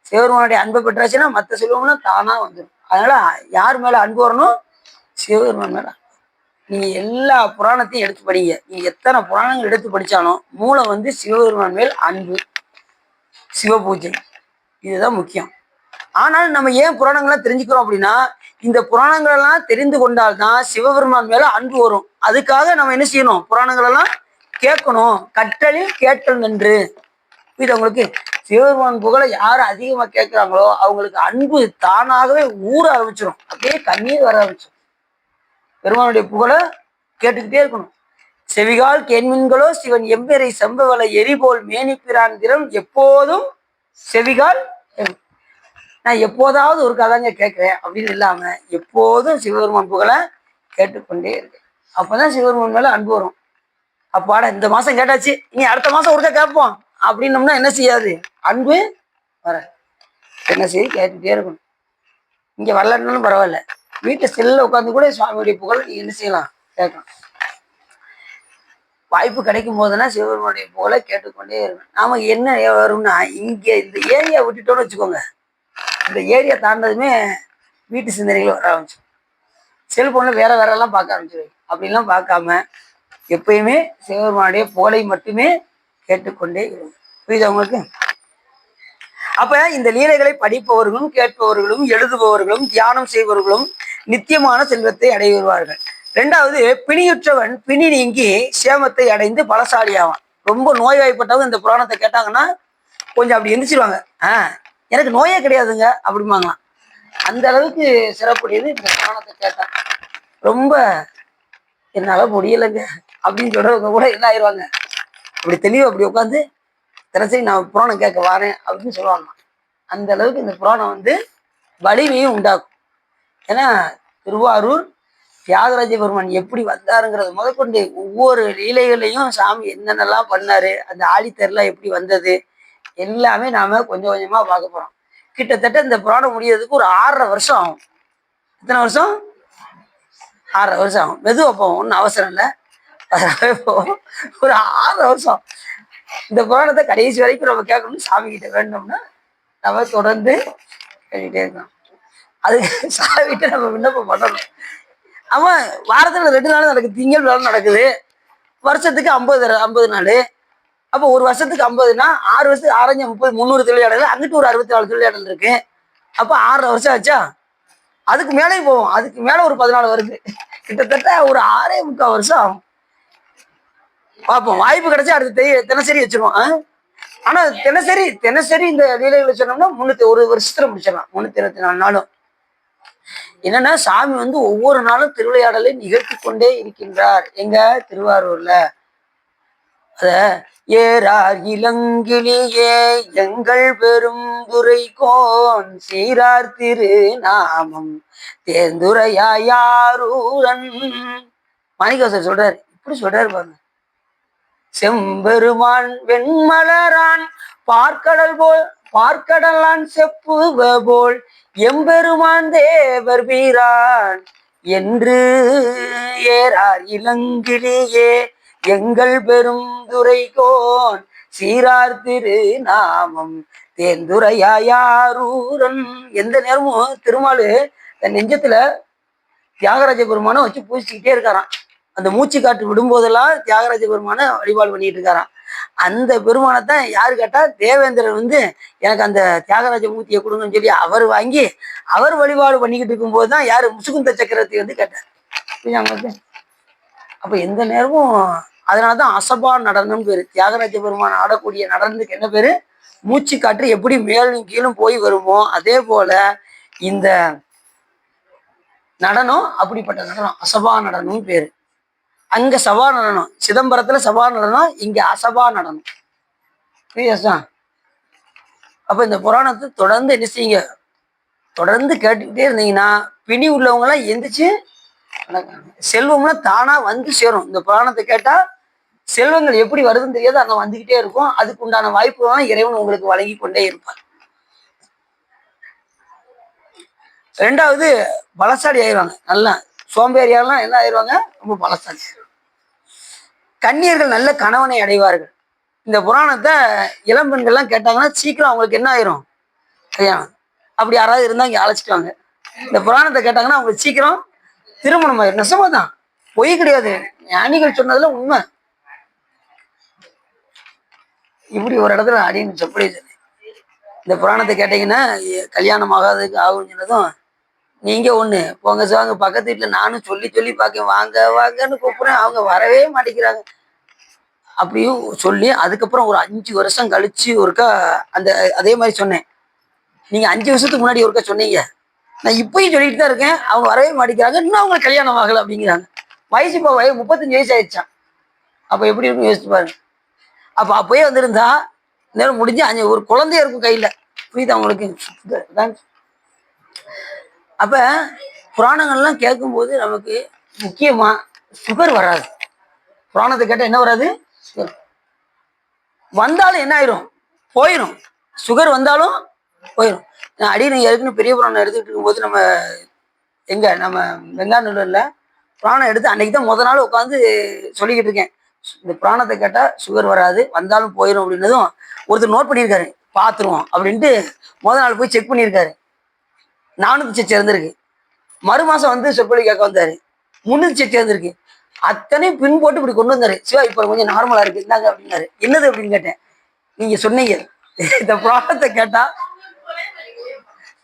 சிவபெருமானுடைய அன்பை பெற்றாச்சுன்னா மற்ற செல்வம்லாம் தானா வந்துடும். அதனால யார் மேல அன்பு வரணும்? சிவபெருமான் மேல. நீங்க எல்லா புராணத்தையும் எடுத்து படிங்க. நீங்க எத்தனை புராணங்கள் எடுத்து படிச்சாலும் மூலம் வந்து சிவபெருமான் மேல் அன்பு. சிவ பூஜை, இதுதான் முக்கியம். ஆனால் நம்ம ஏன் புராணங்கள்லாம் தெரிஞ்சுக்கிறோம் அப்படின்னா, இந்த புராணங்கள் எல்லாம் தெரிந்து கொண்டால்தான் சிவபெருமான் மேல அன்பு வரும். அதுக்காக நம்ம என்ன செய்யணும்? புராணங்கள் எல்லாம் கேட்கணும். கற்றலில் கேட்டல் நன்று. இது அவங்களுக்கு சிவபெருமான் புகழை யார் அதிகமா கேட்கிறாங்களோ அவங்களுக்கு அன்பு தானாகவே ஊற ஆரம்பிச்சிடும். அப்படியே கண்ணீர் வர ஆரம்பிச்சிடும். பெருமானுடைய புகழை கேட்டுக்கிட்டே இருக்கணும். செவிகால் கேண்மின்களோ சிவன் எம்பெரை செம்பவள எரிபோல் மேனிப்பிரான் திறம் எப்போதும் செவிகால். நான் எப்போதாவது ஒரு கதைங்க கேட்கிறேன் அப்படின்னு இல்லாம எப்போதும் சிவபெருமான் புகழை கேட்டுக்கொண்டே இருக்கேன். அப்பதான் சிவபெருமான் மேல அன்பு வரும். அப்பாட இந்த மாசம் கேட்டாச்சு, இனி அடுத்த மாசம் ஒருக்கா கேட்போம் அப்படின்னோம்னா என்ன செய்யாது? அன்பு வர என்ன செய்ய கேட்டுட்டே இருக்கணும். இங்க வரலன்னாலும் பரவாயில்ல, வீட்டை செல்ல உட்காந்து கூட சுவாமியுடைய புகழ் நீ என்ன செய்யலாம்? கேட்கலாம். வாய்ப்பு கிடைக்கும் போதுன்னா சிவபெருமானுடைய புகழை கேட்டுக்கொண்டே இருக்கணும். நாம என்ன வரும்னா, இங்க இந்த ஏரியா விட்டுட்டோன்னு வச்சுக்கோங்க, இந்த ஏரியா தாண்டதுமே வீட்டு சிந்தனைகள் வர ஆரம்பிச்சு, செல்போன்ல வேற எல்லாம் பார்க்க ஆரம்பிச்சிருவாங்க. அப்படிலாம் பார்க்காம எப்பயுமே சிவபெருமானுடைய புகழை மட்டுமே கேட்டுக்கொண்டே இருக்கும். புரியுது அவங்களுக்கு? அப்ப இந்த லீலைகளை படிப்பவர்களும் கேட்பவர்களும் எழுதுபவர்களும் தியானம் செய்பவர்களும் நித்தியமான செல்வத்தை அடைவார்கள். ரெண்டாவது, பிணியுற்றவன் பிணி நீங்கி சேமத்தை அடைந்து பலசாலியாவான். ரொம்ப நோய்வாய்ப்பட்டவங்க இந்த புராணத்தை கேட்டாங்கன்னா கொஞ்சம் அப்படி எந்திரிச்சிருவாங்க. எனக்கு நோயே கிடையாதுங்க அப்படிம்பாங்களாம். அந்த அளவுக்கு சிறப்புடையது இந்த புராணத்தை கேட்டான். ரொம்ப என்னால முடியலைங்க அப்படின்னு சொல்றவங்க கூட என்ன ஆயிடுவாங்க, அப்படி தெளிவா அப்படி உட்காந்து தினசரி நான் புராணம் கேட்க வரேன் அப்படின்னு சொல்லுவாங்க. அந்த அளவுக்கு இந்த புராணம் வலிமையும் உண்டாக்கும். ஏன்னா திருவாரூர் தியாகராஜ பெருமான் எப்படி வந்தாருங்கிறது முதற்கொண்டு ஒவ்வொரு லீலைகளையும் சாமி என்னென்னலாம் பண்ணாரு, அந்த ஆழித்தெருலாம் எப்படி வந்தது எல்லாமே நாம கொஞ்சம் கொஞ்சமா பார்க்க போறோம். கிட்டத்தட்ட இந்த புராணம் முடியறதுக்கு ஒரு 6.5 வருஷம் ஆகும். எத்தனை வருஷம்? 6.5 வருஷம் ஆகும். மெதுவா போவோம், ஒன்றும் அவசரம் இல்லை. ஒரு 6.5 வருஷம் இந்த புராணத்தை கடைசி வரைக்கும் நம்ம கேட்கணும். சாமி கிட்ட வேணும்னா நம்ம தொடர்ந்து கேட்டுக்கிட்டே இருக்கணும். அதுக்கு சாமி கிட்ட நம்ம விண்ணப்பம் பண்ணணும். அவன் வாரத்துல 2 நாள் நடக்குது, திங்கள் வேலை நடக்குது, வருஷத்துக்கு 50 நாள். அப்போ ஒரு வருஷத்துக்கு 50னா 6 வருஷத்துக்கு 6 30 300 திருவிளையாடல், அங்கிட்டு ஒரு 64 திருவிளையாடல் இருக்கு. அப்போ 6.5 வருஷம் ஆச்சா? அதுக்கு மேலேயும் போவோம், அதுக்கு மேல ஒரு 14 வருது. கிட்டத்தட்ட ஒரு 6.25 வருஷம் ஆகும். பார்ப்போம், வாய்ப்பு கிடைச்சா அடுத்து தினசரி வச்சிருவோம். ஆனா தினசரி இந்த லீலைகளை சொன்னோம்னா ஒரு வருஷத்துல முடிச்சிடலாம். 324 நாளும். என்னன்னா சாமி ஒவ்வொரு நாளும் திருவிளையாடலை நிகழ்த்தி கொண்டே இருக்கின்றார். எங்க திருவாரூர்ல அத ஏறார் இளங்கிளியே எங்கள் பெரும் துரைக்கோன் சீரார் திரு நாமம் தேர்ந்துரையாரூரன். மாணிக்கவாசகர் சொல்றாரு, இப்படி சொல்றாரு பாருங்க. செம்பெருமான் வெண்மலரான் பார்க்கடலான் செப்புவ போல் எம்பெருமான் தேவர் வீரான் என்று ஏறார் இளங்கிளியே எங்கள் பெரும் துரைக்கோன் சீரார் திரு நாமம் தேர்ந்துரையாரூரன். எந்த நேரமும் திருமாலு தன் நெஞ்சத்துல தியாகராஜ பெருமானை வச்சு பூசிக்கிட்டே இருக்காராம். அந்த மூச்சு காற்று விடும்போதெல்லாம் தியாகராஜ பெருமானை வழிபாடு பண்ணிட்டு இருக்காராம். அந்த பெருமானைத்தான் யாரு கேட்டா, தேவேந்திரன் எனக்கு அந்த தியாகராஜ மூர்த்தியை கொடுங்கன்னு சொல்லி அவர் வாங்கி அவர் வழிபாடு பண்ணிக்கிட்டு இருக்கும் போதுதான் யாரு முசுகுந்த சக்கரவர்த்தி கேட்டார். அப்ப எந்த நேரமும் அதனாலதான் அசபா நடனம் பேரு. தியாகராஜ பெருமான் ஆடக்கூடிய நடனத்துக்கு என்ன பேரு? மூச்சு காற்று எப்படி மேலும் கீழும் போய் வருமோ அதே போல இந்த நடனம் அப்படிப்பட்ட நடனம் அசபா நடனம் பேரு. அங்க சபா நடனம், சிதம்பரத்துல சபா நடனம், இங்க அசபா நடனம். அப்ப இந்த புராணத்தை தொடர்ந்து என்ன செய்யுங்க, தொடர்ந்து கேட்டுக்கிட்டே இருந்தீங்கன்னா பிணி உள்ளவங்க எல்லாம் எந்திரிச்சு செல்வம்லாம் தானா சேரும். இந்த புராணத்தை கேட்டா செல்வங்கள் எப்படி வருதுன்னு தெரியாது, அங்க வந்துகிட்டே இருக்கும். அதுக்கு உண்டான வாய்ப்புலாம் இறைவன் உங்களுக்கு வழங்கி கொண்டே இருப்பார். ரெண்டாவது, பலசாலி ஆயிடுவாங்க. நல்லா சோம்பேறியாலாம் என்ன ஆயிடுவாங்க, ரொம்ப பலசாலி. கன்னியர்கள் நல்ல கணவனை அடைவார்கள். இந்த புராணத்தை இளம்பெண்கள்லாம் கேட்டாங்கன்னா சீக்கிரம் அவங்களுக்கு என்ன ஆயிரும், கல்யாணம். அப்படி யாராவது இருந்தா இங்க அழைச்சிட்டு வாங்க. இந்த புராணத்தை கேட்டாங்கன்னா அவங்களுக்கு சீக்கிரம் திருமணம் ஆயிரும். நெசமாதான், பொய் கிடையாது, ஞானிகள் சொன்னதுல உண்மை. இப்படி ஒரு இடத்துல அடின்னு சொல்லி இந்த புராணத்தை கேட்டீங்கன்னா கல்யாணம் ஆகாதுக்கு ஆகும்னு சொன்னதும் நீங்க ஒண்ணு போங்க சாங்க பக்கத்து வீட்டுல நானும் சொல்லி சொல்லி பார்க்கேன் வாங்க வாங்கன்னு கூப்பிடுறேன் அவங்க வரவே மாட்டேங்கிறாங்க. அப்படியும் சொல்லி அதுக்கப்புறம் ஒரு 5 வருஷம் கழிச்சு ஒருக்கா அந்த அதே மாதிரி சொன்னேன். நீங்க 5 வருஷத்துக்கு முன்னாடி ஒருக்கா சொன்னீங்க, நான் இப்பயும் சொல்லிட்டு தான் இருக்கேன், அவங்க வரவே மாட்டேங்கிறாங்க, இன்னும் அவங்களுக்கு கல்யாணம் ஆகல அப்படிங்கிறாங்க. வயசு இப்போ 35 வயசு ஆயிடுச்சான். அப்ப எப்படி இருக்கும் யோசிச்சு பாருங்க. அப்ப அப்பயே வந்திருந்தா நேரம் முடிஞ்சு ஒரு குழந்தைய இருக்கும் கையில. புரியுது அவங்களுக்கு. அப்ப புராணங்கள்லாம் கேட்கும்போது நமக்கு முக்கியமா சுகர் வராது. புராணத்தை கேட்டா என்ன வராது? சுகர் வந்தாலும் என்ன ஆயிரும்? போயிடும். சுகர் வந்தாலும் போயிடும். நீங்க ஏற்கனவே பெரிய புராணம் எடுத்துக்கிட்டு இருக்கும்போது நம்ம வெங்காநல்லூர்ல புராணம் எடுத்து அன்னைக்கு தான் முத நாள் உட்காந்து சொல்லிக்கிட்டு இருக்கேன். இந்த புராணத்தை கேட்டா சுகர் வராது, வந்தாலும் போயிடும் அப்படின்னதும் ஒருத்தர் நோட் பண்ணியிருக்காரு, பார்த்துருவோம் அப்படின்ட்டு முத நாள் போய் செக் பண்ணியிருக்காரு. 400 சர்ச்சை இருந்திருக்கு. மறு மாசம் வந்து சொற்பொழி கேட்க வந்தாரு, 300 சர்ச்சை இருந்திருக்கு. அத்தனையும் பின் போட்டு இப்படி கொண்டு வந்தாரு. சிவா இப்ப கொஞ்சம் நார்மலா இருக்கு இருந்தாங்க அப்படின்னாரு. என்னது அப்படின்னு கேட்டேன். நீங்க சொன்னீங்க இந்த புராணத்தை கேட்டா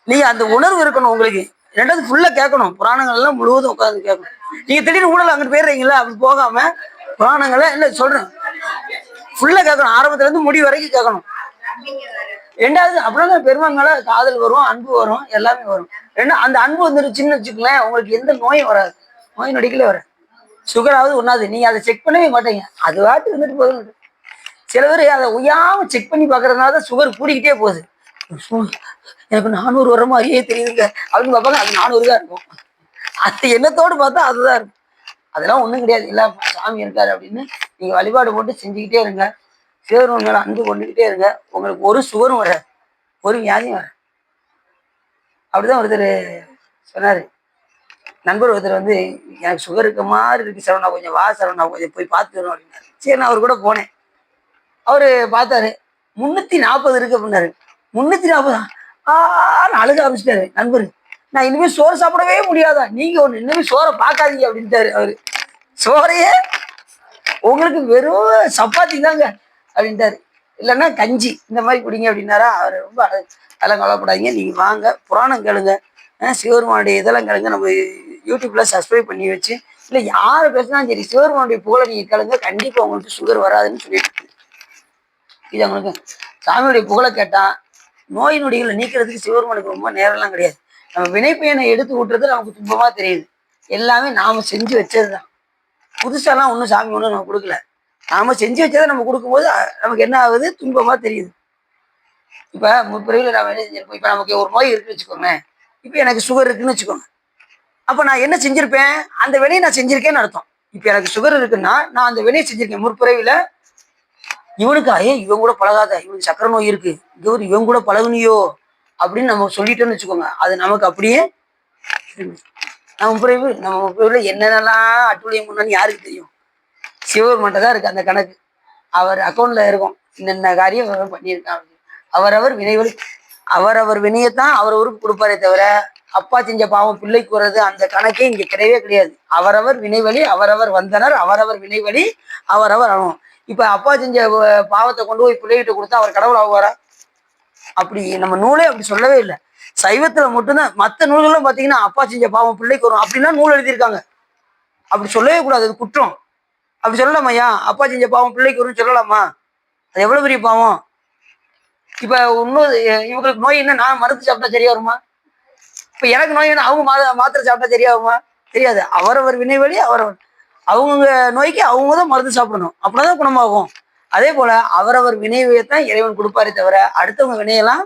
நீங்க அந்த உணர்வு இருக்கணும் உங்களுக்கு. ரெண்டாவது ஃபுல்லா கேட்கணும், புராணங்கள் எல்லாம் முழுவதும் உட்காந்து கேட்கணும். நீங்க திடீர்னு ஊழல் அங்கிட்டு போயிடுறீங்களா, அப்படி போகாம புராணங்களை என்ன சொல்றேன் ஃபுல்லா கேட்கணும், ஆரம்பத்துல இருந்து முடிவு வரைக்கும் கேட்கணும். ரெண்டாவது அப்படின்னா பெருமாள் மேல காதல் வரும், அன்பு வரும், எல்லாமே வரும். அந்த அன்பு வந்துருச்சுன்னு வச்சுக்கலேன், உங்களுக்கு எந்த நோயும் வராது, நோய் நொடிக்கலே வராது. சுகராவது ஒண்ணாது, நீங்க அதை செக் பண்ணவே மாட்டீங்க, அது வாட்டு இருந்துட்டு போகுது. சில பேர் அதை உயாம செக் பண்ணி பாக்குறதுனால தான் சுகர் கூடிக்கிட்டே போகுது. எனக்கு 400 வர மாதிரியே தெரியுதுங்க அப்படின்னு பார்ப்பாங்க, அது 400 தான் இருக்கும். அது எண்ணத்தோடு பார்த்தா அதுதான் இருக்கும். அதெல்லாம் ஒண்ணும் கிடையாது, இல்ல சாமி இருக்காரு அப்படின்னு நீங்க வழிபாடு போட்டு செஞ்சுக்கிட்டே இருங்க. சிவன் மேல அன்பு கொண்டுகிட்டே இருங்க, உங்களுக்கு ஒரு சுகரும் வராது, ஒரு வியாதியும் வராது. அப்படிதான் ஒருத்தர் சொன்னாரு. நண்பர் ஒருத்தர் வந்து எனக்கு சுகர் இருக்க மாதிரி இருக்கு சரவணா, கொஞ்சம் வா சரவணா, கொஞ்சம் போய் பார்த்துக்கணும் அப்படின்னாரு. சரி நான் அவர் கூட போனேன். அவரு பார்த்தாரு, 340 இருக்கு அப்படின்னாரு. 340 அழுக ஆரம்பிச்சிட்டாரு நண்பர். நான் இனிமே சோறு சாப்பிடவே முடியாதா, நீங்க ஒண்ணு இனிமே சோறை பார்க்காதீங்க அப்படின்ட்டாரு அவரு. சோறையே உங்களுக்கு வெறும் சப்பாத்தி தாங்க அப்படின்ட்டாரு, இல்லைன்னா கஞ்சி இந்த மாதிரி குடிங்க அப்படின்னாரா. அவர் ரொம்ப அதெல்லாம் கவலைப்படாதீங்க, நீங்க வாங்க புராணம் கேளுங்க, சிவபெருமானுடைய இதெல்லாம் கேளுங்க, நம்ம யூடியூப்ல சப்ஸ்கிரைப் பண்ணி வச்சு இல்லை யாரு பேசினாலும் சரி சிவபெருமானுடைய புகழை நீங்க கேளுங்க, கண்டிப்பா உங்களுக்கு சுகர் வராதுன்னு சொல்லிட்டு இது அவங்களுக்கு. சாமியுடைய புகழை கேட்டா நோய் நொடிகளை நீக்கிறதுக்கு சிவபெருமானுக்கு ரொம்ப நேரம்லாம் கிடையாது. நம்ம வினைப்பயனை எடுத்து விட்டுறது நமக்கு துன்பமா தெரியுது, எல்லாமே நாம செஞ்சு வச்சதுதான். புதுசாலாம் ஒன்றும் சாமி ஒன்றும் நம்ம கொடுக்கல, நாம செஞ்சு வச்சதை நம்ம கொடுக்கும்போது நமக்கு என்ன ஆகுது, துன்பமா தெரியுது. இப்ப முற்பிறவில நாம என்ன செஞ்சிருப்போம், இப்ப நமக்கு ஒரு நோய் இருக்குன்னு வச்சுக்கோங்க, இப்ப எனக்கு சுகர் இருக்குன்னு வச்சுக்கோங்க, அப்ப நான் என்ன செஞ்சிருப்பேன், அந்த வினையை நான் செஞ்சிருக்கேன்னு அர்த்தம். இப்ப எனக்கு சுகர் இருக்குன்னா நான் அந்த வினையை செஞ்சிருக்கேன். முற்பிறவில இவனுக்கு இவன் கூட பழகாத, இவனுக்கு சக்கரை நோய் இருக்கு, இவன் கூட பழகுனியோ அப்படின்னு நம்ம சொல்லிட்டோம்னு வச்சுக்கோங்க, அது நமக்கு அப்படியே நம்ம பிறவில என்னென்னலாம் அட்டுழியம் பண்ணான்னு யாருக்கு தெரியும்? சிவபெருமான்ட்ட தான் இருக்கு அந்த கணக்கு. அவர் அக்கௌண்ட்ல இருக்கும், என்னென்ன காரியம் பண்ணியிருக்கான். அவரவர் வினையத்தான் அவரவருக்கு கொடுப்பாரே தவிர அப்பா செஞ்ச பாவம் பிள்ளைக்கு வர்றது அந்த கணக்கே இங்க கிடையவே கிடையாது. அவரவர் வினைவழி அவரவர் வந்தனர், அவரவர் வினைவழி அவரவர் அனுபவம். இப்ப அப்பா செஞ்ச பாவத்தை கொண்டு போய் பிள்ளைகிட்ட கொடுத்தா அவர் கடவுள் ஆகுவாரா? அப்படி நம்ம நூலே அப்படி சொல்லவே இல்லை. சைவத்துல மட்டும்தான், மற்ற நூல்களும் பாத்தீங்கன்னா அப்பா செஞ்ச பாவம் பிள்ளைக்கு வரும் அப்படின்னா நூல் எழுதியிருக்காங்க. அப்படி சொல்லவே கூடாது, அது குற்றம். அப்படி சொல்லலாமா? ஐயா அப்பா செஞ்ச பாவம் பிள்ளைக்கு வரும்னு சொல்லலாமா? அது எவ்வளவு பெரிய பாவம். இப்ப இன்னொரு இவங்களுக்கு நோய் என்ன, நான் மருந்து சாப்பிட்டா சரியா வருமா? இப்ப எனக்கு நோய் என்ன, அவங்க மாத்திரை சாப்பிட்டா சரியாகுமா? தெரியாது. அவரவர் வினைவழி அவரவர், அவங்க நோய்க்கு அவங்க தான் மருந்து சாப்பிடணும், அப்படிதான் குணமாகும். அதே போல அவரவர் வினையத்தான் இறைவன் கொடுப்பாரே தவிர அடுத்தவங்க வினையெல்லாம்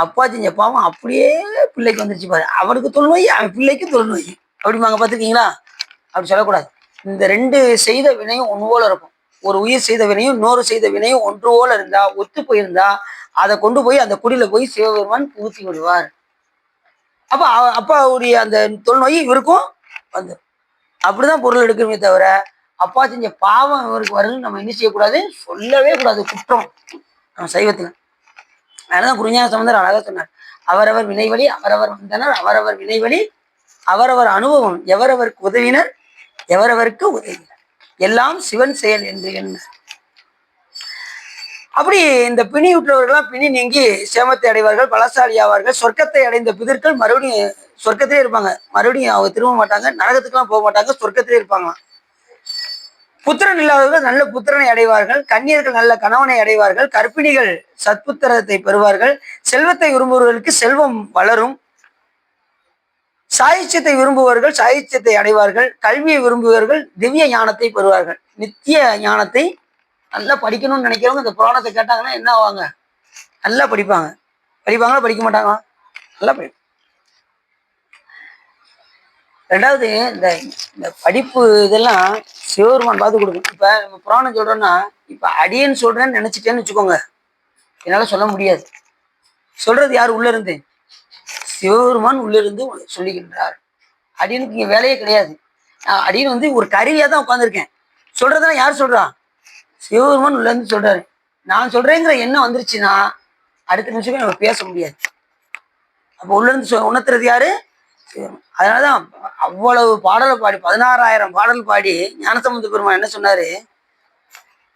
அப்பா செஞ்ச பாவம் அப்படியே பிள்ளைக்கு வந்துருச்சு பாரு, அவனுக்கு தொழுநோய் அவன் பிள்ளைக்கு தொழுநோய் அப்படிம்பாங்க, பார்த்துருக்கீங்களா? அப்படி சொல்லக்கூடாது. இந்த 2 செய்த வினையும் ஒன்று போல இருக்கும். ஒரு உயிர் செய்த வினையும் இன்னொரு செய்த வினையும் ஒன்று போல இருந்தா, ஒத்து போயிருந்தா அதை கொண்டு போய் அந்த குடியில போய் சிவபெருமான் பூத்தி விடுவார். அப்ப அப்பாவுடைய அந்த தொழுநோய் இவருக்கும் வந்து அப்படிதான் பொருள் எடுக்கணுமே தவிர அப்பா செஞ்ச பாவம் இவருக்கு வருதுன்னு நம்ம என்ன செய்யக்கூடாது, சொல்லவே கூடாது, குற்றம் நம்ம சைவத்துல. அதனாலதான் குருஞான சம்பந்தர் அழகா சொன்னார், அவரவர் வினைவழி அவரவர் வந்தனர், அவரவர் வினைவழி அவரவர் அனுபவம், எவரவருக்கு உதவினர் எவரவருக்கு உதவினர், எல்லாம் சிவன் செயல் என்று என்ன. அப்படி இந்த பிணி விட்டுறவர்கள்லாம் பிணி நீங்கி சேமத்தை அடைவார்கள், பலசாலி ஆவார்கள். சொர்க்கத்தை அடைந்த பிதர்கள் மறுபடியும் சொர்க்கத்திலே இருப்பாங்க. மறுபடியும் அவங்க திரும்ப மாட்டாங்க, நரகத்துக்குலாம் போக மாட்டாங்க, சொர்க்கத்திலே இருப்பாங்களாம். புத்திரன் இல்லாதவர்கள் நல்ல புத்திரனை அடைவார்கள், கன்னியர்கள் நல்ல கணவனை அடைவார்கள், கர்ப்பிணிகள் சத்புத்திரத்தை பெறுவார்கள், செல்வத்தை விரும்புபவர்களுக்கு செல்வம் வளரும், சாகித்யத்தை விரும்புபவர்கள் சாகித்யத்தை அடைவார்கள், கல்வியை விரும்புபவர்கள் திவ்ய ஞானத்தை பெறுவார்கள். நித்திய ஞானத்தை நல்லா படிக்கணும்னு நினைக்கிறவங்க இந்த புராணத்தை கேட்டாங்கன்னா என்ன ஆவாங்க? நல்லா படிப்பாங்க. படிப்பாங்களா படிக்க மாட்டாங்களா? நல்லா படிப்பாங்க. ரெண்டாவது இந்த இந்த படிப்பு இதெல்லாம் சிவபெருமான் பார்த்து கொடுக்கும். இப்ப நம்ம புராணம் சொல்றோம்னா இப்ப அடியேன்னு சொல்றேன்னு நினைச்சிட்டேன்னு வச்சுக்கோங்க, என்னால சொல்ல முடியாது. சொல்றது யார் உள்ள இருந்து? சிவபெருமான் உள்ள இருந்து சொல்லுகின்றார். அடியனுக்கு இங்க வேலையே கிடையாது. அடியன் வந்து ஒரு கருவியா தான் உட்காந்துருக்கேன். சொல்றதெல்லாம் யார் சொல்றா? சிவபெருமான் உள்ள இருந்து சொல்றாரு. நான் சொல்றேங்கிற எண்ணம் வந்துருச்சுன்னா அடுத்த நிமிஷமே நம்ம பேச முடியாது. அப்ப உள்ள இருந்து உணர்த்துறது யாரு? அதனாலதான் அவ்வளவு பாடலை பாடி 16,000 பாடல் பாடி ஞானசம்பந்த பெருமான் என்ன சொன்னாரு?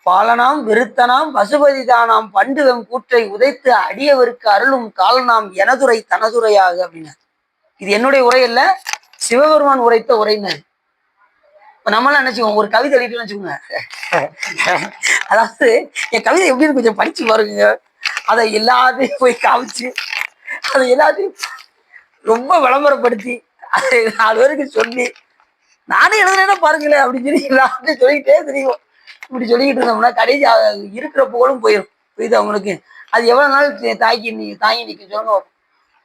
பாலனாம் விருத்தனாம் பசுபதி தானாம் பண்டுவம் கூற்றை உதைத்து அடியவருக்கு அருளும் காலனாம் எனதுரை தனதுரையாக அப்படின்னா. இது என்னுடைய உரை அல்ல, சிவபெருமான் உரைத்த உரையினர். இப்ப நம்மளாம் நினைச்சுக்கோங்க, ஒரு கவிதை எழுதிட்டு வச்சுக்கோங்க, அதாவது என் கவிதை எப்படின்னு கொஞ்சம் படிச்சு பாருங்க, அதை எல்லாத்தையும் போய் காமிச்சு அதை எல்லாத்தையும் ரொம்ப விளம்பரப்படுத்தி அதை 4 பேருக்கு சொல்லி நானே எழுதுனேன்னா பாருங்களேன் அப்படின்னு சொல்லி எல்லாத்தையும் சொல்லிக்கிட்டே தெரியும். இப்படி சொல்லிக்கிட்டு இருந்தோம்னா கடைசி இருக்கிற புகழும் போயிடும். இது அவங்களுக்கு அது எவ்வளவு நாள் தாங்கி நிற்க சொல்லுங்க.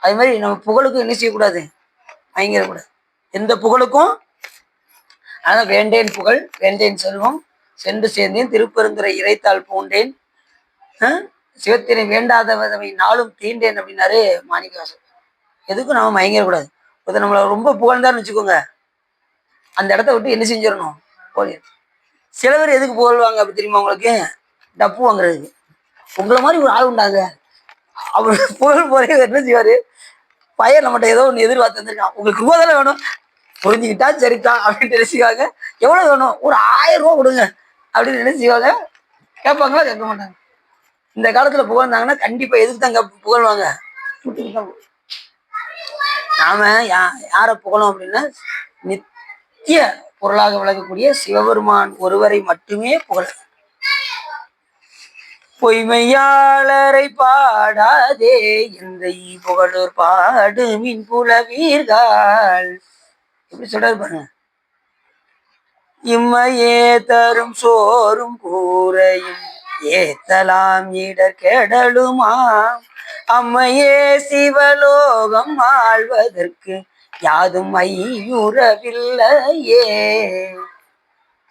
அது மாதிரி நம்ம புகழுக்கும் என்ன செய்யக்கூடாது? வாங்கிடக்கூடாது. எந்த புகழுக்கும். அதான் வேண்டேன் புகழ் வேண்டேன் செல்வம் சென்று சேர்ந்தேன் திருப்பெருந்துறை இறைத்தாள் பூண்டேன் சிவத்தினை வேண்டாதவதவை நாளும் தீண்டேன் அப்படின்னாரு மாணிக்கவாசகர். எதுக்கும் நாம மயங்கிடக்கூடாது. இப்போ நம்மளை ரொம்ப புகழ்ந்தான்னு வச்சுக்கோங்க, அந்த இடத்த விட்டு என்ன செஞ்சிடணும்? போய் சில பேர் எதுக்கு புகழ்வாங்க அப்படி தெரியுமா உங்களுக்கு? டப்பு வாங்குறதுக்கு. உங்களை மாதிரி ஒரு ஆள் உண்டாங்க, அவர் புகழ் போறே என்ன செய்வாரு? பையன் நம்மகிட்ட ஏதோ ஒன்று எதிர்பார்த்து வந்திருக்கான், உங்களுக்கு ரூபா தானே வேணும், புரிஞ்சுக்கிட்டா சரிதான் அப்படின்னு நினைச்சுவாங்க. எவ்வளவு வேணும்? ஒரு 1000 ரூபா கொடுங்க அப்படின்னு நினைச்சுவாங்க. கேட்பாங்களா? கேட்க மாட்டாங்க. இந்த காலத்துல புகழ்ந்தாங்கன்னா கண்டிப்பா எதுக்கு தாங்க புகழ்வாங்க? நாம யாரை புகழும் அப்படின்னா நித்திய பொருளாக விளங்கக்கூடிய சிவபெருமான் ஒருவரை மட்டுமே புகழ. பொய்மையாளரை பாடாதே எந்தை புகழூர் பாடு மின் புலவீர்கள் எப்படி சொல்றாரு பாருங்க. இம்மையே தரும் சோறும் கூரையும் ஏத்தலாம் இடர் கெடலுமா அம்மையே சிவலோகம் ஆழ்வதற்கு யாதும் ஐயுறவில்லையே.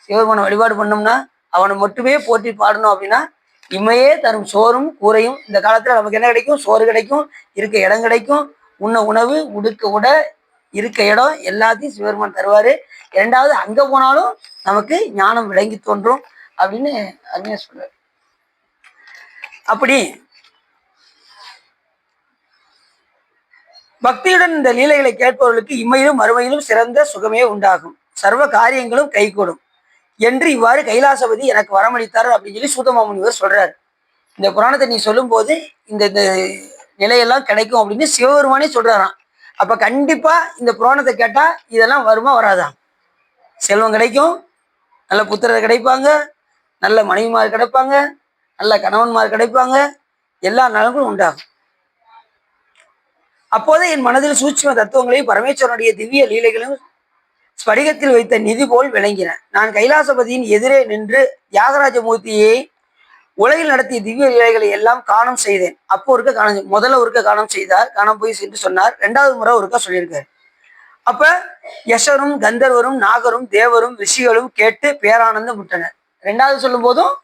சிவபெருமான வழிபாடு பண்ணோம்னா அவனை மட்டுமே போற்றி பாடணும் அப்படின்னா இம்மையே தரும் சோறும் கூரையும். இந்த காலத்துல நமக்கு என்ன கிடைக்கும்? சோறு கிடைக்கும், இருக்க இடம் கிடைக்கும், உண்ண உணவு, உடுக்க உட, இருக்க இடம் எல்லாத்தையும் சிவபெருமான் தருவாரு. 2வது அங்க போனாலும் நமக்கு ஞானம் விளங்கி தோன்றும் அப்படின்னு அருமையா சொல்றாரு. அப்படி பக்தியுடன் இந்த லீலைகளை கேட்பவர்களுக்கு இம்மையிலும் மறுமையிலும் சிறந்த சுகமே உண்டாகும், சர்வ காரியங்களும் கைகூடும் என்று இவ்வாறு கைலாசபதி எனக்கு வரமளித்தார் அப்படின்னு சொல்லி சூதமாமுனிவர் சொல்றாரு. இந்த புராணத்தை நீ சொல்லும் போது இந்த நிலையெல்லாம் கிடைக்கும் அப்படின்னு சிவபெருமானே சொல்றாராம். அப்ப கண்டிப்பா இந்த புராணத்தை கேட்டா இதெல்லாம் வருமா வராதா? செல்வம் கிடைக்கும், நல்ல புத்திரர் கிடைப்பாங்க, நல்ல மனைவிமார் கிடைப்பாங்க, நல்ல கணவன்மார் கிடைப்பாங்க, எல்லா நலங்களும் உண்டாகும். அப்போதே என் மனதில் சூட்சும தத்துவங்களையும் பரமேஸ்வரனுடைய திவ்ய லீலைகளையும் ஸ்படிகத்தில் வைத்த நிதி போல் விளங்கின. நான் கைலாசபதியின் எதிரே நின்று தியாகராஜ மூர்த்தியை உலகில் நடத்திய திவ்ய லீலைகளை எல்லாம் காணம் செய்தேன். அப்போ ஒருக்க காணம், முதல்ல ஒருக்க காணம் செய்தார், காணம் போய் சென்று சொன்னார். 2வது முறை ஒருக்கா சொல்லியிருக்காரு. அப்ப யசரும் கந்தர்வரும் நாகரும் தேவரும் ரிஷிகளும் கேட்டு பேரானந்தம் விட்டனர். 2வது சொல்லும் போதும்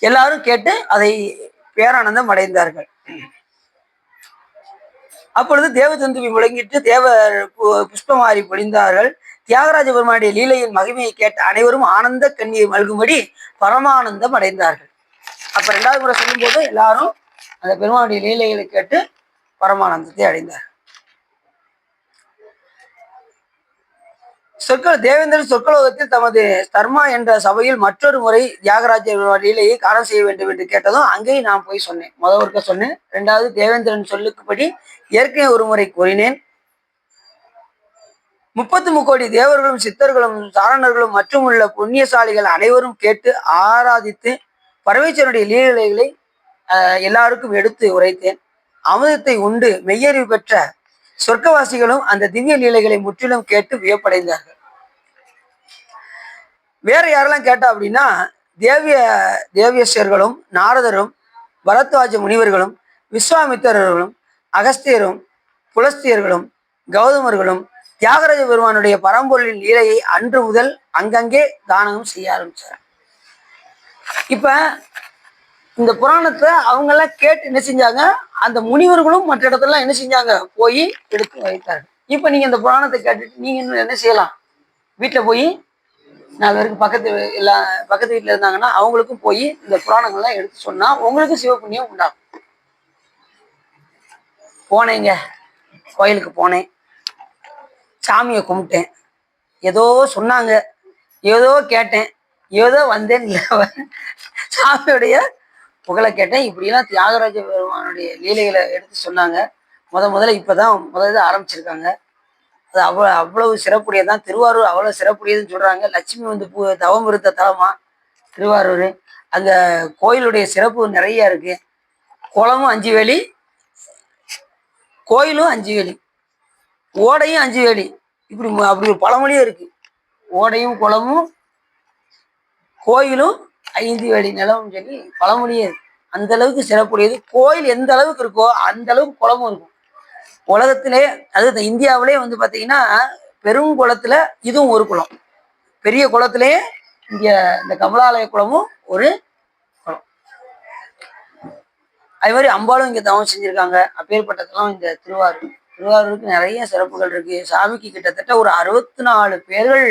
எல்லாரும் கேட்டு அதை பேரானந்தம் அடைந்தார்கள். அப்பொழுது தேவதந்துவி முழங்கிட்டு தேவர் புஷ்பமாரி பொழிந்தார்கள். தியாகராஜ பெருமானுடைய லீலையின் மகிமையை கேட்ட அனைவரும் ஆனந்த கண்ணீர் மல்கும்படி பரமானந்தம் அடைந்தார்கள். அப்ப 2வது முறை சொல்லும் போது எல்லாரும் அந்த பெருமானுடைய லீலைகளை கேட்டு பரமானந்தத்தை அடைந்தார். தேவேந்திரன் சொற்கலோகத்தில் தமது தர்மா என்ற சபையில் மற்றொரு முறை தியாகராஜ லீலையை காண செய்ய வேண்டும் என்று கேட்டதும் அங்கேயும் நான் போய் சொன்னேன். முதல் ஒருக்க சொன்னேன். ரெண்டாவது தேவேந்திரன் சொல்லுக்குப்படி ஏற்கனவே ஒரு முறை கூறினேன். 33 தேவர்களும் சித்தர்களும் சாரணர்களும் மற்றும் உள்ள புண்ணியசாலிகள் அனைவரும் கேட்டு ஆராதித்து பரமேஸ்வரனுடைய லீலைகளை எல்லாருக்கும் எடுத்து உரைத்தேன். அமிர்தத்தை உண்டு மெய்யறிவு பெற்ற சொர்க்கவாசிகளும் அந்த திவ்ய லீலைகளை முற்றிலும் கேட்டு வியப்படைந்தார்கள். வேற யாரெல்லாம் கேட்டா அப்படின்னா தேவியஸ்யர்களும் நாரதரும் பரத்வாஜ முனிவர்களும் விஸ்வாமித்திரர்களும் அகஸ்தியரும் புலஸ்தியர்களும் கௌதமர்களும் தியாகராஜ பெருமானுடைய பரம்பொருளின் லீலையை அன்று முதல் அங்கங்கே தானமும் செய்ய ஆரம்பிச்சார். இப்ப இந்த புராணத்தை அவங்க எல்லாம் கேட்டு என்ன செஞ்சாங்க, அந்த முனிவர்களும் மற்ற இடத்துல என்ன செஞ்சாங்க, போய் எடுத்து வைத்தார்கள். இப்ப நீங்க இந்த புராணத்தை கேட்டுட்டு நீங்க இன்னும் என்ன செய்யலாம், வீட்டுல போய் 4 பேருக்கு பக்கத்து வீட்டுல இருந்தாங்கன்னா அவங்களுக்கும் போய் இந்த புராணங்கள்லாம் எடுத்து சொன்னா உங்களுக்கு சிவபுண்ணியம் உண்டாகும். போனேங்க, கோயிலுக்கு போனேன், சாமியை கும்பிட்டேன், ஏதோ சொன்னாங்க, ஏதோ கேட்டேன், ஏதோ வந்தேன், சாமியுடைய புகழை கேட்டேன். இப்படிலாம் தியாகராஜ பெருமானுடைய லீலைகளை எடுத்து சொன்னாங்க. முதல்ல இப்பதான் ஆரம்பிச்சிருக்காங்க. அது அவ்வளவு சிறப்புடையதான். திருவாரூர் அவ்வளவு சிறப்புடையதுன்னு சொல்றாங்க. லட்சுமி வந்து தவம் இருந்த தலமா திருவாரூர். அங்க கோயிலுடைய சிறப்பு நிறைய இருக்கு. குளமும் 5 வேலி, கோயிலும் 5 வேலி, ஓடையும் 5 வேலி, அப்படி ஒரு பழமொழியே இருக்கு. ஓடையும் குளமும் கோயிலும் 5 வேலி நிலவும் சொல்லி பழமொழியே இருக்கு. அந்த அளவுக்கு சிறப்புடையது. கோயில் எந்த அளவுக்கு இருக்கோ அந்த அளவுக்கு குளமும் இருக்கும். உலகத்திலே, அது இந்தியாவிலே வந்து பாத்தீங்கன்னா பெருங்குளத்துல இதுவும் ஒரு குளம். பெரிய குளத்திலே இங்க இந்த கமலாலய குளமும் ஒரு குளம். அது மாதிரி அம்பாலும் இங்க தவம் செஞ்சிருக்காங்க. அப்பேற்பட்டதெல்லாம் இந்த திருவாரூருக்கு நிறைய சிறப்புகள் இருக்கு. சாமிக்கு கிட்டத்தட்ட ஒரு 64 பேர்கள்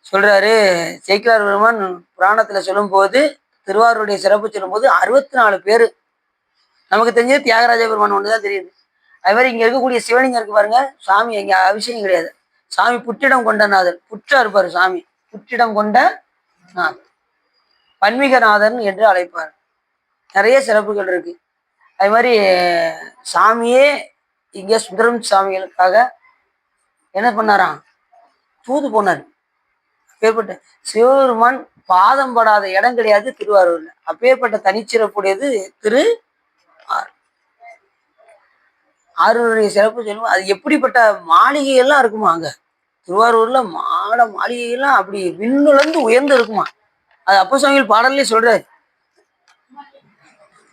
சொல்றாரு சேக்கிழார் பெருமான் புராணத்துல சொல்லும் போது, திருவாரூருடைய சிறப்பு சொல்லும் போது 64 பேரு. நமக்கு தெரிஞ்சது தியாகராஜ பெருமான் ஒண்ணுதான் தெரியுது. அது மாதிரி இங்க இருக்கக்கூடிய சிவலிங்கம் இருக்கு பாருங்க, சாமி இங்க அபிஷேகம் கிடையாது. சாமி புற்றிடம் கொண்ட நாதர், புற்றா இருப்பாரு சாமி, புற்றிடம் கொண்ட நாதர், பன்மிகநாதன் என்று அழைப்பார். நிறைய சிறப்புகள் இருக்கு. அது மாதிரி சாமியே இங்க சுந்தரம் சாமிகளுக்காக என்ன பண்ணாராம், தூது போனார். அப்பேற்பட்ட சிவபெருமான் பாதம் படாத இடம் கிடையாது திருவாரூர்ல. அப்பேற்பட்ட தனிச்சிறப்புடையது ஆரூருடைய சிறப்பு சொல்லுவோம். அது எப்படிப்பட்ட மாளிகை எல்லாம் இருக்குமா அங்க திருவாரூர்ல, மாளிகையெல்லாம் அப்படி விண்ணுலர்ந்து உயர்ந்து இருக்குமா. அது அப்போஸ்தலர்கள் பாடல்லே சொல்றாரு.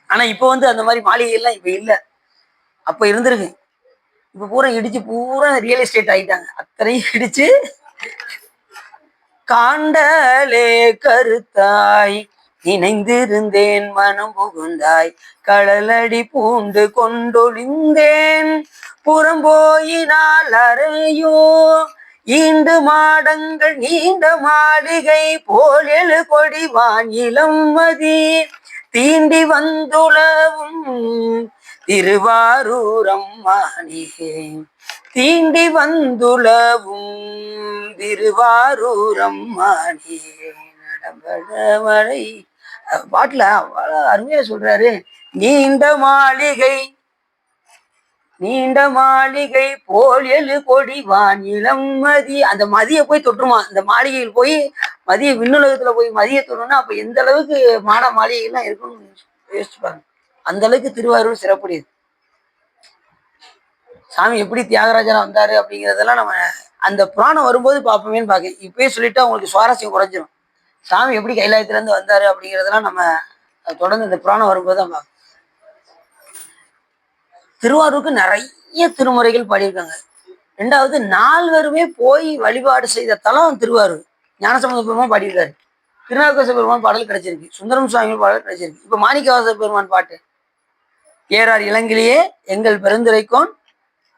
ஆனா இப்ப வந்து அந்த மாதிரி மாளிகை எல்லாம் இப்ப இல்ல, அப்ப இருந்திருக்கு. இப்ப பூரா இடிச்சு பூரா ரியல் எஸ்டேட் ஆகிட்டாங்க. அத்தனையும் இடிச்சு காண்டலே கருத்தாய் இணைந்திருந்தேன் மனம் புகுந்தாய் கடலடி பூண்டு கொண்டொழிந்தேன் புறம்போயினால் அறையோ ஈண்டு மாடங்கள் நீண்ட மாளிகை போல் எழு கொடிவான் இளம் மதி தீண்டி வந்துளவும் திருவாரூரம்மானே தீண்டி வந்துளவும் திருவாரூரம்மானே நடம்பட மழை. பாட்டுல அவ்வளவு அருமையா சொல்றாரு. நீண்ட மாளிகை போல் எழு கொடிவான் இளம் மதி. அந்த மதியை போய் தொட்டுருமா, அந்த மாளிகையில் போய் மதிய விண்ணுலகத்துல போய் மதியை தொட்டோம்னா அப்ப எந்த அளவுக்கு மாளிகை எல்லாம் இருக்குன்னு யோசிச்சுப்பாங்க. அந்த அளவுக்கு திருவாரூர் சிறப்புடையது. சாமி எப்படி தியாகராஜனா வந்தாரு அப்படிங்கிறதெல்லாம் நம்ம அந்த புராணம் வரும்போது பார்ப்போமேன்னு பார்க்க. இப்பயே சொல்லிட்டா உங்களுக்கு சுவாரஸ்யம் குறைஞ்சிடும். சாமி எப்படி கைலாயத்துல இருந்து வந்தாரு அப்படிங்கிறதெல்லாம் நம்ம தொடர்ந்து இந்த புராணம் வரும்போது தான் பார்க்கணும். திருவாரூருக்கு நிறைய திருமுறைகள் பாடியிருக்காங்க. 2வது 4 போய் வழிபாடு செய்த தலம் திருவாரூர். ஞானசம்பந்த பெருமான் பாடியிருக்காரு, திருநாவுக்கரசு பெருமான் பாடல் கிடைச்சிருக்கு, சுந்தரம் சுவாமி பாடல் கிடைச்சிருக்கு. இப்ப மாணிக்கவாச பெருமான் பாட்டு ஏறார் இளங்கிலேயே எங்கள் பெருந்துரைக்கோன்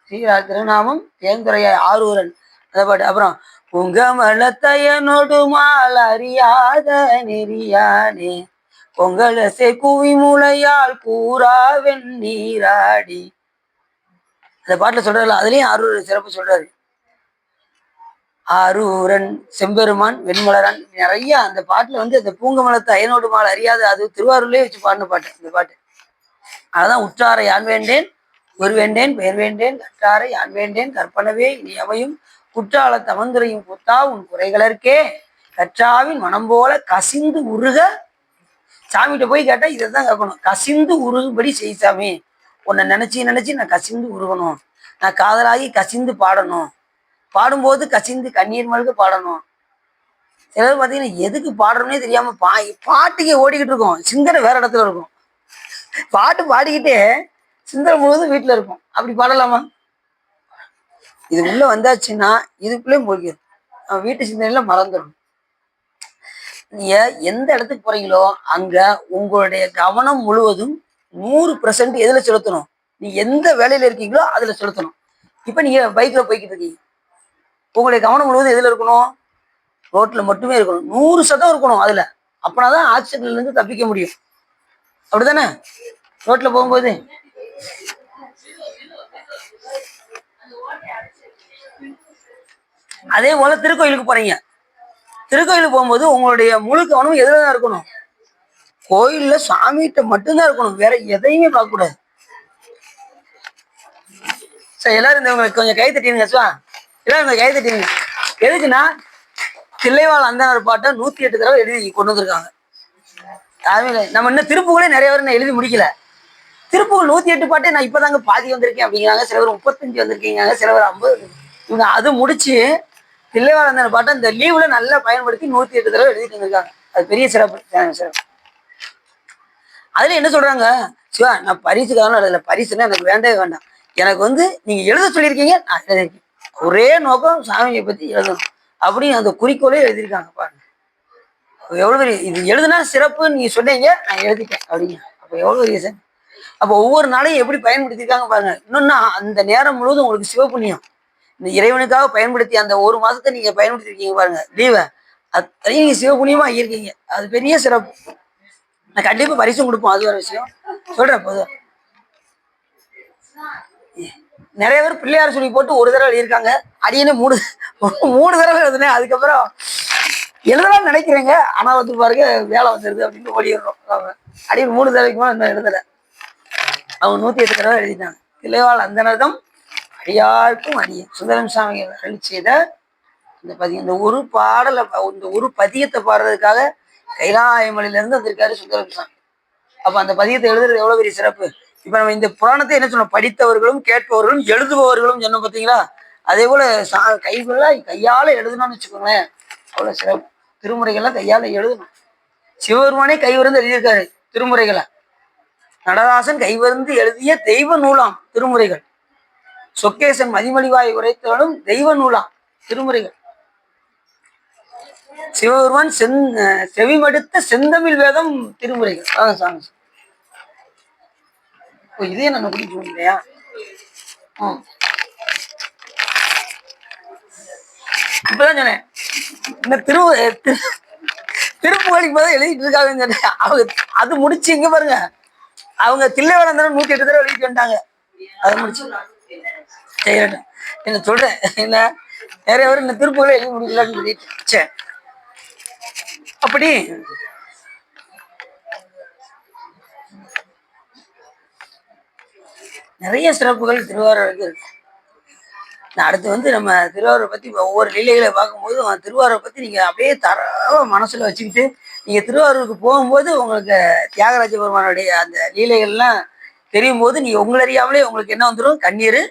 ஸ்ரீரார் திருநாமம் தேந்துரையாய் ஆரூரன் அந்த பாட்டு. அப்புறம் உங்கமலத்தையனொடு மால் அறியாத நெறியானே பொங்கலசை குவி முளையால் கூறா வெண்ணீராடி அந்த பாட்டுல சொல்றாரு. அதுலயும் ஆரூர் சிறப்பு சொல்றாரு. ஆரூரன் செம்பெருமான் வெண்மலரான் நிறைய அந்த பாட்டுல வந்து அந்த பூங்கமலத்து அயனோடு மால் அறியாத அது திருவாரூர்லயே வச்சு பாடின பாட்டு இந்த பாட்டு. அதான் உற்றாரை யான் வேண்டேன் ஒரு வேண்டேன் பெயர் வேண்டேன் கற்றாரை யான் வேண்டேன் கற்பனவே இனி அவையும் குற்றால தமந்துரையும் புத்தா உன் குறைகளற்கே கற்றாவின் மனம் போல கசிந்து உருக. சாமிகிட்ட போய் கேட்டா இதைதான் கேட்கணும், கசிந்து உருகுபடி செய் சாமி. உன்னை நினைச்சு நினைச்சு நான் கசிந்து உருகணும், நான் காதலாகி கசிந்து பாடணும், பாடும்போது கசிந்து கண்ணீர் மல்க பாடணும். சிலர் பார்த்தீங்கன்னா எதுக்கு பாடுறோம்னே தெரியாம பாட்டுக்கே ஓடிக்கிட்டு இருக்கோம், சிந்தனை வேற இடத்துல இருக்கும். பாட்டு பாடிக்கிட்டே சிந்தனை முழுவதும் வீட்டுல இருக்கும். அப்படி பாடலாமா? இது உள்ள வந்தாச்சுன்னா இதுக்குள்ளே மூழ்கிடும், நம்ம வீட்டு சிந்தனையில மறந்துடும். நீங்க எந்த இடத்துக்கு போறீங்களோ அங்க உங்களுடைய கவனம் முழுவதும் 100% எதுல செலுத்தணும்? நீ எந்த வேலையில இருக்கீங்களோ அதுல செலுத்தணும். இப்ப நீங்க பைக்ல போய்கிட்டு இருக்கீங்க, உங்களுடைய கவனம் முழுவதும் எதுல இருக்கணும்? ரோட்ல மட்டுமே இருக்கணும், 100% இருக்கணும் அதுல. அப்பனாதான் ஆக்சிடென்ட்ல இருந்து தப்பிக்க முடியும். அப்படித்தானே? ரோட்ல போகும்போது அதே போல திருக்கோயிலுக்கு போறீங்க, திருக்கோயிலுக்கு போகும்போது உங்களுடைய முழு கவனம் எதுலதான் இருக்கணும்? கோயில்ல சாமிகிட்ட மட்டும்தான் இருக்கணும், வேற எதையுமே பார்க்க கூடாது. சரி, எல்லாரும் இந்த கொஞ்சம் கை தட்டிடுங்க சார், எல்லாரும் இந்த கை தட்டிடுங்க. எதுக்குன்னா தில்லைவாழ் அந்தனர் பாட்டை 108 தடவை எழுதி கொண்டு வந்திருக்காங்க. நம்ம இன்னும் திருப்புகளே நிறைய பேர் எழுதி முடிக்கல. திருப்புகள் 108 பாட்டே நான் இப்பதாங்க பாதி வந்திருக்கேன் அப்படிங்கிறாங்க, சில பேர் 35 வந்திருக்கீங்க, சில பேர் 50. இவங்க அது முடிச்சு தில்லைவாழ் அந்தனர் பாட்டை இந்த லீவ்ல நல்லா பயன்படுத்தி 108 தடவை எழுதிட்டு வந்திருக்காங்க. அது பெரிய சிறப்பு. சிறப்பு. அதுல என்ன சொல்றாங்க, சிவா நான் பரிசுக்காக எழுதல, பரிசுன்னா எனக்கு வேண்டவே வேண்டாம், எனக்கு வந்து நீங்க எழுத சொல்லியிருக்கீங்க, நான் எழுதிருக்கேன், ஒரே நோக்கம் சாமியை பத்தி எழுதணும் அப்படின்னு அந்த குறிக்கோளே எழுதியிருக்காங்க. பாருங்க எவ்வளவு பெரிய இது, எழுதுனா சிறப்பு நீங்க சொன்னீங்க, நான் எழுதிட்டேன் அப்படிங்க. அப்ப எவ்வளவு பெரிய சார். அப்ப ஒவ்வொரு நாளையும் எப்படி பயன்படுத்திருக்காங்க பாருங்க. இன்னொன்னா அந்த நேரம் முழுவதும் உங்களுக்கு சிவப்புண்ணியம், இந்த இறைவனுக்காக பயன்படுத்தி அந்த ஒரு மாசத்தை நீங்க பயன்படுத்திருக்கீங்க பாருங்க லீவை, அத்தனையும் நீங்க சிவப்புண்ணியமா ஆகியிருக்கீங்க. அது பெரிய சிறப்பு. நான் கண்டிப்பா பரிசும் கொடுப்போம், அது ஒரு விஷயம் சொல்றேன். போதும், நிறைய பேர் பிள்ளையார் சொல்லி போட்டு ஒரு தடவை எழுதியிருக்காங்க, அடியனே மூணு தடவை எழுதுனேன், அதுக்கப்புறம் எழுதலாம் நினைக்கிறேங்க, ஆனா வந்து பாருங்க வேலை வந்துருது அப்படின்னு ஓடிடுறோம். அடியன் 3 தடவைக்கு மேலே இன்னும் எழுதலை, அவங்க 108 தடவை எழுதிட்டாங்க. தில்லைவாழ் அந்தனர்தம் அடியாருக்கும் அடிய சுந்தரம் சாமி அருளி செய்த இந்த பதியம், இந்த ஒரு பாடலை, இந்த ஒரு பதியத்தை பாடுறதுக்காக கைலாயமலையில இருந்து வந்திருக்காரு சுந்தரம் சாமி. அப்ப அந்த பதியத்தை எழுதுறது எவ்வளவு பெரிய சிறப்பு. இப்ப நம்ம இந்த புராணத்தை என்ன சொன்னோம், படித்தவர்களும் கேட்பவர்களும் எழுதுபவர்களும் சொன்னோம் பார்த்தீங்களா? அதே போல கையால எழுதணும்னு வச்சுக்கோங்களேன், அவ்வளவு சிறப்பு. திருமுறைகள்லாம் கையால எழுதணும். சிவபெருமானே கைவருந்து எழுதியிருக்காரு திருமுறைகளை. நடராசன் கைவருந்து எழுதிய தெய்வ நூலாம் திருமுறைகள். சொக்கேசன் மதிமொழிவாய் உரைத்தாலும் தெய்வ நூலாம் திருமுறைகள். சிவபெருமான் செவிமடுத்த செந்தமிழ் வேதம் திருமுறைகள். சாமி இதே நான் குடிக்கணும் இல்லையா? இப்பதான் சொன்னேன், இந்த திருப்புகழிக்கு போது எழுதிட்டு இருக்காங்கன்னு சொன்னேன். அவங்க அது முடிச்சு இங்க பாருங்க, அவங்க தில்லைவாழ் அந்தனர் 108 தடவை எழுதிட்டு வந்துட்டாங்க. அதை முடிச்சு செய்யட்டும் என்ன சொல்றேன், என்ன நிறைய பேர் இந்த திருப்புகளை எழுதி முடிக்கலான்னு சொல்லிட்டு. அப்படி நிறைய சிறப்புகள் திருவாரூருக்கு இருக்கு. அடுத்து வந்து நம்ம திருவாரூரை பத்தி ஒவ்வொரு லீலைகளை பார்க்கும்போது திருவாரூரை பத்தி நீங்க அப்படியே தரவா மனசுல வச்சுக்கிட்டு நீங்க திருவாரூருக்கு போகும்போது உங்களுக்கு தியாகராஜ பெருமானுடைய அந்த லீலைகள்லாம் தெரியும் போது நீங்க உங்களறியாமலே உங்களுக்கு என்ன வந்துடும், கண்ணீர்.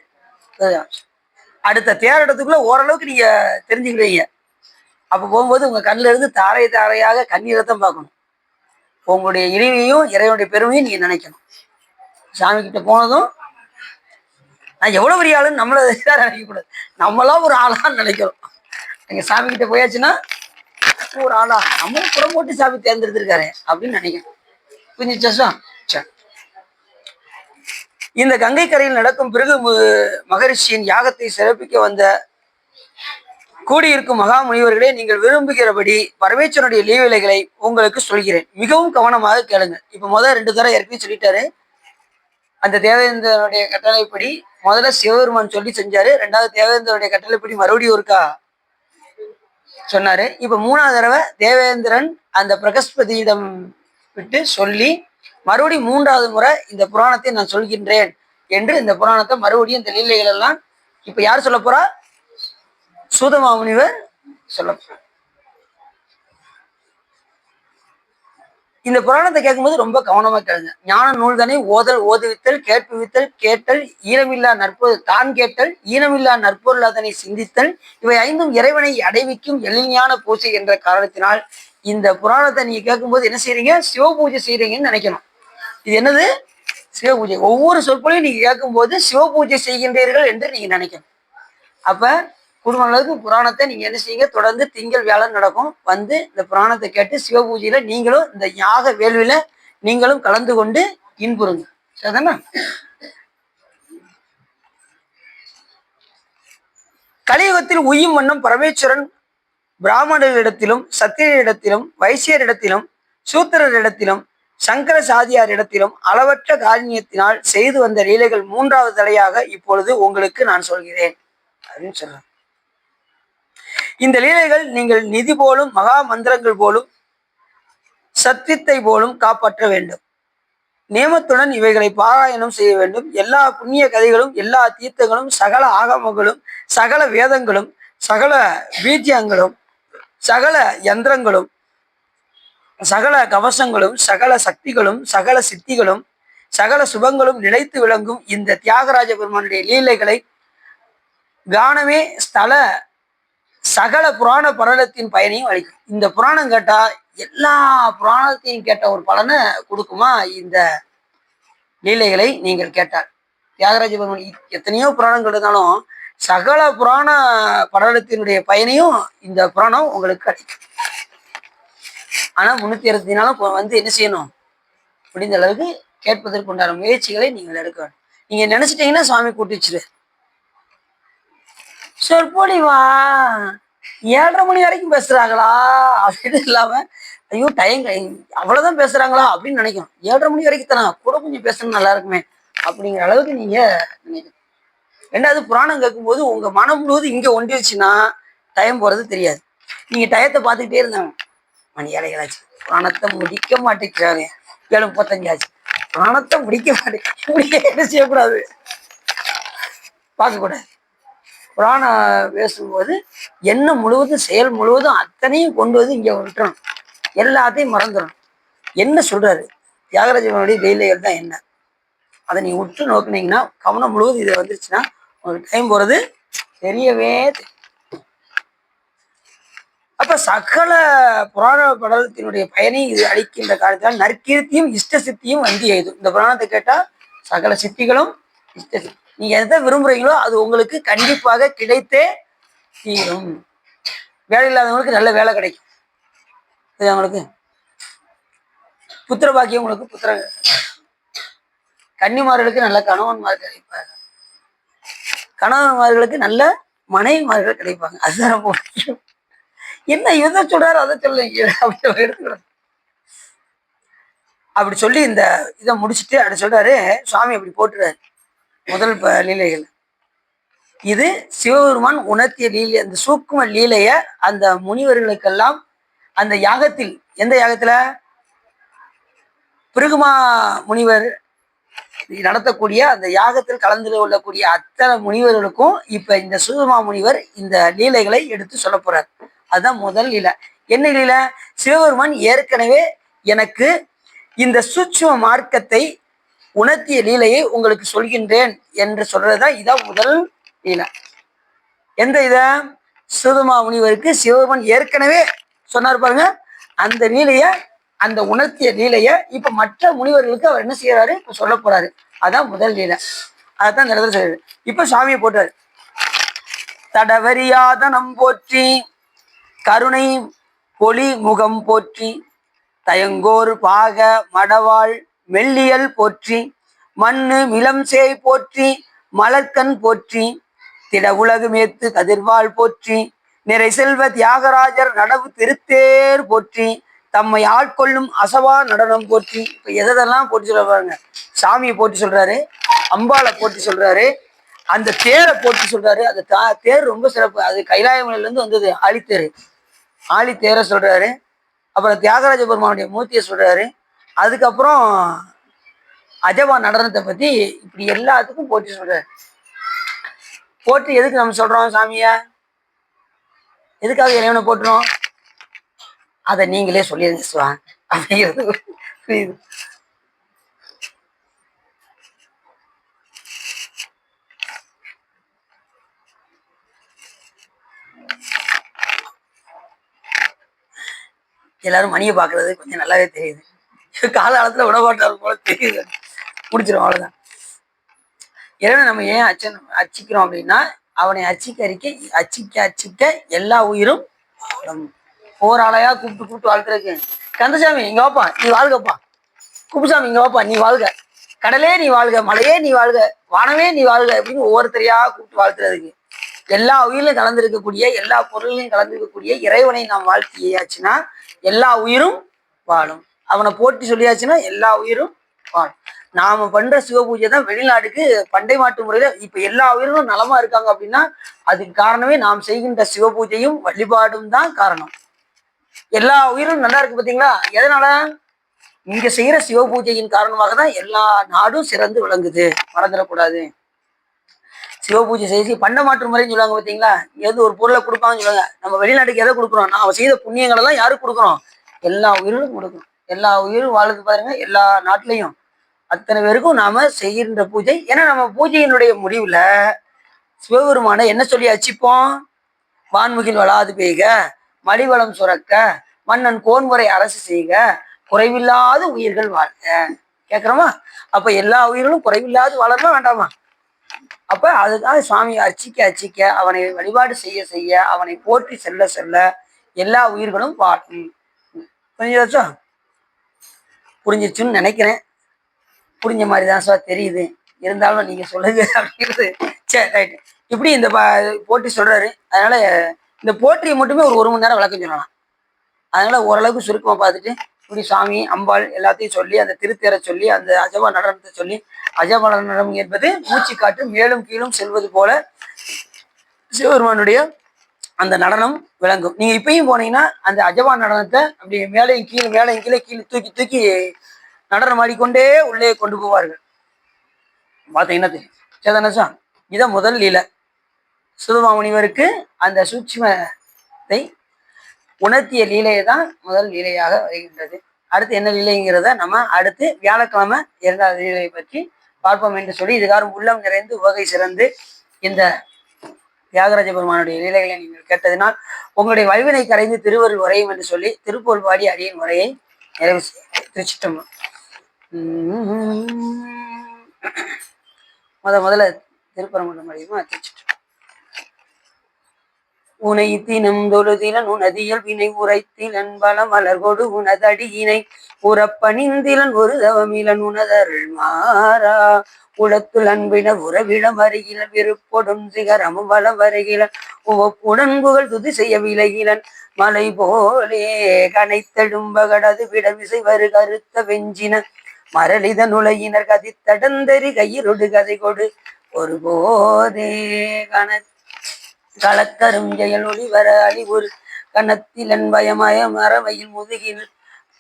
அடுத்த தேரோட்டத்துக்குள்ள ஓரளவுக்கு நீங்க தெரிஞ்சுக்கிடுவீங்க. அப்ப போகும்போது உங்க கண்ணுல இருந்து தாரை தாரையாக கண்ணீரை தான் பார்க்கணும். உங்களுடைய இனிமையும் இறைவனுடைய பெருமையும் நீங்க நினைக்கணும். சாமி கிட்ட போனதும் நான் எவ்வளவு பெரிய ஆளுன்னு நம்மள நினைக்க கூடாது, நம்மளாம் ஒரு ஆளான்னு நினைக்கிறோம். எங்க சாமி கிட்ட போயாச்சுன்னா ஒரு ஆளா நம்ம புறம் போட்டு சாமி தேர்ந்தெடுத்திருக்காரு அப்படின்னு நினைக்கிறேன். புரிஞ்சுச்சா? இந்த கங்கை கரையில் நடக்கும் பிறகு மகரிஷியின் யாகத்தை சிறப்பிக்க வந்த கூடியிருக்கும் மகா முனிவர்களே, நீங்கள் விரும்புகிறபடி பரமேஸ்வரனுடைய லீலைகளை உங்களுக்கு சொல்கிறேன், மிகவும் கவனமாக கேளுங்க. இப்ப முதல் 2 தடவை ஏற்கனவே சொல்லிட்டாரு. அந்த தேவேந்திரனுடைய கட்டளைப்படி முதல்ல சிவபெருமான் சொல்லி செஞ்சாரு, 2வது தேவேந்திரனுடைய கட்டளைப்படி மறுபடியும் இருக்கா சொன்னாரு. இப்ப 3வது தடவை தேவேந்திரன் அந்த பிரகஸ்பதியிடம் விட்டு சொல்லி மறுபடியும் 3வது முறை இந்த புராணத்தை நான் சொல்கின்றேன் என்று இந்த புராணத்தை மறுபடியும் இந்த லீலைகள் எல்லாம் இப்ப யார் சொல்ல போறா? சூதமாமுனிவர் சொல்ல போறார். இந்த புராணத்தை கேட்கும்போது ரொம்ப கவனமா கேளுங்க. ஞான நூல்தனை ஓதல் ஓதுவித்தல் கேட்புவித்தல் கேட்டல் ஈனமில்லா நற்பொருள் தான் கேட்டல் ஈனமில்லா நற்பொருள் அதனை சிந்தித்தல் இவை 5ம் இறைவனை அடைவிக்கும் எளிமையான பூஜை என்ற காரணத்தினால் இந்த புராணத்தை நீங்க கேட்கும்போது என்ன செய்றீங்க? சிவ பூஜை செய்றீங்கன்னு நினைக்கணும். இது என்னது? சிவ பூஜை. ஒவ்வொரு சொற்பொழியும் நீங்க கேட்கும்போது சிவ பூஜை செய்கின்றீர்கள் என்று நீங்க நினைக்கணும். அப்ப குடும்ப அளவுக்கு புராணத்தை நீங்க என்ன செய்யுங்க? தொடர்ந்து திங்கள் வியாழன் நடக்கும். வந்து இந்த புராணத்தை கேட்டு சிவ பூஜையில நீங்களும் இந்த யாக வேள்வியில நீங்களும் கலந்து கொண்டு இன்புறுங்க. சரிதானா? கலியுகத்தில் உய்யும் வண்ணம் பரமேஸ்வரன் பிராமணரிடத்திலும் சத்திரியரிடத்திலும் வைசியரிடத்திலும் சூத்திரரிடத்திலும் சங்கர சாதியாரிடத்திலும் அளவற்ற காரணியத்தினால் செய்து வந்த லீலைகள் 3வது தலையாக இப்பொழுது உங்களுக்கு நான் சொல்கிறேன் அப்படின்னு சொல்றேன். இந்த லீலைகள் நீங்கள் நிதி போலும் மகா மந்திரங்கள் போலும் சத்வித்தை போலும் காப்பாற்ற வேண்டும். நியமத்துடன் இவைகளை பாராயணம் செய்ய வேண்டும். எல்லா புண்ணிய கதைகளும் எல்லா தீர்த்தங்களும் சகல ஆகமங்களும் சகல வேதங்களும் சகல பீஜங்களும் சகல யந்திரங்களும் சகல கவசங்களும் சகல சக்திகளும் சகல சித்திகளும் சகல சுபங்களும் நிலைத்து விளங்கும் இந்த தியாகராஜ பெருமானுடைய லீலைகளை கானமே ஸ்தல சகல புராண படலத்தின் பயனையும் அளிக்கும். இந்த புராணம் கேட்டா எல்லா புராணத்தையும் கேட்ட ஒரு பலனை கொடுக்குமா இந்த லீலைகளை நீங்கள் கேட்டால். தியாகராஜ பெருமான் எத்தனையோ புராணங்கள் இருந்தாலும் சகல புராண படலத்தினுடைய பயனையும் இந்த புராணம் உங்களுக்கு கிடைக்கும். ஆனா 364 வந்து என்ன செய்யணும்? முடிந்த அளவுக்கு கேட்பதற்கு உண்டான முயற்சிகளை நீங்கள் எடுக்க வேண்டும். நீங்க நினைச்சிட்டீங்கன்னா சுவாமி கூட்டி வச்சிரு. சொற்பொழிவா 7:30 மணி வரைக்கும் பேசுறாங்களா அப்படின்னு இல்லாம ஐயோ டைம் அவ்வளவுதான் பேசுறாங்களா அப்படின்னு நினைக்கும். 7:30 மணி வரைக்கும் தானே, கூட கொஞ்சம் பேசணும் நல்லா இருக்குமே அப்படிங்கிற அளவுக்கு நீங்க நினைக்கணும். 2வது புராணம் கேட்கும்போது உங்க மனம் முழுவதும் இங்க ஒன்றிருச்சுன்னா டைம் போறது தெரியாது. நீங்க டயத்தை பார்த்துக்கிட்டே இருந்தாங்க. மணி 7:00 புராணத்தை முடிக்க மாட்டேங்கிறாங்க, 7:35 ஆச்சு, புராணத்தை முடிக்க மாட்டேங்க. என்ன செய்யக்கூடாது? பார்க்கக்கூடாது. புராணம் பேசும்போது எண்ணம் முழுவதும் செயல் முழுவதும் அத்தனையும் கொண்டு வந்து இங்க விட்டுறணும். எல்லாத்தையும் மறந்துடணும். என்ன சொல்றாரு தியாகராஜனுடைய லீலைகள் தான் என்ன, அதை நீ உற்று நோக்குனீங்கன்னா கவனம் முழுவதும் இதை வந்துருச்சுன்னா உங்களுக்கு டைம் போறது தெரியவே. அப்ப சகல புராண படலத்தினுடைய பயனை இது அளிக்கின்ற காலத்தால் நற்கீர்த்தியும் இஷ்ட சித்தியும் வந்து எய்தும். இந்த புராணத்தை கேட்டா சகல சித்திகளும் இஷ்ட சித்தி, நீங்க எதை விரும்புறீங்களோ அது உங்களுக்கு கண்டிப்பாக கிடைத்தே தீரும். வேலை இல்லாதவங்களுக்கு நல்ல வேலை கிடைக்கும். அவங்களுக்கு புத்திர பாக்கியம், உங்களுக்கு புத்திர, கன்னிமார்களுக்கு நல்ல கணவன்மார் கிடைப்பாங்க, கணவன்மார்களுக்கு நல்ல மனைவிமார்கள் கிடைப்பாங்க. அதுதான் ரொம்ப முக்கியம். என்ன எதை சொல்றாரு அதை சொல்லுங்க அப்படி எடுத்துக்கிறாங்க. அப்படி சொல்லி இந்த இதை முடிச்சுட்டு அப்படி சொல்றாரு சுவாமி. அப்படி போட்டுறாரு முதல் லீலைகள். இது சிவபெருமான் உணர்த்திய லீலை. அந்த சூக்கும லீலைய அந்த முனிவர்களுக்கெல்லாம் அந்த யாகத்தில், எந்த யாகத்துல? பிருகுமா முனிவர் நடத்தக்கூடிய அந்த யாகத்தில் கலந்து கொள்ளக்கூடிய அத்தனை முனிவர்களுக்கும் இப்ப இந்த சூதமா முனிவர் இந்த லீலைகளை எடுத்து சொல்ல போறார். அதுதான் முதல் லீலை. என்ன லீலை? சிவபெருமான் ஏற்கனவே எனக்கு இந்த சூட்சும மார்க்கத்தை உணர்த்திய லீலையை உங்களுக்கு சொல்கின்றேன் என்று சொல்றதுதான் இதான் முதல் லீலை. எந்த இத? சூதமா முனிவருக்கு சிவபெருமான் ஏற்கனவே சொன்னார் பாருங்க, அந்த லீலைய, அந்த உணர்த்திய லீலைய இப்ப மற்ற முனிவர்களுக்கு அவர் என்ன செய்யறாரு? இப்ப சொல்ல போறாரு. அதான் முதல் லீலை. அதான் இந்த இடத்துல சொல்றாரு. இப்ப சுவாமியை போட்டாரு. தடவரியாத நம் போற்றி கருணை பொலி முகம் போற்றி தயங்கோர் பாக மடவாள் மெல்லியல் போற்றி மண்ணு மிளம் சேய் போற்றி மலர்கண் போற்றி திட உலகு மேத்து கதிர்வாள் போற்றி நிறை செல்வ தியாகராஜர் நடவு திருத்தேர் போற்றி தம்மை ஆட்கொள்ளும் அசவா நடனம் போற்றி. இப்ப எதெல்லாம் போட்டி சொல்ல பாருங்க. சாமியை போட்டி சொல்றாரு, அம்பாளை போட்டி சொல்றாரு, அந்த தேரை போட்டி சொல்றாரு. அந்த தேர் ரொம்ப சிறப்பு. அது கைலாய மலையில இருந்து வந்தது, ஆழித்தேர். ஆழி தேர சொல்றாரு. அப்புறம் தியாகராஜ பெருமானுடைய மூர்த்தியை சொல்றாரு. அதுக்கப்புறம் அஜவா நடனத்தை பத்தி இப்படி எல்லாத்துக்கும் போற்றி சொல்றாரு. போற்றி எதுக்கு நம்ம சொல்றோம் சாமிய? எதுக்காக இறைவனை போட்டுறோம்? அதை நீங்களே சொல்லிருங்க சிவா அப்படிங்கிறது புரியுது. எல்லாரும் மணியை பாக்குறது கொஞ்சம் நல்லாவே தெரியுது. காலகாலத்துல விடமாட்டாரு போல தெரியுது. முடிச்சிடும் அவ்வளவுதான். இறைவனை நம்ம ஏன் அச்சிக்கிறோம் அப்படின்னா, அவனை அச்சிக்க எல்லா உயிரும் வாழும். போராளையா கூப்பிட்டு கூப்பிட்டு வாழ்த்துறதுக்கு, கந்தசாமி இங்க வாப்பா நீ வாழ்கப்பா, குப்புசாமி இங்க வாப்பா நீ வாழ்க, கடலே நீ வாழ்க, மலையே நீ வாழ்க, வானமே நீ வாழ்க அப்படின்னு ஒவ்வொருத்தரையா கூப்பிட்டு வாழ்த்துறதுக்கு, எல்லா உயிரிலும் கலந்திருக்கக்கூடிய எல்லா பொருளையும் கலந்திருக்கக்கூடிய இறைவனை நாம் வாழ்த்தியாச்சுன்னா எல்லா உயிரும் வாழும். அவனை போட்டி சொல்லியாச்சுன்னா எல்லா உயிரும் வாழும். நாம பண்ற சிவபூஜை தான் வெளிநாட்டுக்கு பண்டை மாட்டு முறையில இப்ப எல்லா உயிர்களும் நலமா இருக்காங்க அப்படின்னா அதுக்கு காரணமே நாம் செய்கின்ற சிவபூஜையும் வழிபாடும் தான் காரணம். எல்லா உயிரும் நல்லா இருக்கு பாத்தீங்களா? எதனால? இங்க செய்யற சிவபூஜையின் காரணமாக தான் எல்லா நாடும் சிறந்து விளங்குது. மறந்துடக்கூடாது. சிவபூஜை செய்து பண்ட மாற்று முறைன்னு சொல்லுவாங்க பாத்தீங்களா? எது ஒரு பொருளை கொடுப்பாங்கன்னு சொல்லுவாங்க. நம்ம வெளிநாட்டுக்கு எதை கொடுக்குறோம்? நான் செய்த புண்ணியங்கள் எல்லாம் யாருக்கு கொடுக்குறோம்? எல்லா உயிர்களும் கொடுக்குறோம். எல்லா உயிரும் வாழுது பாருங்க. எல்லா நாட்டிலையும் அத்தனை பேருக்கும் நாம செய்கின்ற பூஜை. ஏன்னா நம்ம பூஜையினுடைய முடிவுல சிவபெருமான என்ன சொல்லி அச்சிப்போம்? வான்முகில் வளாது பெய்க, மலிவளம் சுரக்க, மன்னன் கோன்முறை அரசு செய்க, குறைவில்லாத உயிர்கள் வாழ்க. கேட்கிறோமா? அப்ப எல்லா உயிர்களும் குறைவில்லாது வாழணுமா வேண்டாமா? அப்ப அதுக்காக சுவாமியை அர்ச்சிக்க அவனை வழிபாடு செய்ய செய்ய அவனை போற்றி செல்ல செல்ல எல்லா உயிர்களும் வாழும். புரிஞ்சுச்சா? புரிஞ்சிச்சுன்னு நினைக்கிறேன். புரிஞ்ச மாதிரி தான் சார் தெரியுது. இருந்தாலும் நீங்க சொல்லுங்க அப்படிங்கிறது. சரி ரைட்டு. இப்படி இந்த போற்றி சொல்றாரு. அதனால இந்த போற்றியை மட்டுமே ஒரு மணி நேரம் விளக்கம் சொல்லலாம். அதனால ஓரளவுக்கு சுருக்கமா பார்த்துட்டு இப்படி சாமி அம்பாள் எல்லாத்தையும் சொல்லி அந்த திருத்தேரை சொல்லி அந்த அஜபா நடனத்தை சொல்லி, அஜபா நடனம் என்பது மூச்சு காட்டு மேலும் கீழும் செல்வது போல சிவபெருமானுடைய அந்த நடனம் விளங்கும். நீங்க இப்பயும் போனீங்கன்னா அந்த அஜபா நடனத்தை அப்படி மேலையும் கீழே தூக்கி தூக்கி நடனம் ஆடிக்கொண்டே உள்ளே கொண்டு போவார்கள். பார்த்தீங்கன்னா தெரியும். சேதனசா இத முதல் லீலை. சுதமாமுனிவருக்கு அந்த சூட்சுமத்தை உணர்த்திய லீலையை தான் முதல் லீலையாக வருகின்றது. அடுத்து என்ன லீலைங்கிறத நம்ம அடுத்து வியாழக்கிழமை இரண்டாவது லீலையை பற்றி பார்ப்போம் என்று சொல்லி இதுகாரும் உள்ளம் நிறைந்து உவகை சிறந்து இந்த தியாகராஜ பெருமானுடைய லீலைகளை நீங்கள் கேட்டதினால் உங்களுடைய வல்வினை கரைந்து திருவருள் உரையும் என்று சொல்லி திருப்போல் பாடி அடியின் உரையை நிறைவு திருச்சிட்டோம். முதல்ல திருப்பரங்குன்றம் அடியுமா திருச்சிட்டோம். உனை தினம் தொழுதிலன் உனதியல் வினை உரைத்திலன் பல மலர்கொடு உனதடியினை உறப்பணிந்திலன் ஒரு தவமிலன் உனதருள் மாறா உளத்துள் அன்பினர் உறவிடம் வருகிலன் விருப்பொடும் சிகரமும் வளம் வருகிலன் உடன்புகள் துதி செய்ய விலகிலன் மலை போலே கனைத்தெடும்பகடது விடமிசை வரு கருத்த வெஞ்சின மரளித நுழையினர் கதித்தடந்தறி கையிலொடு கதை கொடு ஒரு போதே களத்தரும் ஜெயல் ஒளிவர அழிவுறு கணத்திலன் பயமய மரமையில் முதுகில்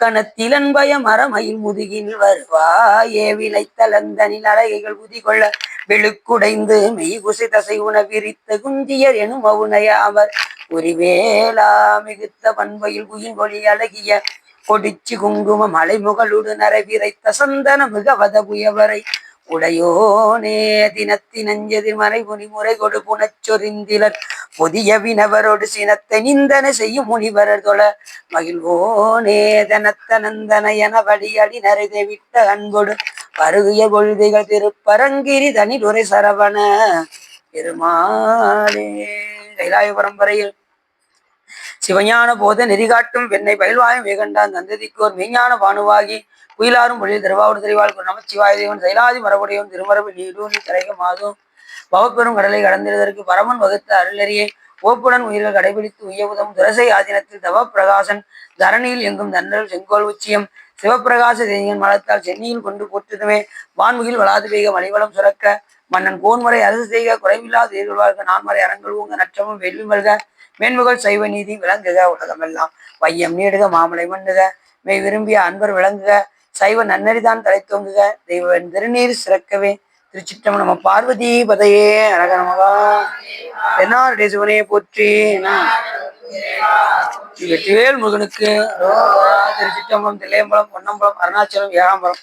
கணத்திலன் பயமரமையில் முதுகில் வருவாயே விளைத்தலந்தனில் அழகைகள் உதிகொள்ள வெளுக்குடைந்து மெய் குசை தசை உண விரித்த குஞ்சியர் எனும் மவுனைய அவர் உரிவேலா மிகுத்த பண்பையில் குயின் ஒளி அழகிய கொடிச்சு குங்கும மலைமுகளுடு நரவிரைத்த சந்தன மிகவத புயவரை உடையோனே தினத்தினஞ்செதிர் மறை முனிமுறை கொடு புனச்சொரிந்திலர் புதிய வினவரோடு சினத்தை நிந்தன செய்யும் முனிவரர் தொழ மகிழ்வோனே தனத்தனந்தன என வழியடி நரைதை விட்ட அன்பொடு பருகிய கொள்கைகள் திருப்பரங்கிரி தனிலுரை சரவண பெருமாளே. கைலாய பரம்பரையில் சிவஞான போத நெறிகாட்டும் வெண்ணை பயில்வாயம் வேகண்டான் தந்ததிக்கோர் மெய்ஞான பானுவாகி குயிலாரும் பொழில் திருவாவூர் தெரிவாள் நமச்சிவாய தேவன் செயலாதி மரபுடையவன் திருமரபு நீடூனி தரைக மாதும் பவப்பெரும் கடலை கடந்திருதற்கு பரமன் வகுத்த அருளறியை ஓப்புடன் உயிர்கள் கடைபிடித்து உயவுதம் துரசை ஆதீனத்தில் தவ பிரகாசன் தரணியில் எங்கும் தன்னல் செங்கோல் உச்சியம் சிவப்பிரகாச தேனியன் மலத்தால் சென்னியில் கொண்டு போற்றுதுமே வான்முகில் வளாது பெய்க மலிவளம் சுரக்க மன்னன் கோன்முறை அரசு செய்க குறைவில்லாத எதிர்வாழ்க நான்மறை அறங்கள் ஊங்க நற்றமும் வெல்வி மல்க மேன்முகள் சைவ நீதி விளங்குக உலகமெல்லாம் வையம் நீடுக மாமலை மண்ணுக மெய் விரும்பிய அன்பர் விளங்குக சைவ நன்னறிதான் தலை தோங்குக தெய்வ திருநீர் சிறக்கவே. திருச்சிற்றம்பலம். நம்ம பார்வதி பதையே அரகரமகா. தென்னாருடைய சிவனையை போற்றி. வெற்றிவேல் முருகனுக்கு. திருச்சிற்றம்பலம், தில்லையம்பலம், பொன்னம்பலம், அருணாச்சலம், ஏகாம்பரம்.